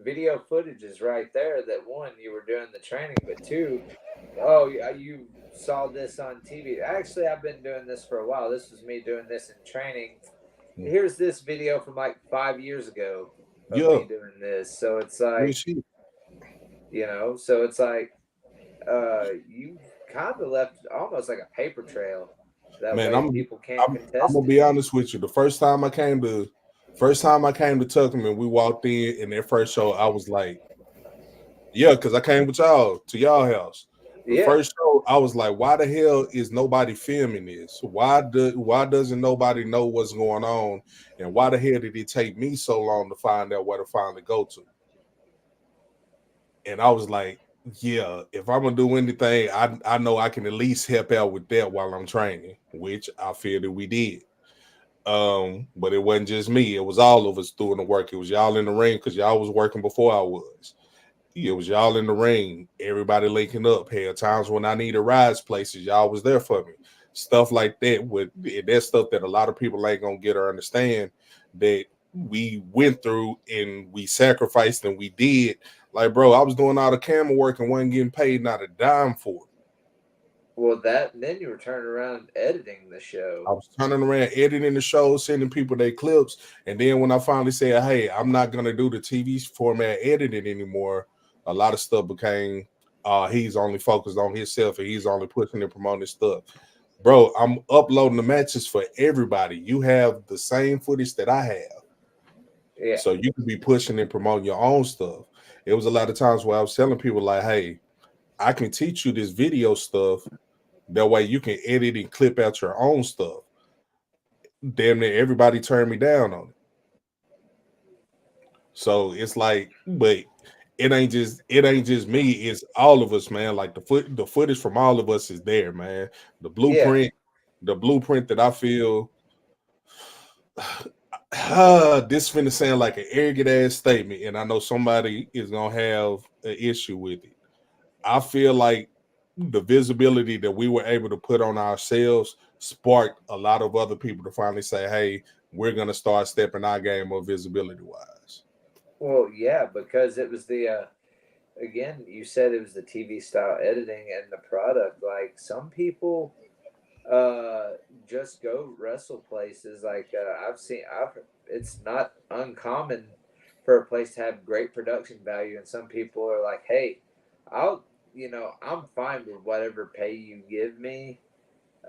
video footage is right there that one, you were doing the training, but two, oh, you saw this on TV. Actually, I've been doing this for a while. This was me doing this in training. Here's this video from like 5 years ago of me doing this. So it's like, so it's like you kind of left almost like a paper trail. That way people can't contest. I'm gonna be honest with you. The first time I came to Tuckerman, we walked in their first show. I was like, yeah, because I came with y'all to y'all house. The first show, I was like, why the hell is nobody filming this? Why doesn't nobody know what's going on? And why the hell did it take me so long to find out where to finally go to? And I was like, yeah, if I'm gonna do anything, I know I can at least help out with that while I'm training, which I feel that we did. But it wasn't just me, it was all of us doing the work. It was y'all in the ring because y'all was working before I was. It was y'all in the ring, everybody linking up. Hell, times when I needed rides places, y'all was there for me. Stuff like that. That's stuff that a lot of people ain't gonna get or understand. That we went through and we sacrificed and we did. Like, bro, I was doing all the camera work and wasn't getting paid not a dime for it. Well, then you were turning around editing the I show. was turning around, editing the show, sending people their clips. And then when I finally said, hey, I'm not going to do the TV format editing anymore, a lot of stuff became, he's only focused on himself and he's only pushing and promoting stuff. Bro, I'm uploading the matches for everybody. You have the same footage that I have. Yeah. So you can be pushing and promoting your own stuff. It was a lot of times where I was telling people like, hey, I can teach you this video stuff. That way you can edit and clip out your own stuff. Damn near everybody turned me down on it. So it's like, but it ain't just me, it's all of us, man. Like the footage from all of us is there, man. The blueprint that I feel this finna sound like an arrogant ass statement, and I know somebody is gonna have an issue with it. I feel like the visibility that we were able to put on ourselves sparked a lot of other people to finally say, hey, we're going to start stepping our game up visibility wise. Well, yeah, because it was the, again, you said it was the TV style editing and the product. Like some people just go wrestle places. Like it's not uncommon for a place to have great production value. And some people are like, hey, I'm fine with whatever pay you give me.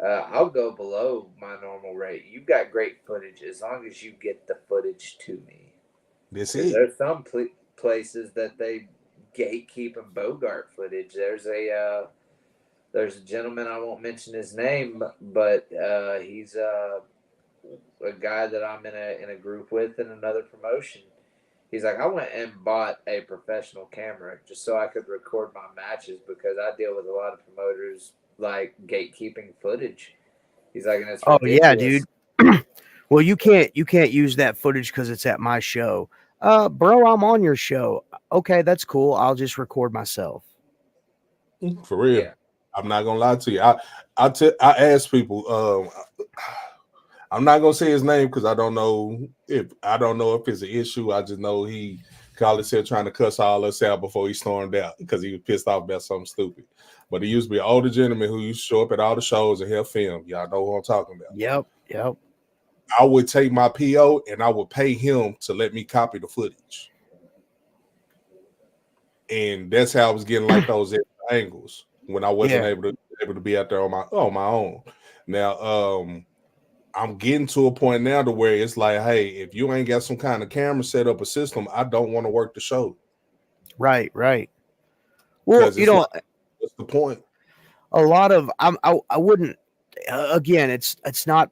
I'll go below my normal rate. You've got great footage as long as you get the footage to me. That's it. There's some places that they gatekeep and bogart footage. There's a gentleman, I won't mention his name, but he's a guy that I'm in a group with in another promotion. He's like, I went and bought a professional camera just so I could record my matches because I deal with a lot of promoters like gatekeeping footage. He's like, and it's ridiculous. Yeah, dude. Well, you can't use that footage because it's at my show. Bro, I'm on your show. Okay, that's cool. I'll just record myself. For real. Yeah. I'm not gonna lie to you. I ask people, I'm not gonna say his name because I don't know if it's an issue. I just know he called himself trying to cuss all us out before he stormed out because he was pissed off about something stupid. But he used to be an older gentleman who used to show up at all the shows and help film. Y'all know who I'm talking about. Yep. I would take my PO and I would pay him to let me copy the footage. And that's how I was getting like those angles when I wasn't able to be out there on my own. Now, I'm getting to a point now to where it's like, hey, if you ain't got some kind of camera set up a system, I don't want to work the show. Right. Well, what's the point? A lot of I wouldn't. Again, it's not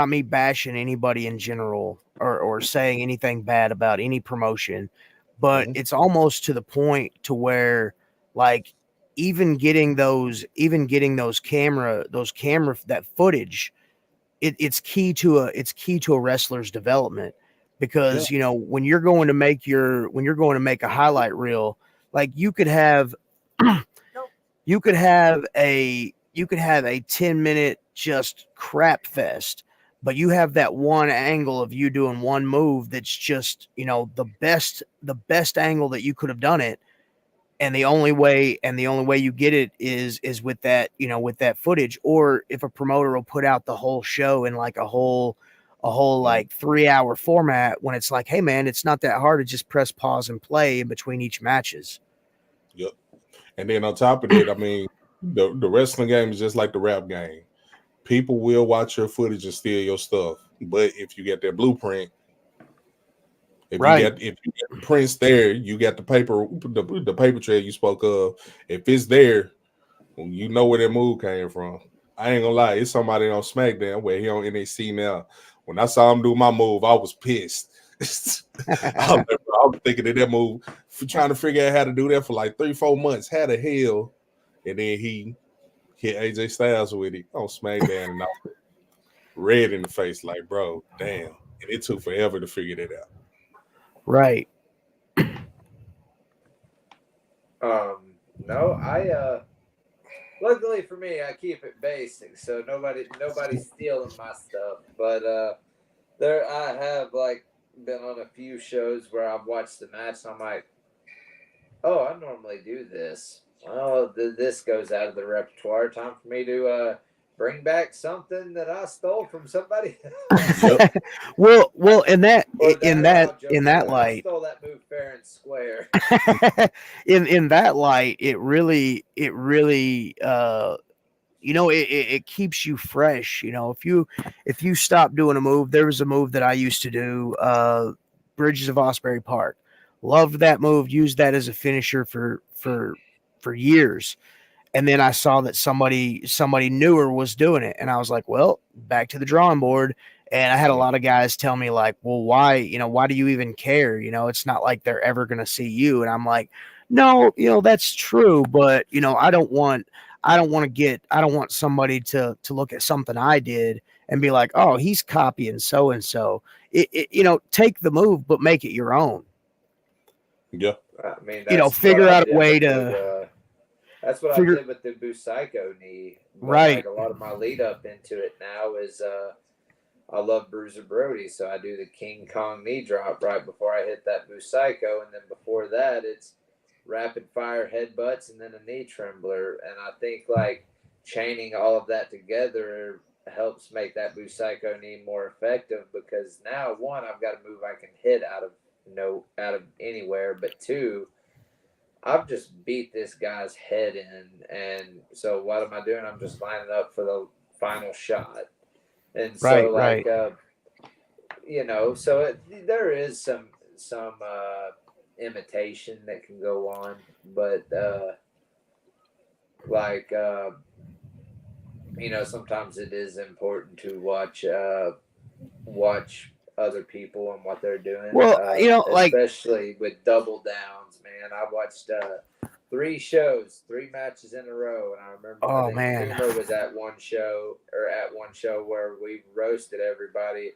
me bashing anybody in general or saying anything bad about any promotion, but it's almost to the point to where like even getting those camera that footage. It's key to a wrestler's development because when you're going to make a highlight reel, like you could have a 10-minute just crap fest, but you have that one angle of you doing one move that's just the best angle that you could have done it. And the only way you get it is with that, with that footage, or if a promoter will put out the whole show in like a whole like 3-hour format when it's like, hey man, it's not that hard to just press pause and play in between each matches. Yep. And then on top of it, I mean, the wrestling game is just like the rap game. People will watch your footage and steal your stuff. But if you get that blueprint, if you get prints there, you got the paper trail you spoke of. If it's there, you know where that move came from. I ain't gonna lie, it's somebody on SmackDown where he on NXT now. When I saw him do my move, I was pissed. I was thinking of that move, trying to figure out how to do that for like 3-4 months. How the hell? And then he hit AJ Styles with it on SmackDown, and I was red in the face, like, bro, damn. And it took forever to figure that out. Right. No, luckily for me, I keep it basic, so nobody's stealing my stuff. But I have like been on a few shows where I've watched the match and I'm like, oh, I normally do this. Well, this goes out of the repertoire. Time for me to bring back something that I stole from somebody else. Yep. well, in that Or in that, or that I'll joke in that around, I light, stole that move fair and square. in that light, it really it keeps you fresh. If you stop doing a move, there was a move that I used to do, Bridges of Osbury Park. Loved that move, used that as a finisher for years. And then I saw that somebody newer was doing it, and I was like, well, back to the drawing board. And I had a lot of guys tell me like, well, why do you even care? It's not like they're ever going to see you. And I'm like, no, that's true, but I don't want somebody to look at something I did and be like, oh, he's copying so and so. Take the move, but make it your own. Yeah. I mean, Figure out a way to. That's what I did with the Busaiku knee. But right. Like a lot of my lead up into it now is I love Bruiser Brody, so I do the King Kong knee drop right before I hit that Busaiku, and then before that it's rapid fire headbutts and then a knee trembler. And I think like chaining all of that together helps make that Busaiku knee more effective, because now one, I've got a move I can hit out of anywhere, but two, I've just beat this guy's head in, and so what am I doing? I'm just lining up for the final shot. And so so there is some imitation that can go on, but sometimes it is important to watch other people and what they're doing. Well, especially with double downs, man. I watched 3 matches in a row, and I remember Coomer was at one show where we roasted everybody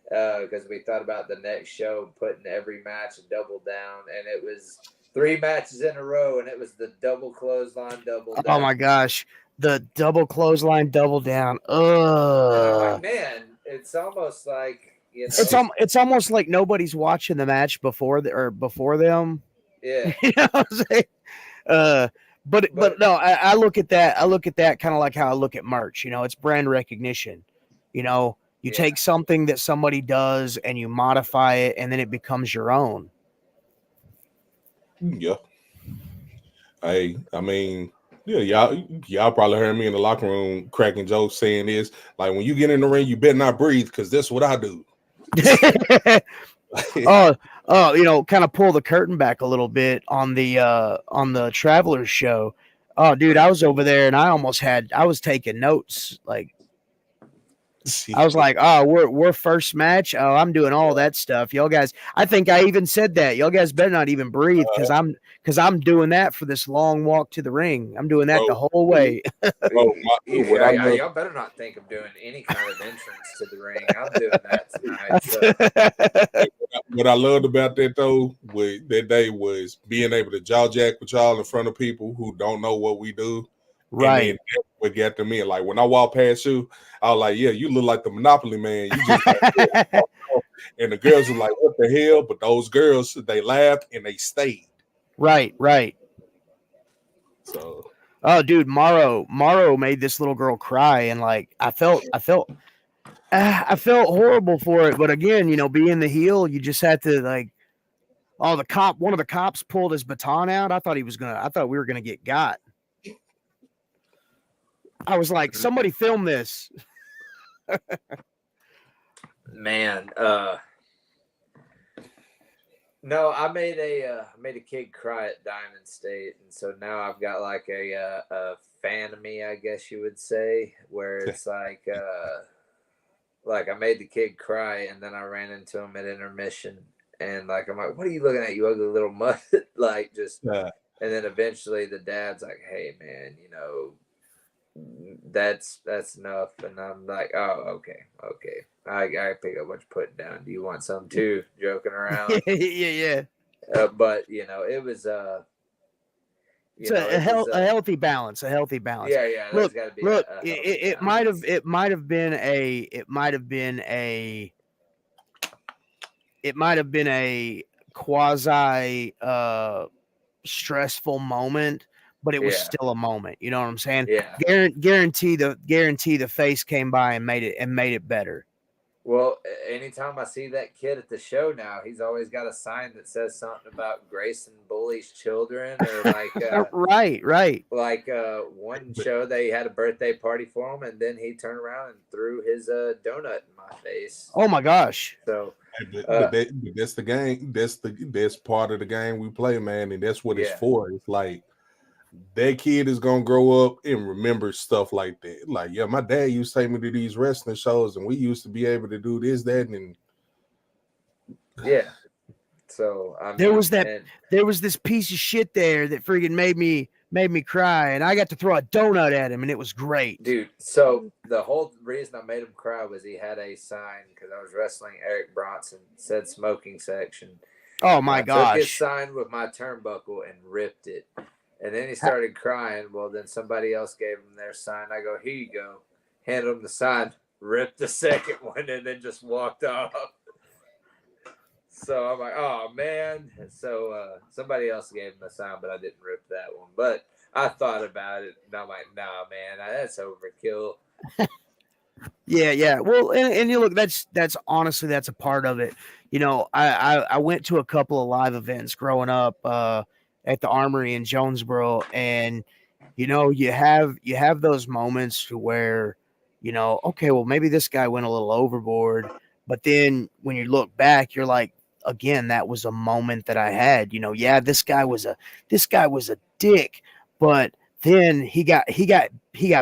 because we thought about the next show putting every match a double down, and it was 3 matches in a row, and it was the double clothesline double down. Oh my gosh, the double clothesline double down. Like, man, it's almost like it's almost like nobody's watching the match before them. Yeah. You know what I'm saying? But no, I look at that kind of like how I look at merch. It's brand recognition. You take something that somebody does and you modify it, and then it becomes your own. Yeah. I mean, yeah, y'all probably heard me in the locker room cracking jokes saying this. Like, when you get in the ring, you better not breathe, because that's what I do. Kind of pull the curtain back a little bit on the Travelers show. Oh, dude, I was over there and I was taking notes. Like, I was like, oh, we're first match. Oh, I'm doing all that stuff. Y'all guys, I think I even said that. Y'all guys better not even breathe, because I'm doing that for this long walk to the ring. I'm doing that the whole way. Y'all better not think of doing any kind of entrance to the ring. I'm doing that tonight. So. What I loved about that though that day was being able to jaw jack with y'all in front of people who don't know what we do. Right. And then what got to me, like when I walked past you, I was like, yeah, you look like the Monopoly man. You just and the girls were like, what the hell? But those girls, they laughed and they stayed. Right. So, oh, dude, Morrow made this little girl cry, and like I felt horrible for it. But again, being the heel, you just had to like. Oh, one of the cops pulled his baton out. I thought we were gonna get got. I was like, somebody film this. Man, no, I made a kid cry at Diamond State, and so now I've got like a fan of me, I guess you would say, where it's like I made the kid cry, and then I ran into him at intermission, and like I'm like, what are you looking at, you ugly little mutt? Like just, and then eventually the dad's like, hey man, that's enough, and I'm like, oh, okay, I pick up what you're putting down. Do you want some too? Joking around. Yeah. But it was a healthy balance. Yeah. Look, it might have been a been a quasi stressful moment, but it was Yeah. still a moment. You know what I'm saying? Yeah. Guarantee the face came by and made it better. Well, anytime I see that kid at the show now, he's always got a sign that says something about Grayson bullies children, or Right. one show they had a birthday party for him, and then he turned around and threw his donut in my face. Oh my gosh. So, but that's the game. That's part of the game we play, man, and that's what it's Yeah. for. It's like that kid is gonna grow up and remember stuff like that. Like, yeah, my dad used to take me to these wrestling shows, and we used to be able to do this, that, and yeah. So I mean, There was this piece of shit there that friggin' made me cry, and I got to throw a donut at him, and it was great. dude. So the whole reason I made him cry was he had a sign because I was wrestling Eric Bronson, said smoking section. Oh my I took his gosh. sign with my turnbuckle and ripped it. And then he started crying. Well, then somebody else gave him their sign. I go, here you go. Handed him the sign, ripped the second one, and then just walked off. So I'm like, oh, man. So somebody else gave him the sign, but I didn't rip that one. But I thought about it, and I'm like, nah, man, that's overkill. Yeah. Well, and you look, that's honestly, that's a part of it. You know, I went to a couple of live events growing up at the Armory in Jonesboro, and you know, you have those moments where, you know, okay, well, maybe this guy went a little overboard, but then when you look back, you're like, again, that was a moment that I had. You know, yeah, this guy was a dick, but then he got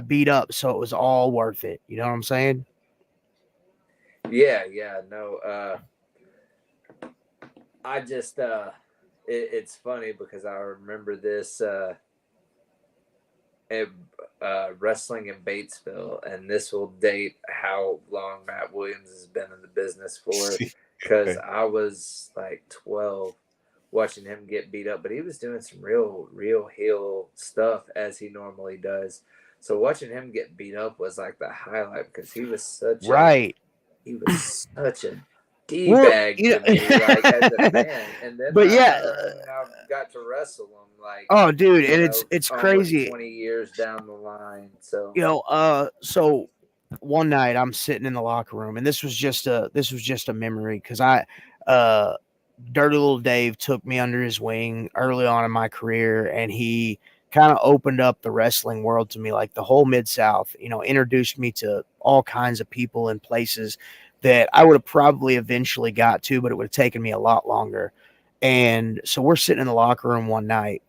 beat up, so it was all worth it. You know what I'm saying? Yeah, no. I just it's funny because I remember this wrestling in Batesville, and this will date how long Matt Williams has been in the business for, because I was like 12 watching him get beat up, but he was doing some real heel stuff as he normally does. So watching him get beat up was like the highlight, because he was such a D-bag to me, like, as a fan. And then I got to wrestle him, like, oh, dude, and it's crazy. 20 years down the line. So, you know, so one night I'm sitting in the locker room, and this was just a memory, because Dirty Little Dave took me under his wing early on in my career, and he kind of opened up the wrestling world to me, like the whole Mid-South, you know, introduced me to all kinds of people and places that I would have probably eventually got to, but it would have taken me a lot longer. And so we're sitting in the locker room one night,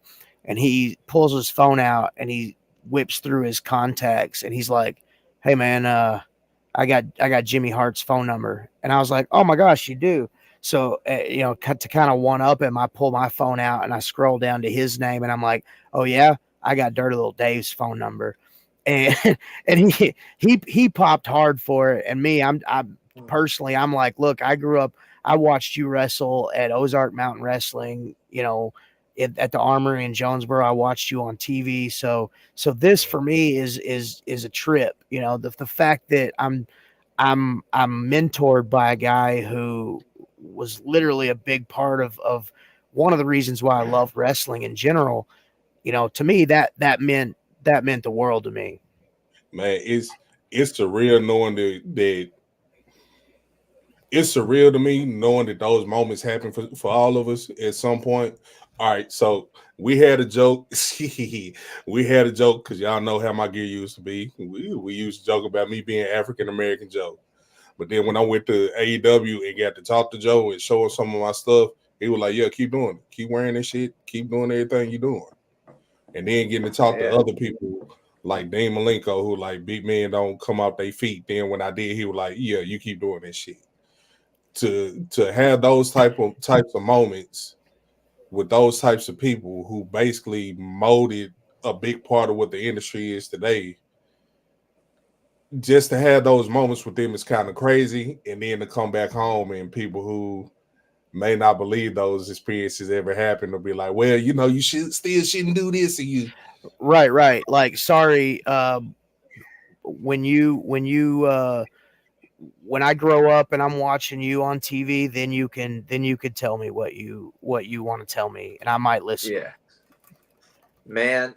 and he pulls his phone out and he whips through his contacts, and he's like, "Hey man, I got Jimmy Hart's phone number." And I was like, "Oh my gosh, you do?" So, you know, to kind of one up him, I pull my phone out and I scroll down to his name, and I'm like, "Oh yeah, I got Dirty Little Dave's phone number." And he popped hard for it. And me, I'm personally, I'm like, "Look, I watched you wrestle at Ozark Mountain Wrestling, you know, at the Armory in Jonesboro. I watched you on TV. So this for me is a trip, you know, the fact that I'm mentored by a guy who was literally a big part of one of the reasons why I love wrestling in general. You know, to me, that meant the world to me. Man, it's surreal knowing that it's surreal to me knowing that those moments happen for all of us at some point. All right, so we had a joke. We had a joke because y'all know how my gear used to be. We used to joke about me being African American Joe. But then when I went to AEW and got to talk to Joe and show him some of my stuff, he was like, "Yeah, keep doing it. Keep wearing this shit. Keep doing everything you're doing." And then getting to talk to other people like Dean Malenko, who like big men don't come off their feet. Then when I did, he was like, "Yeah, you keep doing this shit." To have those types of moments with those types of people who basically molded a big part of what the industry is today, just to have those moments with them is kind of crazy. And then to come back home and people who may not believe those experiences ever happened will be like, "Well, you know, you shouldn't do this." And you right. Like, sorry, when you when I grow up and I'm watching you on TV, then you could tell me what you want to tell me, and I might listen. Yeah, man.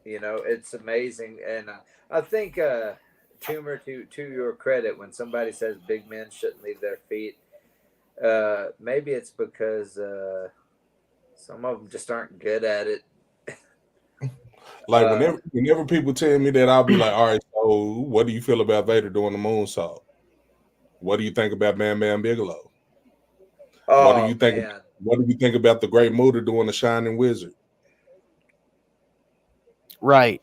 It's amazing, and I think Toomer, to your credit, when somebody says big men shouldn't leave their feet, maybe it's because some of them just aren't good at it. Like whenever people tell me that, I'll be like, all right, so what do you feel about Vader doing the moonsault? What do you think about Bam Bam Bigelow? What do you think? Man. What do you think about the Great Muta doing the Shining Wizard? Right.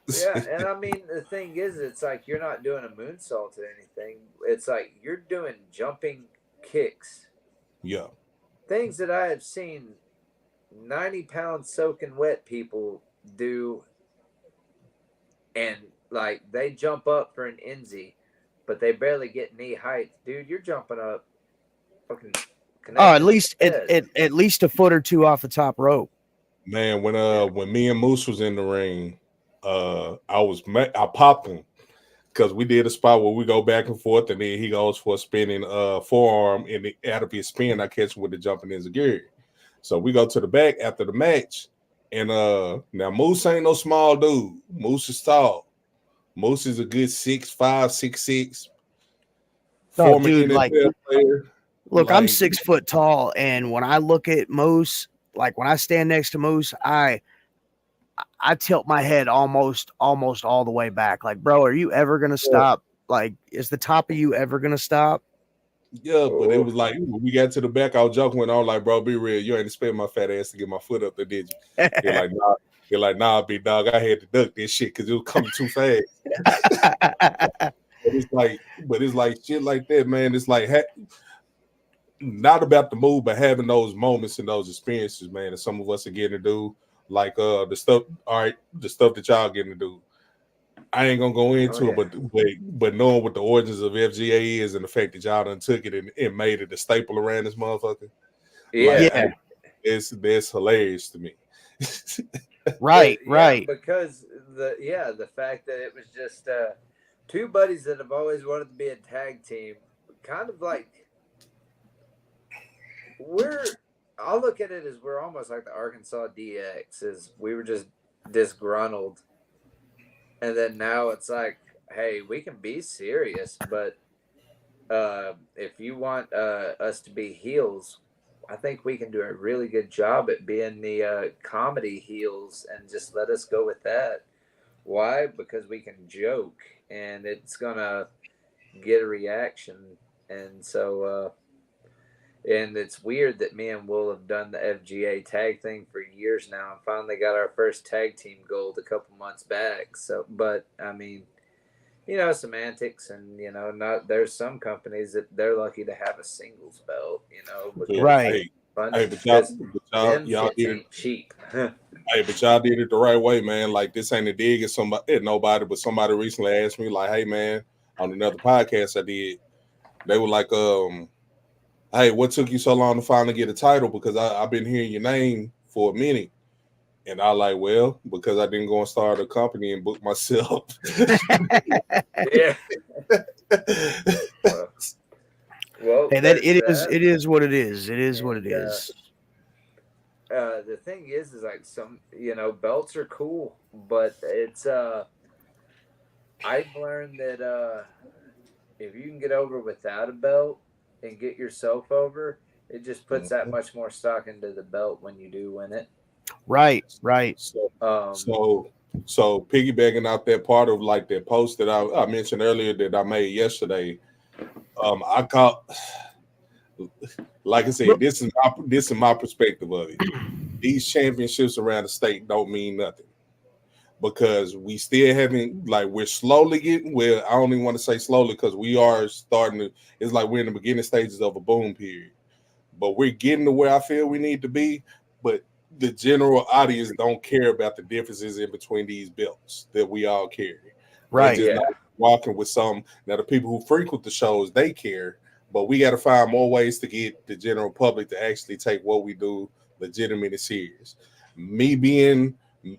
Yeah, and I mean the thing is, it's like you're not doing a moonsault or anything. It's like you're doing jumping kicks. Yeah. Things that I have seen 90-pound soaking wet people do, and like they jump up for an Enzy, but they barely get knee height. Dude, you're jumping up fucking at least at least a foot or two off the top rope. Man, when me and Moose was in the ring, I popped him because we did a spot where we go back and forth, and then he goes for a spinning forearm, and out of his spin, I catch him with the jumping enziguri. So we go to the back after the match, and now Moose ain't no small dude. Moose is tall. Moose is a good 6'5", 6'6". No, dude, like, player. Look, I'm 6 foot tall, and when I look at Moose, like when I stand next to Moose, I tilt my head almost all the way back. Like, bro, are you ever gonna stop? Like, is the top of you ever gonna stop? Yeah, but it was like when we got to the back, I was joking with him, like, bro, be real. You ain't expect my fat ass to get my foot up there, did you? He's like, nah. He's like, nah, big dog. I had to duck this shit because it was coming too fast. But it's like shit like that, man. It's like not about the move, but having those moments and those experiences, man. And some of us are getting to do, like the stuff. All right, the stuff that y'all getting to do. I ain't gonna go into it, but knowing what the origins of FGA is and the fact that y'all done took it and made it a staple around this motherfucker. Yeah, it's hilarious to me. Right. Because the fact that it was just two buddies that have always wanted to be a tag team, kind of like I'll look at it as we're almost like the Arkansas DX, as we were just disgruntled. And then now it's like, hey, we can be serious, but if you want us to be heels, I think we can do a really good job at being the comedy heels, and just let us go with that. Why? Because we can joke, and it's going to get a reaction. And so, and it's weird that me and Will have done the FGA tag thing for years now, and finally got our first tag team gold a couple months back. So, but I mean, semantics, and there's some companies that they're lucky to have a singles belt, Right. Hey, but y'all did it cheap. Hey, but y'all did it the right way, man. Like, this ain't a dig at nobody, but somebody recently asked me, like, hey, man, on another podcast I did, they were like, hey, what took you so long to finally get a title? Because I've been hearing your name for a minute. And I like, well, because I didn't go and start a company and book myself. Yeah. Well, hey, it is what it is. It is what it is. The thing is like some, belts are cool, but it's I've learned that if you can get over without a belt and get yourself over, it just puts that much more stock into the belt when you do win it. Right. So piggybacking out that part of like that post that I mentioned earlier that I made yesterday, I caught, like I said, this is my perspective of it. These championships around the state don't mean nothing because we still haven't, like, we're slowly getting, well, I don't even want to say slowly because we are starting to, it's like we're in the beginning stages of a boom period, but we're getting to where I feel we need to be. But the general audience don't care about the differences in between these belts that we all carry. Right. Just not walking with some. Now, the people who frequent the shows, they care, but we got to find more ways to get the general public to actually take what we do legitimate and serious. Me being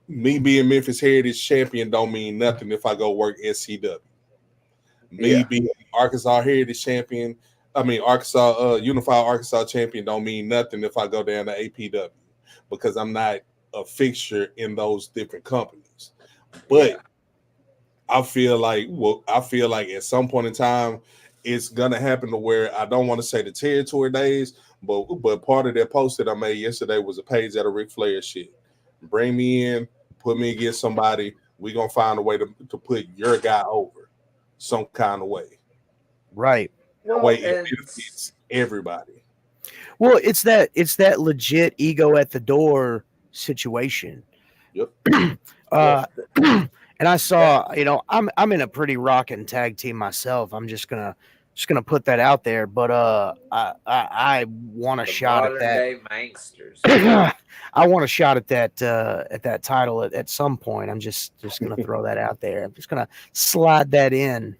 Memphis Heritage champion don't mean nothing if I go work SCW. Me Yeah. being Arkansas Heritage champion, Arkansas Unified Arkansas champion don't mean nothing if I go down to APW because I'm not a fixture in those different companies. But I feel like at some point in time, it's gonna happen to where I don't want to say the territory days, but part of that post that I made yesterday was a page at a Ric Flair shit. Bring me in, put me against somebody. We're gonna find a way to put your guy over some kind of way. Right. That Well, way it and benefits everybody. Well, it's that legit ego at the door situation. Yep. Uh, well, and I saw, I'm in a pretty rocking tag team myself. I'm just gonna put that out there. But I want a the shot at modern that. day Manksters. I want a shot at that title at some point. I'm just gonna throw that out there. I'm just gonna slide that in.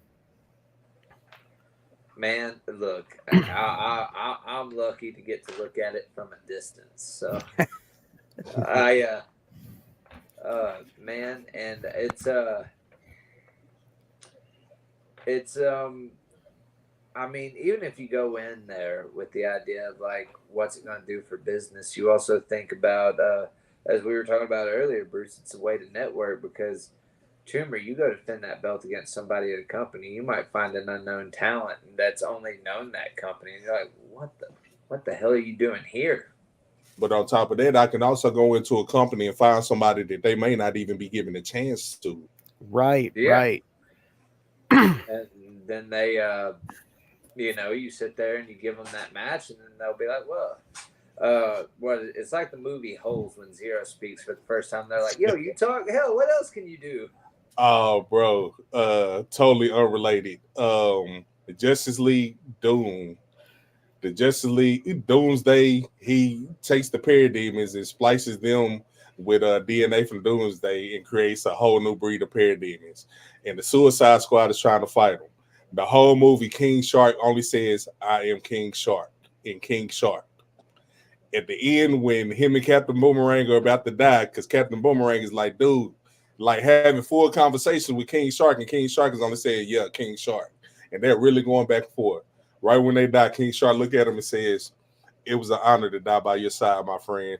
Man, look, I'm lucky to get to look at it from a distance. So man, and it's I mean, even if you go in there with the idea of like what's it going to do for business, you also think about as we were talking about earlier, Bruce. It's a way to network because Toomer, you go defend that belt against somebody at a company, you might find an unknown talent that's only known that company, and you're like, what the hell are you doing here? But on top of that, I can also go into a company and find somebody that they may not even be given a chance to. Right. Yeah. Right. And then they, you sit there and you give them that match, and then they'll be like, well, it's like the movie Holes when Zero speaks for the first time. They're like, yo, you talk, hell, what else can you do? Oh, bro, totally unrelated. The Justice League Doom, the Justice League Doomsday. He takes the parademons and splices them with DNA from Doomsday and creates a whole new breed of parademons. And the Suicide Squad is trying to fight him. The whole movie, King Shark only says, "I am King Shark," in King Shark. At the end, when him and Captain Boomerang are about to die, because Captain Boomerang is like, dude, like having full conversation with King Shark, and King Shark is only saying, yeah, King Shark. And they're really going back and forth. Right when they die, King Shark look at him and says, it was an honor to die by your side, my friend.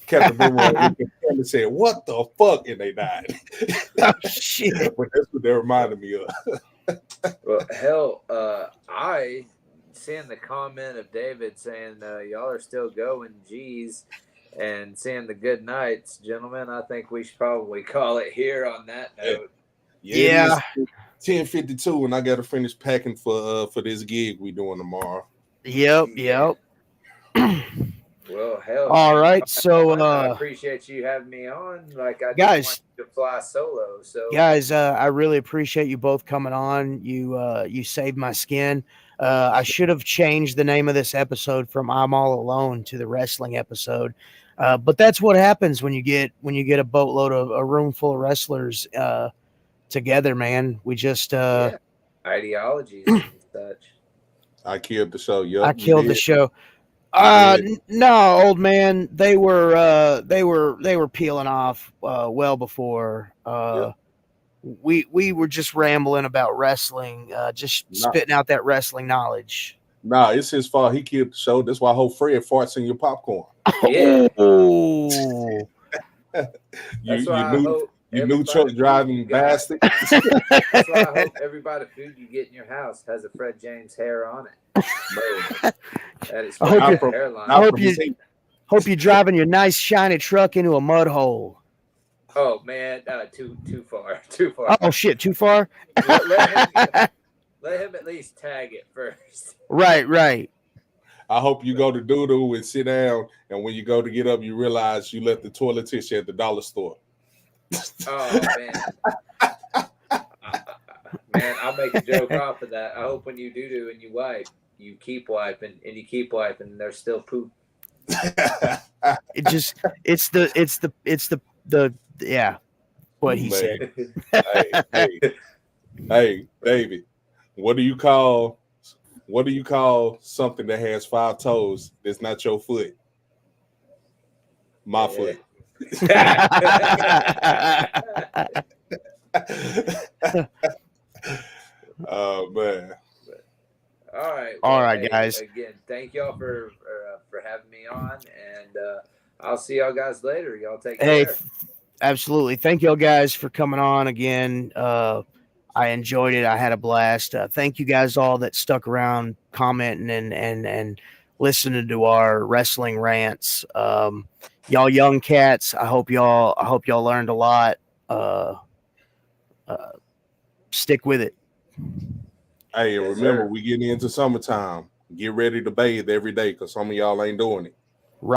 Captain Boomerang looked at him and said, what the fuck? And they died. Oh, shit. But that's what they reminded me of. Well, hell, I seeing the comment of David saying y'all are still going, geez, and seeing the good nights, gentlemen. I think we should probably call it here on that note. Yeah. 10:52, and I got to finish packing for this gig we doing tomorrow. Yep. Well, hell. All man. right, so I appreciate you having me on. Like I guys, didn't want you to fly solo. So guys, I really appreciate you both coming on. You saved my skin. I should have changed the name of this episode from "I'm All Alone" to the wrestling episode. But that's what happens when you get a boatload of a room full of wrestlers together, man. We just ideologies and such. I killed the show. Yep, I killed the show. No, old man. They were peeling off well before. We were just rambling about wrestling, just spitting out that wrestling knowledge. Nah, it's his fault. He killed the show. That's why whole Fred farts in your popcorn. Yeah. Oh. You new truck driving bastard. That's why I hope everybody food you get in your house has a Fred James hair on it. That is hairline. I hope you're driving your nice shiny truck into a mud hole. Oh man, too far. Too far. Oh shit, too far. Let him at least tag it first. Right. I hope you go to doodle and sit down, and when you go to get up, you realize you left the toilet tissue at the dollar store. Oh man, man, I'll make a joke off of that. I hope when you do and you wipe, you keep wiping and you keep wiping, and there's still poop. It's what he said. Hey, David, what do you call something that has 5 toes that's not your foot? My foot. Oh man. Hey, guys. again, thank y'all for having me on, and I'll see y'all guys later. Y'all take Hey, care. absolutely. Thank y'all guys for coming on again. I enjoyed it. I had a blast. Thank you guys all that stuck around, commenting and listening to our wrestling rants. Y'all young cats, I hope y'all learned a lot. Stick with it. Hey, Yes, remember, sir. we getting into summertime. Get ready to bathe every day because some of y'all ain't doing it.